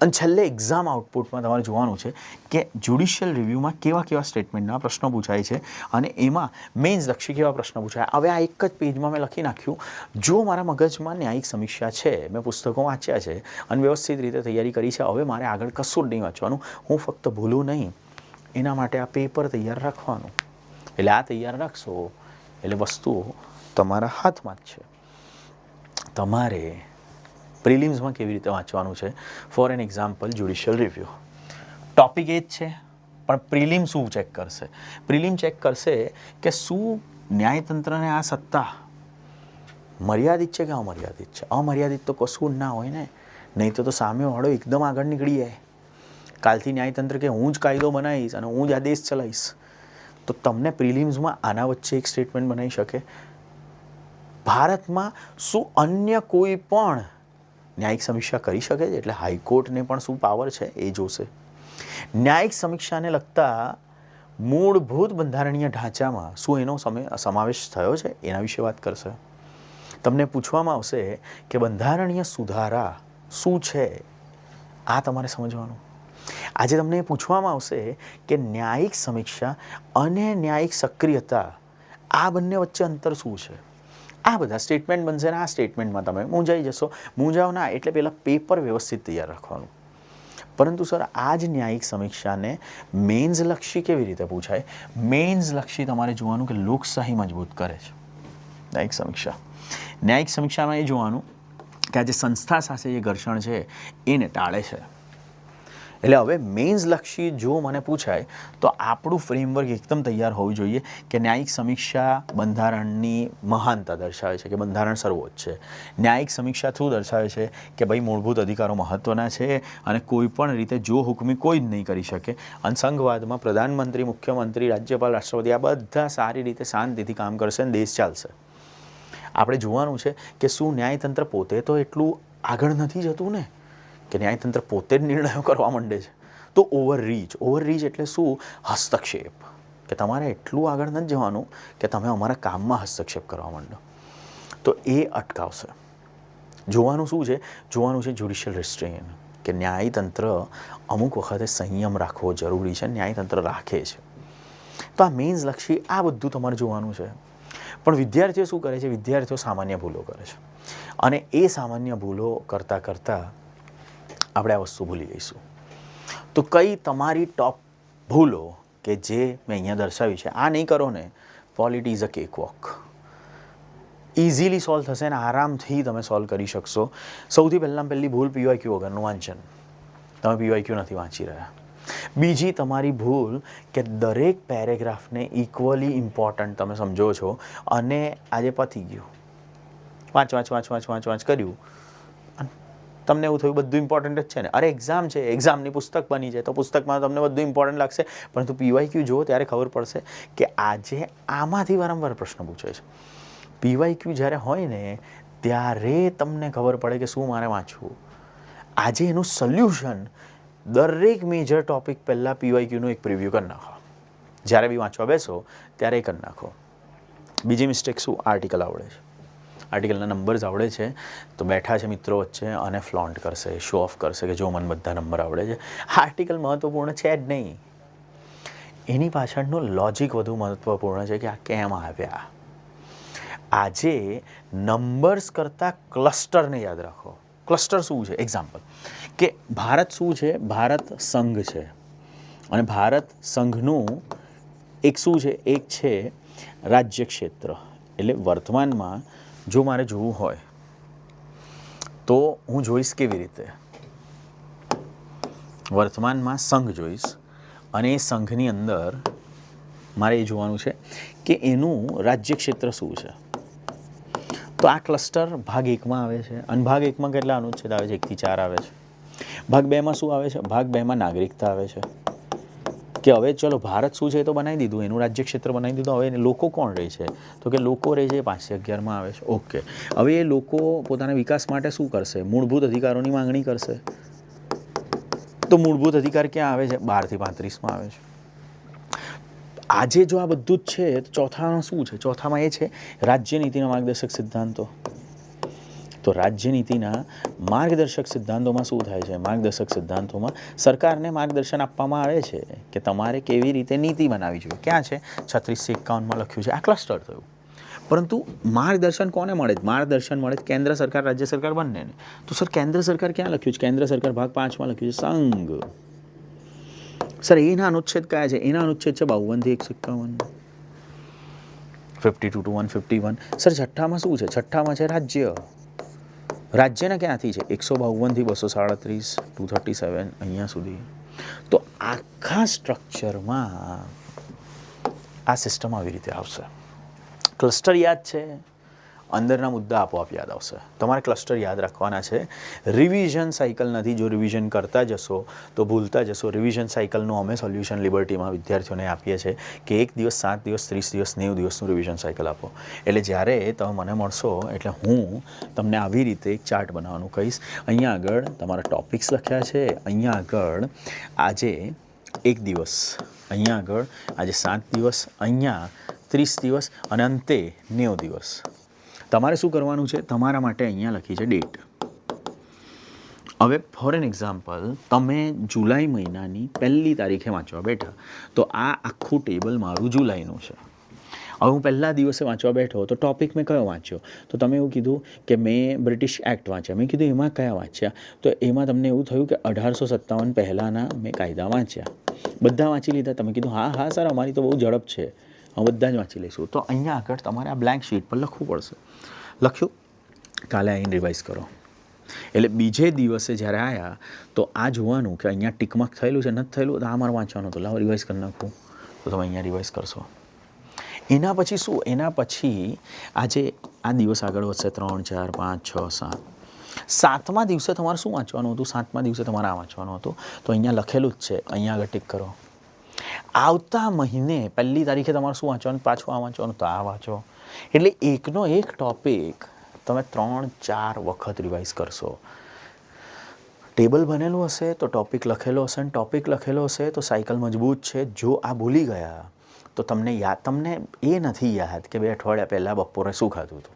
અને છેલ્લે એક્ઝામ આઉટપુટમાં તમારે જોવાનું છે કે જ્યુડિશિયલ રિવ્યૂમાં કેવા કેવા સ્ટેટમેન્ટના પ્રશ્નો પૂછાય છે અને એમાં મેન્સલક્ષી કેવા પ્રશ્નો પૂછાય. હવે આ એક જ પેજમાં મેં લખી નાખ્યું. જો મારા મગજમાં ન્યાયિક સમીક્ષા છે, મેં પુસ્તકો વાંચ્યા છે અને વ્યવસ્થિત રીતે તૈયારી કરી છે, હવે મારે આગળ કશું જ નહીં વાંચવાનું. હું ફક્ત ભૂલું નહીં એના માટે આ પેપર તૈયાર રાખવાનું. એટલે આ તૈયાર રાખશો એટલે વસ્તુઓ તમારા હાથમાં જ છે. તમારે પ્રિલિમ્સમાં કેવી રીતે વાંચવાનું છે? For an example judicial review topic એ જ છે, પણ પ્રિલિમ શું ચેક કરશે? પ્રિલિમ ચેક કરશે કે શું ન્યાયતંત્રને આ સત્તા મર્યાદિત છે કે અમર્યાદિત છે. અમર્યાદિત તો કશું જ ના હોય ને, નહીં તો સામેવાળો એકદમ આગળ નીકળી જાય. કાલથી ન્યાયતંત્ર કે હું જ કાયદો બનાવીશ અને હું જ આ દેશ ચલાવીશ, તો તમને પ્રિલિમ્સમાં આના વચ્ચે એક સ્ટેટમેન્ટ બનાવી શકે. ભારતમાં શું અન્ય કોઈ પણ ન્યાયિક સમીક્ષા કરી શકે છે? એટલે હાઈકોર્ટને પણ શું પાવર છે એ જોશે. ન્યાયિક સમીક્ષાને લગતા મૂળભૂત બંધારણીય ઢાંચામાં શું એનો સમાવેશ થયો છે એના વિશે વાત કરશે. તમને પૂછવામાં આવશે કે બંધારણીય સુધારા શું છે, આ તમારે સમજવાનું. આજે તમને પૂછવામાં આવશે કે ન્યાયિક સમીક્ષા અને ન્યાયિક સક્રિયતા આ બંને વચ્ચે અંતર શું છે. આ બધા સ્ટેટમેન્ટ બનશે ને આ સ્ટેટમેન્ટમાં તમે મૂંઝાઈ જશો. મૂંઝાવ ના એટલે પહેલાં પેપર વ્યવસ્થિત તૈયાર રાખવાનું. પરંતુ સર આ જ ન્યાયિક સમીક્ષાને મેન્સલક્ષી કેવી રીતે પૂછાય? મેન્સલક્ષી તમારે જોવાનું કે લોકશાહી મજબૂત કરે છે ન્યાયિક સમીક્ષા. ન્યાયિક સમીક્ષામાં એ જોવાનું કે આ જે સંસ્થા સાથે જે ઘર્ષણ છે એને ટાળે છે. એટલે હવે મેન્સલક્ષી જો મને પૂછાય તો આપણું ફ્રેમવર્ક એકદમ તૈયાર હોવું જોઈએ કે ન્યાયિક સમીક્ષા બંધારણની મહાનતા દર્શાવે છે કે બંધારણ સર્વોચ્ચ છે. ન્યાયિક સમીક્ષા શું દર્શાવે છે કે ભાઈ મૂળભૂત અધિકારો મહત્ત્વના છે અને કોઈ પણ રીતે જો હુકમી કોઈ જ નહીં કરી શકે. અને સંઘવાદમાં પ્રધાનમંત્રી, મુખ્યમંત્રી, રાજ્યપાલ, રાષ્ટ્રપતિ આ બધા સારી રીતે શાંતિથી કામ કરશે અને દેશ ચાલશે. આપણે જોવાનું છે કે શું ન્યાયતંત્ર પોતે તો એટલું આગળ નથી જતું ને કે ન્યાયતંત્ર પોતે જ નિર્ણયો કરવા માંડે છે. તો ઓવરરીચ એટલે શું? હસ્તક્ષેપ, કે તમારે એટલું આગળ નથી જવાનું કે તમે અમારા કામમાં હસ્તક્ષેપ કરવા માંડો, તો એ અટકાવશે. જોવાનું શું છે? જોવાનું છે જ્યુડિશિયલ રિસ્ટ્રેન, કે ન્યાયતંત્ર અમુક વખતે સંયમ રાખવો જરૂરી છે, ન્યાયતંત્ર રાખે છે. તો આ મેન્સલક્ષી આ બધું તમારે જોવાનું છે. પણ વિદ્યાર્થીઓ શું કરે છે? વિદ્યાર્થીઓ સામાન્ય ભૂલો કરે છે, અને એ સામાન્ય ભૂલો કરતાં કરતાં આપણે આ વસ્તુ ભૂલી જઈશું. તો કઈ તમારી ટોપ ભૂલો કે જે મેં અહીંયા દર્શાવી છે? આ નહીં કરો ને, polity is a cake walk. Easily solve થશે ને આરામથી તમે સોલ્વ કરી શકશો. સૌથી પહેલી ભૂલ PYQ વગરનું વાંચન. તમે PYQ નથી વાંચી રહ્યા. બીજી તમારી ભૂલ કે દરેક પેરેગ્રાફને ઇક્વલી ઇમ્પોર્ટન્ટ તમે સમજો છો, અને આજે પતી ગયું, વાંચ કર્યું, તમને એવું થયું બધું ઇમ્પોર્ટન્ટ જ છે ને. અરે એક્ઝામ છે, એક્ઝામની પુસ્તક બની છે, તો પુસ્તકમાં તમને બધું ઇમ્પોર્ટન્ટ લાગશે, પરંતુ PYQ જુઓ ત્યારે ખબર પડશે કે આજે આમાંથી વારંવાર પ્રશ્ન પૂછે છે. PYQ જ્યારે હોય ને ત્યારે તમને ખબર પડે કે શું મારે વાંચવું. આજે એનું સોલ્યુશન દરેક મેજર ટોપિક પહેલાં PYQનું એક પ્રિવ્યૂ કરી નાખો. જ્યારે બી વાંચવા બેસો ત્યારે એ કરી નાખો. બીજી મિસ્ટેક શું? આર્ટિકલ આવડે છે, આર્ટિકલના નંબર્સ આવડે છે, તો બેઠા છે મિત્રો વચ્ચે અને ફ્લોન્ટ કરશે, શો ઓફ કરશે કે જો મને બધા નંબર આવડે છે. આર્ટિકલ મહત્ત્વપૂર્ણ છે જ નહીં, એની પાછળનું લોજિક વધુ મહત્ત્વપૂર્ણ છે કે આ કેમ આવ્યા. આજે નંબર્સ કરતાં ક્લસ્ટરને યાદ રાખો. ક્લસ્ટર શું છે? એક્ઝામ્પલ કે ભારત શું છે? ભારત સંઘ છે, અને ભારત સંઘનું એક શું છે? એક છે રાજ્ય ક્ષેત્ર. એટલે વર્તમાનમાં જો મારે જોવું હોય તો હું જોઈશ કેવી રીતે? વર્તમાનમાં સંઘ જોઈશ, અને એ સંઘની અંદર મારે એ જોવાનું છે કે એનું રાજ્ય ક્ષેત્ર શું છે. તો આ ક્લસ્ટર ભાગ 1માં આવે છે, અને ભાગ 1માં કેટલા અનુચ્છેદ આવે છે? 1 થી 4 આવે છે. ભાગ 2માં શું આવે છે? ભાગ 2માં નાગરિકતા આવે છે, કે હવે ચલો ભારત શું છે એ તો બનાવી દીધું, એનું રાજ્ય ક્ષેત્ર બનાવી દીધું, હવે લોકો કોણ રહે છે? તો કે લોકો રહે છે 5 થી 11માં આવે છે. ઓકે, હવે એ લોકો પોતાના વિકાસ માટે શું કરશે? મૂળભૂત અધિકારોની માંગણી કરશે. તો મૂળભૂત અધિકાર ક્યાં આવે છે? 12 થી 35માં આવે છે. આજે જો આ બધું જ છે, તો ચોથામાં શું છે? ચોથામાં એ છે રાજ્ય નીતિના માર્ગદર્શક સિદ્ધાંતો. તો રાજ્ય નીતિના માર્ગદર્શક સિદ્ધાંતોમાં શું થાય છે? માર્ગદર્શક સિદ્ધાંતોમાં સરકારને માર્ગદર્શન આપવામાં આવે છે કે તમારે કેવી રીતે નીતિ બનાવવી જોઈએ. ક્યાં છે? 36 થી 51માં લખ્યું છે. આ ક્લસ્ટર થયું. પરંતુ માર્ગદર્શન કોને મળે? માર્ગદર્શન મળે કેન્દ્ર સરકાર, રાજ્ય સરકાર બંનેને. તો સર કેન્દ્ર સરકાર ક્યાં લખ્યું છે? કેન્દ્ર સરકાર ભાગ 5માં લખ્યું છે સંઘ. સર એના અનુચ્છેદ કયા છે? એના અનુચ્છેદ છે 52 થી 151, 52 to 151. સર છઠ્ઠામાં શું છે? છઠ્ઠામાં છે રાજ્ય. રાજ્યના ક્યાંથી છે? 152 થી 237, 237 અહીંયા સુધી. તો આખા સ્ટ્રક્ચરમાં આ સિસ્ટમ આવી રીતે આવશે. ક્લસ્ટર યાદ છે, અંદરના મુદ્દા આપોઆપ યાદ આવશે. તમારે ક્લસ્ટર યાદ રાખવાના છે. રિવિઝન સાયકલ નથી. જો રિવિઝન કરતા જશો તો ભૂલતા જશો. રિવિઝન સાયકલનું અમે સોલ્યુશન લિબર્ટીમાં વિદ્યાર્થીઓને આપીએ છીએ કે 1 દિવસ, 7 દિવસ, 30 દિવસ, 90 દિવસનું રિવિઝન સાયકલ આપો. એટલે જ્યારે તમે મને મળશો એટલે હું તમને આવી રીતે એક ચાર્ટ બનાવવાનું કહીશ. અહીંયા આગળ તમારા ટોપિક્સ લખ્યા છે, અહીંયા આગળ આજે 1 દિવસ, અહીંયા આગળ આજે 7 દિવસ, અહીંયા 30 દિવસ, અને અંતે 90 દિવસ. તમારે શું કરવાનું છે? તમારા માટે અહીંયા લખી છે ડેટ. હવે ફોર એન એક્ઝામ્પલ, તમે જુલાઈ મહિનાની 1લી તારીખે વાંચવા બેઠા, તો આ આખું ટેબલ મારું જુલાઈનું છે. હવે હું પહેલા દિવસે વાંચવા બેઠો તો ટોપિક મેં કયો વાંચ્યો? તો તમે એવું કીધું કે મેં બ્રિટિશ એક્ટ વાંચ્યા. મેં કીધું એમાં કયા વાંચ્યા? તો એમાં તમને એવું થયું કે 1857 પહેલાંના મેં કાયદા વાંચ્યા. બધા વાંચી લીધા? તમે કીધું હા સર અમારી તો બહુ ઝડપ છે, અમે બધા જ વાંચી લઈશું. તો અહીંયા આગળ તમારે આ બ્લેન્ક શીટ પર લખવું પડશે. લખ્યું? કાલે આવીને રિવાઇઝ કરો. એટલે બીજે દિવસે જ્યારે આવ્યા તો આ જોવાનું કે અહીંયા ટીકમાર્ક થયેલું છે, નથી થયેલું, તો આ મારે વાંચવાનું હતું, લાવો રિવાઇઝ કરી નાખું. તો તમે અહીંયા રિવાઇઝ કરશો. એના પછી શું? એના પછી આજે આ દિવસ આગળ વધશે 3, 4, 5, 6, 7. 7મા દિવસે તમારે શું વાંચવાનું હતું? 7મા દિવસે તમારે આ વાંચવાનું હતું. તો અહીંયા લખેલું જ છે, અહીંયા આગળ ટીક કરો. આવતા મહિને 1લી તારીખે તમારે શું વાંચવાનું? પાછું આ વાંચવાનું, તો આ વાંચો. એટલે એકનો એક ટોપિક તમે 3-4 વખત રિવાઇઝ કરશો. ટેબલ બનેલું હશે તો ટૉપિક લખેલો હશે, અને ટૉપિક લખેલો હશે તો સાયકલ મજબૂત છે. જો આ ભૂલી ગયા તો તમને એ નથી યાદ કે 2 અઠવાડિયા પહેલાં બપોરે શું ખાધું હતું.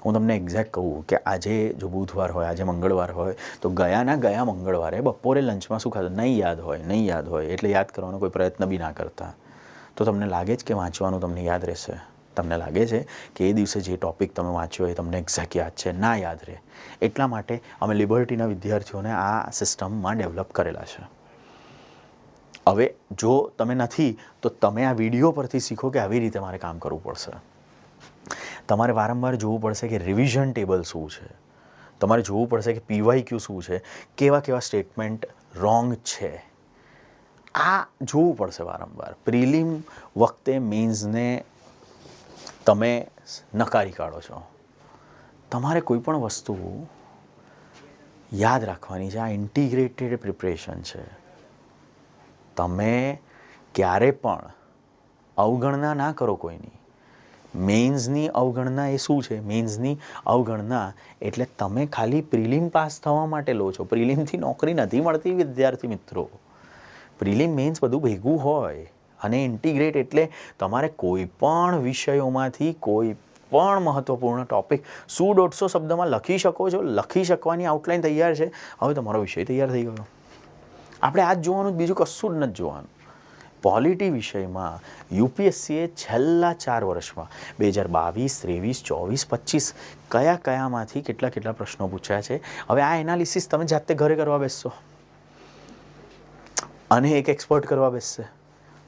હું તમને એક્ઝેક્ટ કહું કે આજે જો બુધવાર હોય, આજે મંગળવાર હોય, તો ગયા મંગળવારે બપોરે લંચમાં શું ખાધું નહીં યાદ હોય એટલે યાદ કરવાનો કોઈ પ્રયત્ન બી ના કરતા. તો તમને લાગે જ કે વાંચવાનું તમને યાદ રહેશે? તમને લાગે છે કે એ દિવસે જે ટૉપિક તમે વાંચ્યો એ તમને એક્ઝેક્ટ યાદ છે? ના યાદ રહે. એટલા માટે અમે લિબર્ટીના વિદ્યાર્થીઓને આ સિસ્ટમમાં ડેવલપ કરેલા છે. હવે જો તમે નથી તો તમે આ વિડીયો પરથી શીખો કે આવી રીતે મારે કામ કરવું પડશે. તમારે વારંવાર જોવું પડશે કે રિવિઝન ટેબલ શું છે. તમારે જોવું પડશે કે PYQ શું છે, કેવા સ્ટેટમેન્ટ રોંગ છે. આ જોવું પડશે વારંવાર. પ્રિલિમ વખતે મેન્સને તમે નકારી કાઢો છો. તમારે કોઈ પણ વસ્તુ યાદ રાખવાની છે. આ ઇન્ટિગ્રેટેડ પ્રિપરેશન છે. તમે ક્યારે પણ અવગણના ના કરો કોઈની. મેન્સની અવગણના એ શું છે? મેન્સની અવગણના એટલે તમે ખાલી પ્રિલિમ પાસ થવા માટે લો છો. પ્રિલિમથી નોકરી નથી મળતી વિદ્યાર્થી મિત્રો. પ્રિલિમ મેન્સ બધું ભેગું હોય. અને ઇન્ટિગ્રેટ એટલે તમારે કોઈ પણ વિષયોમાંથી કોઈ પણ મહત્ત્વપૂર્ણ ટૉપિક 100-150 શબ્દમાં લખી શકો છો. લખી શકવાની આઉટલાઇન તૈયાર છે. હવે તમારો વિષય તૈયાર થઈ ગયો. આપણે આ જ જોવાનું, બીજું કશું જ નથી જોવાનું. પોલિટી વિષયમાં UPSCએ છેલ્લા 4 વર્ષમાં 2022, 23, 24, 25 કયામાંથી કેટલા પ્રશ્નો પૂછ્યા છે. હવે આ એનાલિસિસ તમે જાતે ઘરે કરવા બેસશો અને એક એક્સપર્ટ કરવા બેસશે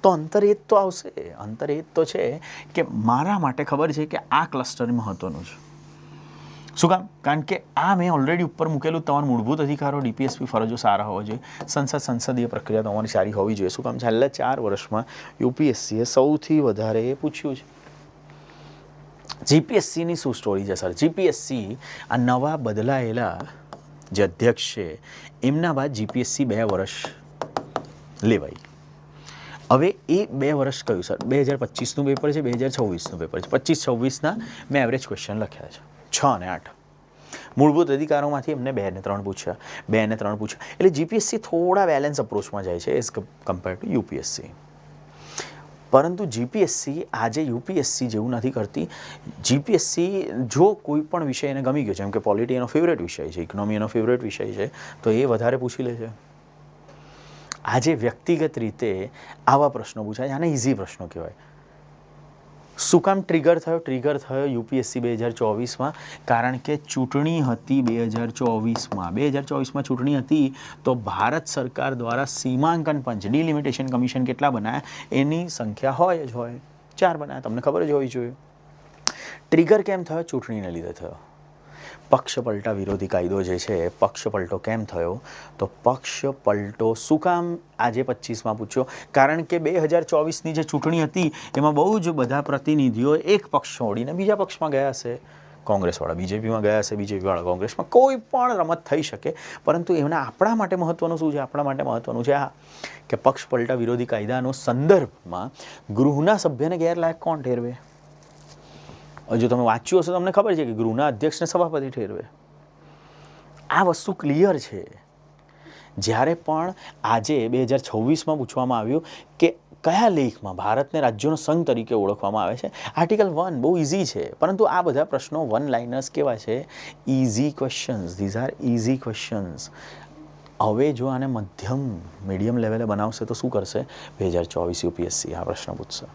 તો અંતર એ જ તો આવશે. અંતર એ જ તો છે કે મારા માટે ખબર છે કે આ ક્લસ્ટર મહત્ત્વનું છે. શું કામ? કારણ કે આ મેં ઓલરેડી ઉપર મૂકેલું. તમારા મૂળભૂત અધિકારો, DPSP ફરજો સારા હોવા જોઈએ. સંસદીય પ્રક્રિયા તમારી સારી હોવી જોઈએ. શું કામ? છેલ્લા 4 વર્ષમાં UPSCએ સૌથી વધારે પૂછ્યું છે. GPSCની શું સ્ટોરી છે સર? GPSC આ નવા બદલાયેલા જે અધ્યક્ષ છે એમના બાદ GPSC 2 વર્ષ લેવાય. હવે એ 2 વર્ષ કયું સર? 2025નું પેપર છે, 2024નું પેપર છે. 25-26ના મેં એવરેજ ક્વેશ્ચન લખ્યા છે 6 અને 8. મૂળભૂત અધિકારોમાંથી એમને 2 અને 3 પૂછ્યા. એટલે GPSC થોડા બેલેન્સ અપ્રોચમાં જાય છે એઝ કમ્પેર ટુ UPSC. પરંતુ GPSC આજે UPSC જેવું નથી કરતી. GPSC જો કોઈ પણ વિષય એને ગમી ગયો છે, જેમ કે પોલિટી એનો ફેવરેટ વિષય છે, ઇકોનોમી એનો ફેવરેટ વિષય છે, તો એ વધારે પૂછી લે છે. આજે વ્યક્તિગત રીતે આવા પ્રશ્નો પૂછાય. આને ઇઝી પ્રશ્નો કહેવાય. શું કામ ટ્રિગર થયો UPSC 2024માં? કારણ કે ચૂંટણી હતી 2024માં. 2024માં ચૂંટણી હતી તો ભારત સરકાર દ્વારા સીમાંકન પંચ, ડિલિમિટેશન કમિશન કેટલા બનાવ્યા? એની સંખ્યા હોય 4 બનાવ્યા. તમને ખબર જ હોવી જોઈએ. ટ્રિગર કેમ થયો? ચૂંટણીને લીધે થયો. પક્ષ પલટા વિરોધી કાયદો જે છે, પક્ષ પલટો કેમ થયો? તો પક્ષ પલટો શું કામ આજે 25માં પૂછ્યો? કારણ કે 2024ની જે ચૂંટણી હતી એમાં બહુ જ બધા પ્રતિનિધિઓ એક પક્ષ છોડીને બીજા પક્ષમાં ગયા હશે. કોંગ્રેસવાળા BJPમાં ગયા હશે, BJPવાળા કોંગ્રેસમાં. કોઈ પણ રમત થઈ શકે. પરંતુ એના આપણા માટે મહત્ત્વનું શું છે? આપણા માટે મહત્ત્વનું છે આ કે પક્ષ પલટા વિરોધી કાયદાનો સંદર્ભમાં ગૃહના સભ્યને ગેરલાયક કોણ ઠેરવે? જો તમે વાંચ્યું હશે તમને ખબર છે કે ગૃહના અધ્યક્ષને સભાપતિ ઠેરવે. આ વસ્તુ ક્લિયર છે. જ્યારે પણ આજે 2026માં પૂછવામાં આવ્યું કે કયા લેખમાં ભારતને રાજ્યોનો સંઘ તરીકે ઓળખવામાં આવે છે? આર્ટિકલ 1 બહુ ઇઝી છે. પરંતુ આ બધા પ્રશ્નો વન લાઇનર્સ કેવા છે? Easy questions. These are easy questions. હવે જો આને મીડિયમ લેવલે બનાવશે તો શું કરશે? 2024 UPSC આ પ્રશ્ન પૂછશે.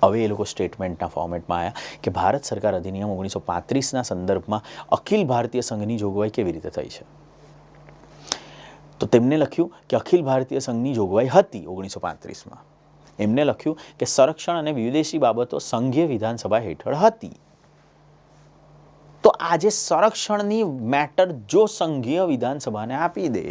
હવે એ લોકો સ્ટેટમેન્ટના ફોર્મેટમાં આવ્યા કે ભારત સરકાર અધિનિયમ 1935ના સંદર્ભમાં અખિલ ભારતીય સંઘની જોગવાઈ કેવી રીતે થઈ છે? તો તેમને લખ્યું કે અખિલ ભારતીય સંઘની જોગવાઈ હતી 1935માં. એમને લખ્યું કે સંરક્ષણ અને વિદેશી બાબતો સંઘીય વિધાનસભા હેઠળ હતી. તો આજે સંરક્ષણની મેટર જો સંઘીય વિધાનસભાને આપી દે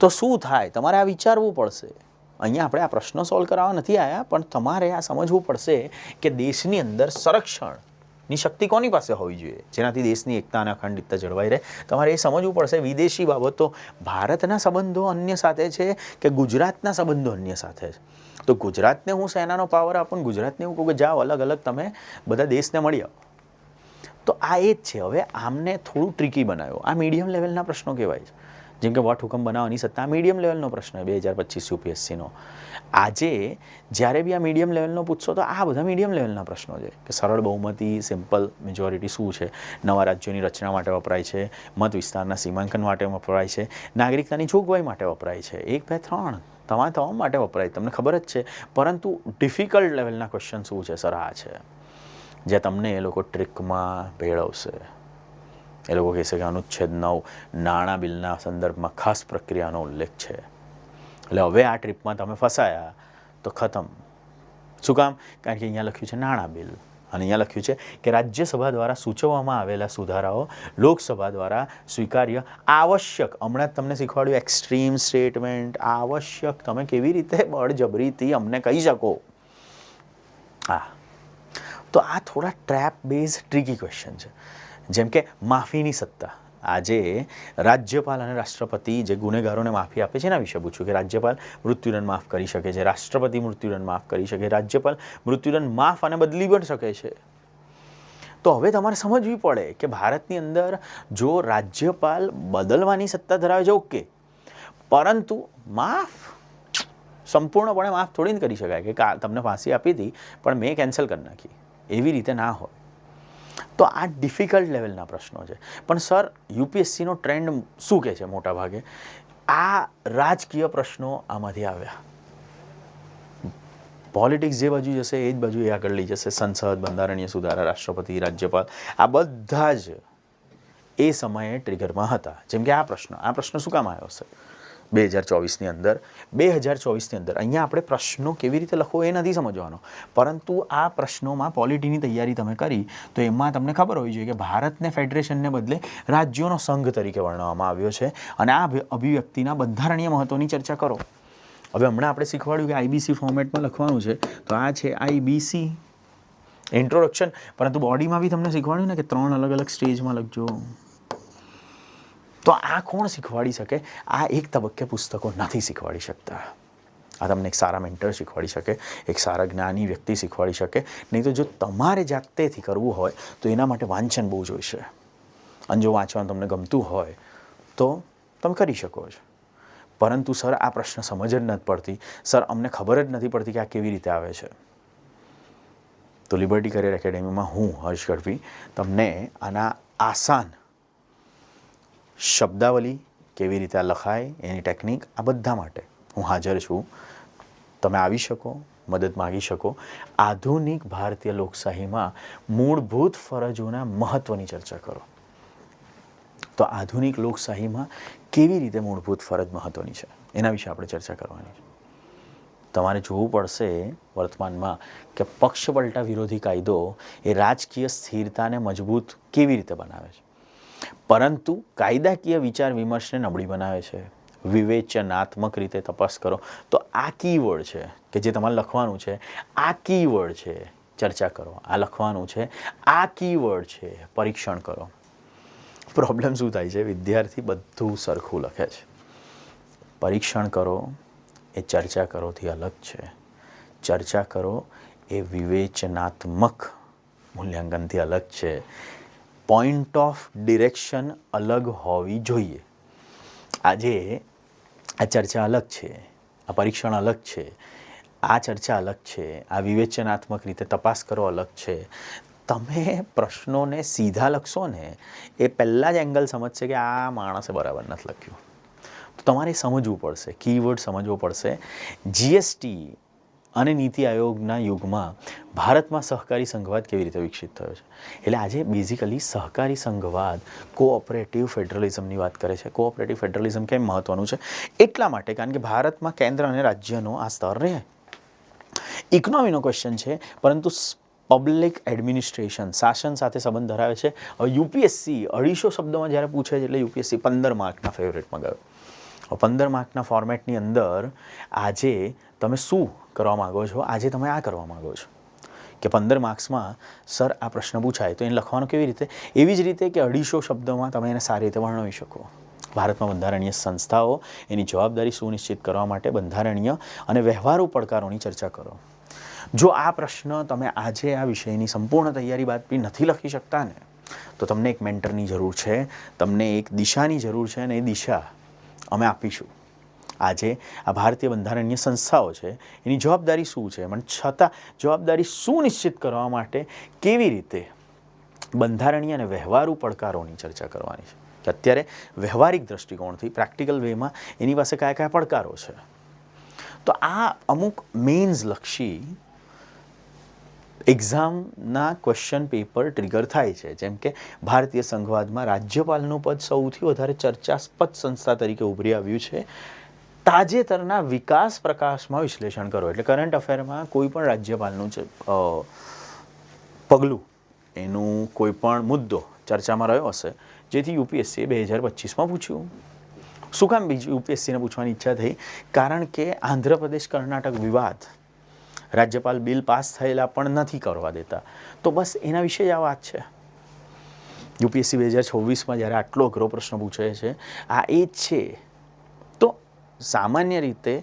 તો શું થાય? તમારે આ વિચારવું પડશે. અહીંયા આપણે આ પ્રશ્નો સોલ્વ કરાવવા નથી આવ્યા, પણ તમારે આ સમજવું પડશે કે દેશની અંદર સંરક્ષણની શક્તિ કોની પાસે હોવી જોઈએ જેનાથી દેશની એકતા અને અખંડિતતા જળવાઈ રહે. તમારે એ સમજવું પડશે. વિદેશી બાબતો ભારતના સંબંધો અન્ય સાથે છે કે ગુજરાતના સંબંધો અન્ય સાથે છે? તો ગુજરાતને હું સેનાનો પાવર આપું, ગુજરાતને હું કહું કે જાઓ અલગ અલગ તમે બધા દેશને મળી આવો. તો આ એ જ છે. હવે આમને થોડું ટ્રિકી બનાવ્યો. આ મીડિયમ લેવલના પ્રશ્નો કહેવાય છે. જેમ કે વટ હુકમ બનાવવાની સત્તા મીડિયમ લેવલનો પ્રશ્ન છે 2025 યુપીએસસીનો. આજે જ્યારે બી આ મીડિયમ લેવલનો પૂછશો તો આ બધા મીડિયમ લેવલના પ્રશ્નો છે કે સરળ બહુમતી, સિમ્પલ મેજોરિટી શું છે, નવા રાજ્યોની રચના માટે વપરાય છે, મત વિસ્તારના સીમાંકન માટે વપરાય છે, નાગરિકતાની જોગવાઈ માટે વપરાય છે, 1, 2, 3 તમામ માટે વપરાય, તમને ખબર જ છે. પરંતુ ડિફિકલ્ટ લેવલના ક્વેશ્ચન શું છે સર? આ છે જે તમને એ લોકો ટ્રિકમાં ભેળવશે. એ લોકો કહેશે કે અનુચ્છેદ 9 નાણાં બિલના સંદર્ભમાં ખાસ પ્રક્રિયાનો ઉલ્લેખ છે. એટલે હવે આ ટ્રીપમાં તમે ફસાયા તો ખતમ. શું કામ? કારણ કે અહીંયા લખ્યું છે નાણાં બિલ અને અહીંયા લખ્યું છે કે રાજ્યસભા દ્વારા સૂચવવામાં આવેલા સુધારાઓ લોકસભા દ્વારા સ્વીકાર્ય આવશ્યક. હમણાં જ તમને શીખવાડ્યું એક્સ્ટ્રીમ સ્ટેટમેન્ટ આવશ્યક. તમે કેવી રીતે બળજબરીથી અમને કહી શકો? હા, તો આ થોડા ટ્રેપ બેઝ ટ્રિકી ક્વેશ્ચન છે. જેમ કે માફીની સત્તા. આજે રાજ્યપાલ અને રાષ્ટ્રપતિ જે ગુનેગારોને માફી આપે છે એના વિશે પૂછ્યું કે રાજ્યપાલ મૃત્યુદંડ માફ કરી શકે છે, રાષ્ટ્રપતિ મૃત્યુદંડ માફ કરી શકે, રાજ્યપાલ મૃત્યુદંડ માફ અને બદલી પણ શકે છે. તો હવે તમારે સમજવી પડે કે ભારતની અંદર જો રાજ્યપાલ બદલવાની સત્તા ધરાવે છે ઓકે, પરંતુ માફ સંપૂર્ણપણે માફ થોડી ન કરી શકાય કે તમને ફાંસી આપી હતી પણ મેં કેન્સલ કરી નાખી, એવી રીતે ના હોય. તો આ ડિફિકલ્ટ લેવલના પ્રશ્નો છે. પણ સર યુપીએસસીનો ટ્રેન્ડ શું કહે છે? મોટા ભાગે આ રાજકીય પ્રશ્નો આમાંથી આવ્યા. પોલિટિક્સ જે બાજુ જશે એ જ બાજુ એ આગળ લઈ જશે. સંસદ, બંધારણીય સુધારા, રાષ્ટ્રપતિ, રાજ્યપાલ આ બધા જ એ સમયે ટ્રિગરમાં હતા. જેમ કે આ પ્રશ્ન શું કામ આવ્યો હશે 2024ની અંદર? 2024ની અંદર અહીંયા આપણે પ્રશ્નો કેવી રીતે લખવો એ નથી સમજવાનો, પરંતુ આ પ્રશ્નોમાં પોલિટીની તૈયારી તમે કરી તો એમાં તમને ખબર હોવી જોઈએ કે ભારતને ફેડરેશનને બદલે રાજ્યોનો સંઘ તરીકે વર્ણવવામાં આવ્યો છે. અને આ અભિવ્યક્તિના બંધારણીય મહત્ત્વની ચર્ચા કરો. હવે હમણાં આપણે શીખવાડ્યું કે આઈબીસી ફોર્મેટમાં લખવાનું છે, તો આ છે આઈબીસી ઇન્ટ્રોડક્શન. પરંતુ બોડીમાં બી તમને શીખવાડ્યું ને કે 3 અલગ અલગ સ્ટેજમાં લખજો. તો આ કોણ શીખવાડી શકે? આ એક તબક્કે પુસ્તકો નથી શીખવાડી શકતા. આ તમને એક સારા મેન્ટર શીખવાડી શકે, એક સારા જ્ઞાની વ્યક્તિ શીખવાડી શકે. નહીં તો જો તમારે જાતેથી કરવું હોય તો એના માટે વાંચન બહુ જોઈશે. અને જો વાંચવાનું તમને ગમતું હોય તો તમે કરી શકો છો. પરંતુ સર આ પ્રશ્ન સમજ જ નથી પડતી, સર અમને ખબર જ નથી પડતી કે આ કેવી રીતે આવે છે. તો લિબર્ટી કરિયર એકેડેમીમાં હું હર્ષ ગઢવી તમને આના આસાન શબ્દાવલી કેવી રીતે આ લખાય એની ટેકનિક આ બધા માટે હું હાજર છું. તમે આવી શકો, મદદ માગી શકો. આધુનિક ભારતીય લોકશાહીમાં મૂળભૂત ફરજોના મહત્ત્વની ચર્ચા કરો. તો આધુનિક લોકશાહીમાં કેવી રીતે મૂળભૂત ફરજ મહત્ત્વની છે એના વિશે આપણે ચર્ચા કરવાની છે. તમારે જોવું પડશે વર્તમાનમાં કે પક્ષ પલટા વિરોધી કાયદો એ રાજકીય સ્થિરતાને મજબૂત કેવી રીતે બનાવે છે, પરંતુ કાયદાકીય વિચાર વિમર્શને નબળી બનાવે છે. વિવેચનાત્મક રીતે તપાસ કરો. તો આ કીવર્ડ છે કે જે તમારે લખવાનું છે. આ કીવર્ડ છે ચર્ચા કરો. આ લખવાનું છે. આ કીવર્ડ છે પરીક્ષણ કરો. પ્રોબ્લેમ શું થાય છે? વિદ્યાર્થી બધું સરખું લખે છે. પરીક્ષણ કરો એ ચર્ચા કરોથી અલગ છે. ચર્ચા કરો એ વિવેચનાત્મક મૂલ્યાંકનથી અલગ છે. પોઈન્ટ ઓફ ડિરેક્શન અલગ હોવી જોઈએ. આજે આ ચર્ચા અલગ છે, આ પરીક્ષણ અલગ છે, આ ચર્ચા અલગ છે, આ વિવેચનાત્મક રીતે તપાસ કરો અલગ છે. તમે પ્રશ્નોને સીધા લખશો ને એ પહેલાં જ એંગલ સમજશે કે આ માણસે બરાબર નથી લખ્યું. તો તમારે સમજવું પડશે, કીવર્ડ સમજવો પડશે. જીએસટી અને નીતિ આયોગના યુગમાં ભારતમાં સહકારી સંઘવાદ કેવી રીતે વિકસિત થયો છે. એટલે આજે બેઝિકલી સહકારી સંઘવાદ કોઓપરેટિવ ફેડરલિઝમની વાત કરે છે. કોઓપરેટિવ ફેડરલિઝમ કેમ મહત્ત્વનું છે? એટલા માટે કારણ કે ભારતમાં કેન્દ્ર અને રાજ્યનો આ સ્તર રહે. ઇકોનોમીનો ક્વેશ્ચન છે, પરંતુ પબ્લિક એડમિનિસ્ટ્રેશન શાસન સાથે સંબંધ ધરાવે છે. હવે યુપીએસસી 250 શબ્દોમાં જ્યારે પૂછે છે એટલે યુપીએસસી 15 માર્કના ફેવરેટમાં ગયો. 15 માર્કના ફોર્મેટની અંદર આજે તમે શું કરવા માગો છો? આજે તમે આ કરવા માગો છો કે 15 માર્ક્સમાં સર આ પ્રશ્ન પૂછાય તો એને લખવાનું કેવી રીતે? એવી જ રીતે કે 250 શબ્દોમાં તમે એને સારી રીતે વર્ણવી શકો. ભારતમાં બંધારણીય સંસ્થાઓ એની જવાબદારી સુનિશ્ચિત કરવા માટે બંધારણીય અને વ્યવહારુ પડકારોની ચર્ચા કરો. જો આ પ્રશ્ન તમે આજે આ વિષયની સંપૂર્ણ તૈયારી બાદ બી નથી લખી શકતા ને તો તમને એક મેન્ટરની જરૂર છે, તમને એક દિશાની જરૂર છે, અને એ દિશા અમે આપીશું. આજે આ ભારતીય બંધારણીય સંસ્થાઓ છે એની જવાબદારી શું છે, પણ છતાં જવાબદારી સુનિશ્ચિત કરવા માટે કેવી રીતે બંધારણીય અને વ્યવહારુ પડકારોની ચર્ચા કરવાની છે કે અત્યારે વ્યવહારિક દૃષ્ટિકોણથી પ્રેક્ટિકલ વેમાં એની પાસે કયા કયા પડકારો છે. તો આ અમુક મેઇન્સ લક્ષી એક્ઝામના ક્વેશ્ચન પેપર ટ્રિગર થાય છે. જેમ કે ભારતીય સંઘવાદમાં રાજ્યપાલનું પદ સૌથી વધારે ચર્ચાસ્પદ સંસ્થા તરીકે ઉભરી આવ્યું છે. તાજેતરના વિકાસ પ્રકાશમાં વિશ્લેષણ કરો એટલે કરંટ અફેરમાં કોઈ પણ રાજ્યપાલનું પગલું એનું કોઈ પણ મુદ્દો ચર્ચામાં રહ્યો હશે જેથી યુપીએસસીએ 2025માં પૂછ્યું. શું કામ બીજું યુપીએસસીને પૂછવાની ઈચ્છા થઈ? કારણ કે આંધ્રપ્રદેશ કર્ણાટક વિવાદ રાજ્યપાલ બિલ પાસ થયેલા પણ નથી કરવા દેતા. તો બસ એના વિશે જ આ વાત છે. યુપીએસસી 2026માં જ્યારે આટલો અઘરો પ્રશ્ન પૂછાય છે આ એ જ છે. તો સામાન્ય રીતે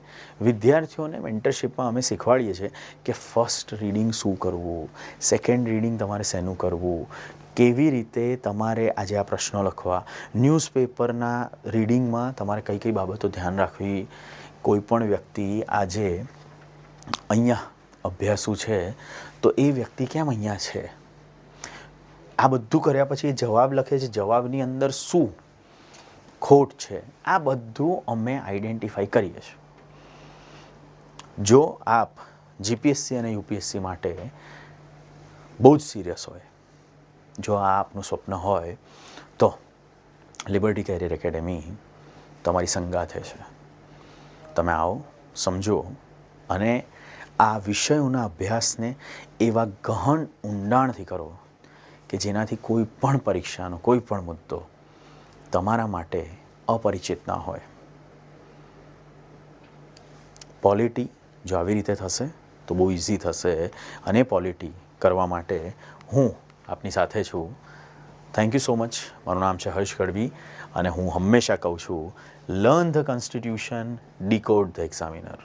વિદ્યાર્થીઓને મેન્ટરશિપમાં અમે શીખવાડીએ છીએ કે ફર્સ્ટ રીડિંગ શું કરવું, સેકન્ડ રીડિંગ તમારે શેનું કરવું, કેવી રીતે તમારે આજે આ પ્રશ્નો લખવા, ન્યૂઝપેપરના રીડિંગમાં તમારે કઈ કઈ બાબતો ધ્યાન રાખવી. કોઈ પણ વ્યક્તિ આજે અહીંયા અભ્યાસુ છે તો એ વ્યક્તિ કેમ અહીંયા છે, આ બધું કર્યા પછી એ જવાબ લખે છે, જવાબની અંદર શું ખોટ છે, આ બધું અમે આઈડેન્ટિફાઈ કરીએ છીએ. જો આપ જીપીએસસી અને યુપીએસસી માટે બહુ જ સિરિયસ હોય, જો આ આપનું સ્વપ્ન હોય તો લિબર્ટી કેરિયર એકેડેમી તમારી સંગાથે છે. તમે આવો, સમજો અને આ વિષયોના અભ્યાસને એવા ગહન ઊંડાણથી કરો કે જેનાથી કોઈ પણ પરીક્ષાનો કોઈ પણ મુદ્દો તમારા માટે અપરિચિત ના હોય. પોલિટી જો આવી રીતે થશે તો બહુ ઇઝી થશે અને પોલિટી કરવા માટે હું આપની સાથે છું. Thank you so much. મારું નામ છે હર્ષ ગઢવી અને હું હંમેશા કહું છું learn the constitution, decode the examiner.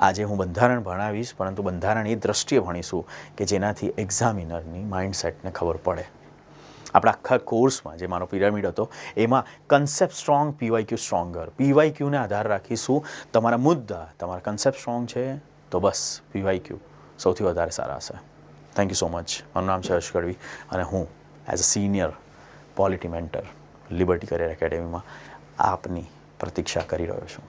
આજે હું બંધારણ ભણાવીશ પરંતુ બંધારણ એ દ્રષ્ટિએ ભણીશું કે જેનાથી એક્ઝામિનરની માઇન્ડસેટને ખબર પડે. આપણા આખા કોર્સમાં જે મારો પિરામિડ હતો એમાં કન્સેપ્ટ સ્ટ્રોંગ, પીવાયક્યુ સ્ટ્રોંગર. પીવાયક્યુને આધાર રાખીશું. તમારા મુદ્દા, તમારા કન્સેપ્ટ સ્ટ્રોંગ છે તો બસ પીવાયક્યુ સૌથી વધારે સારા હશે. Thank you so much. મારું નામ છે હર્ષ ગઢવી અને હું as a senior polity mentor Liberty Career એકેડેમીમાં આપની પ્રતીક્ષા કરી રહ્યો છું.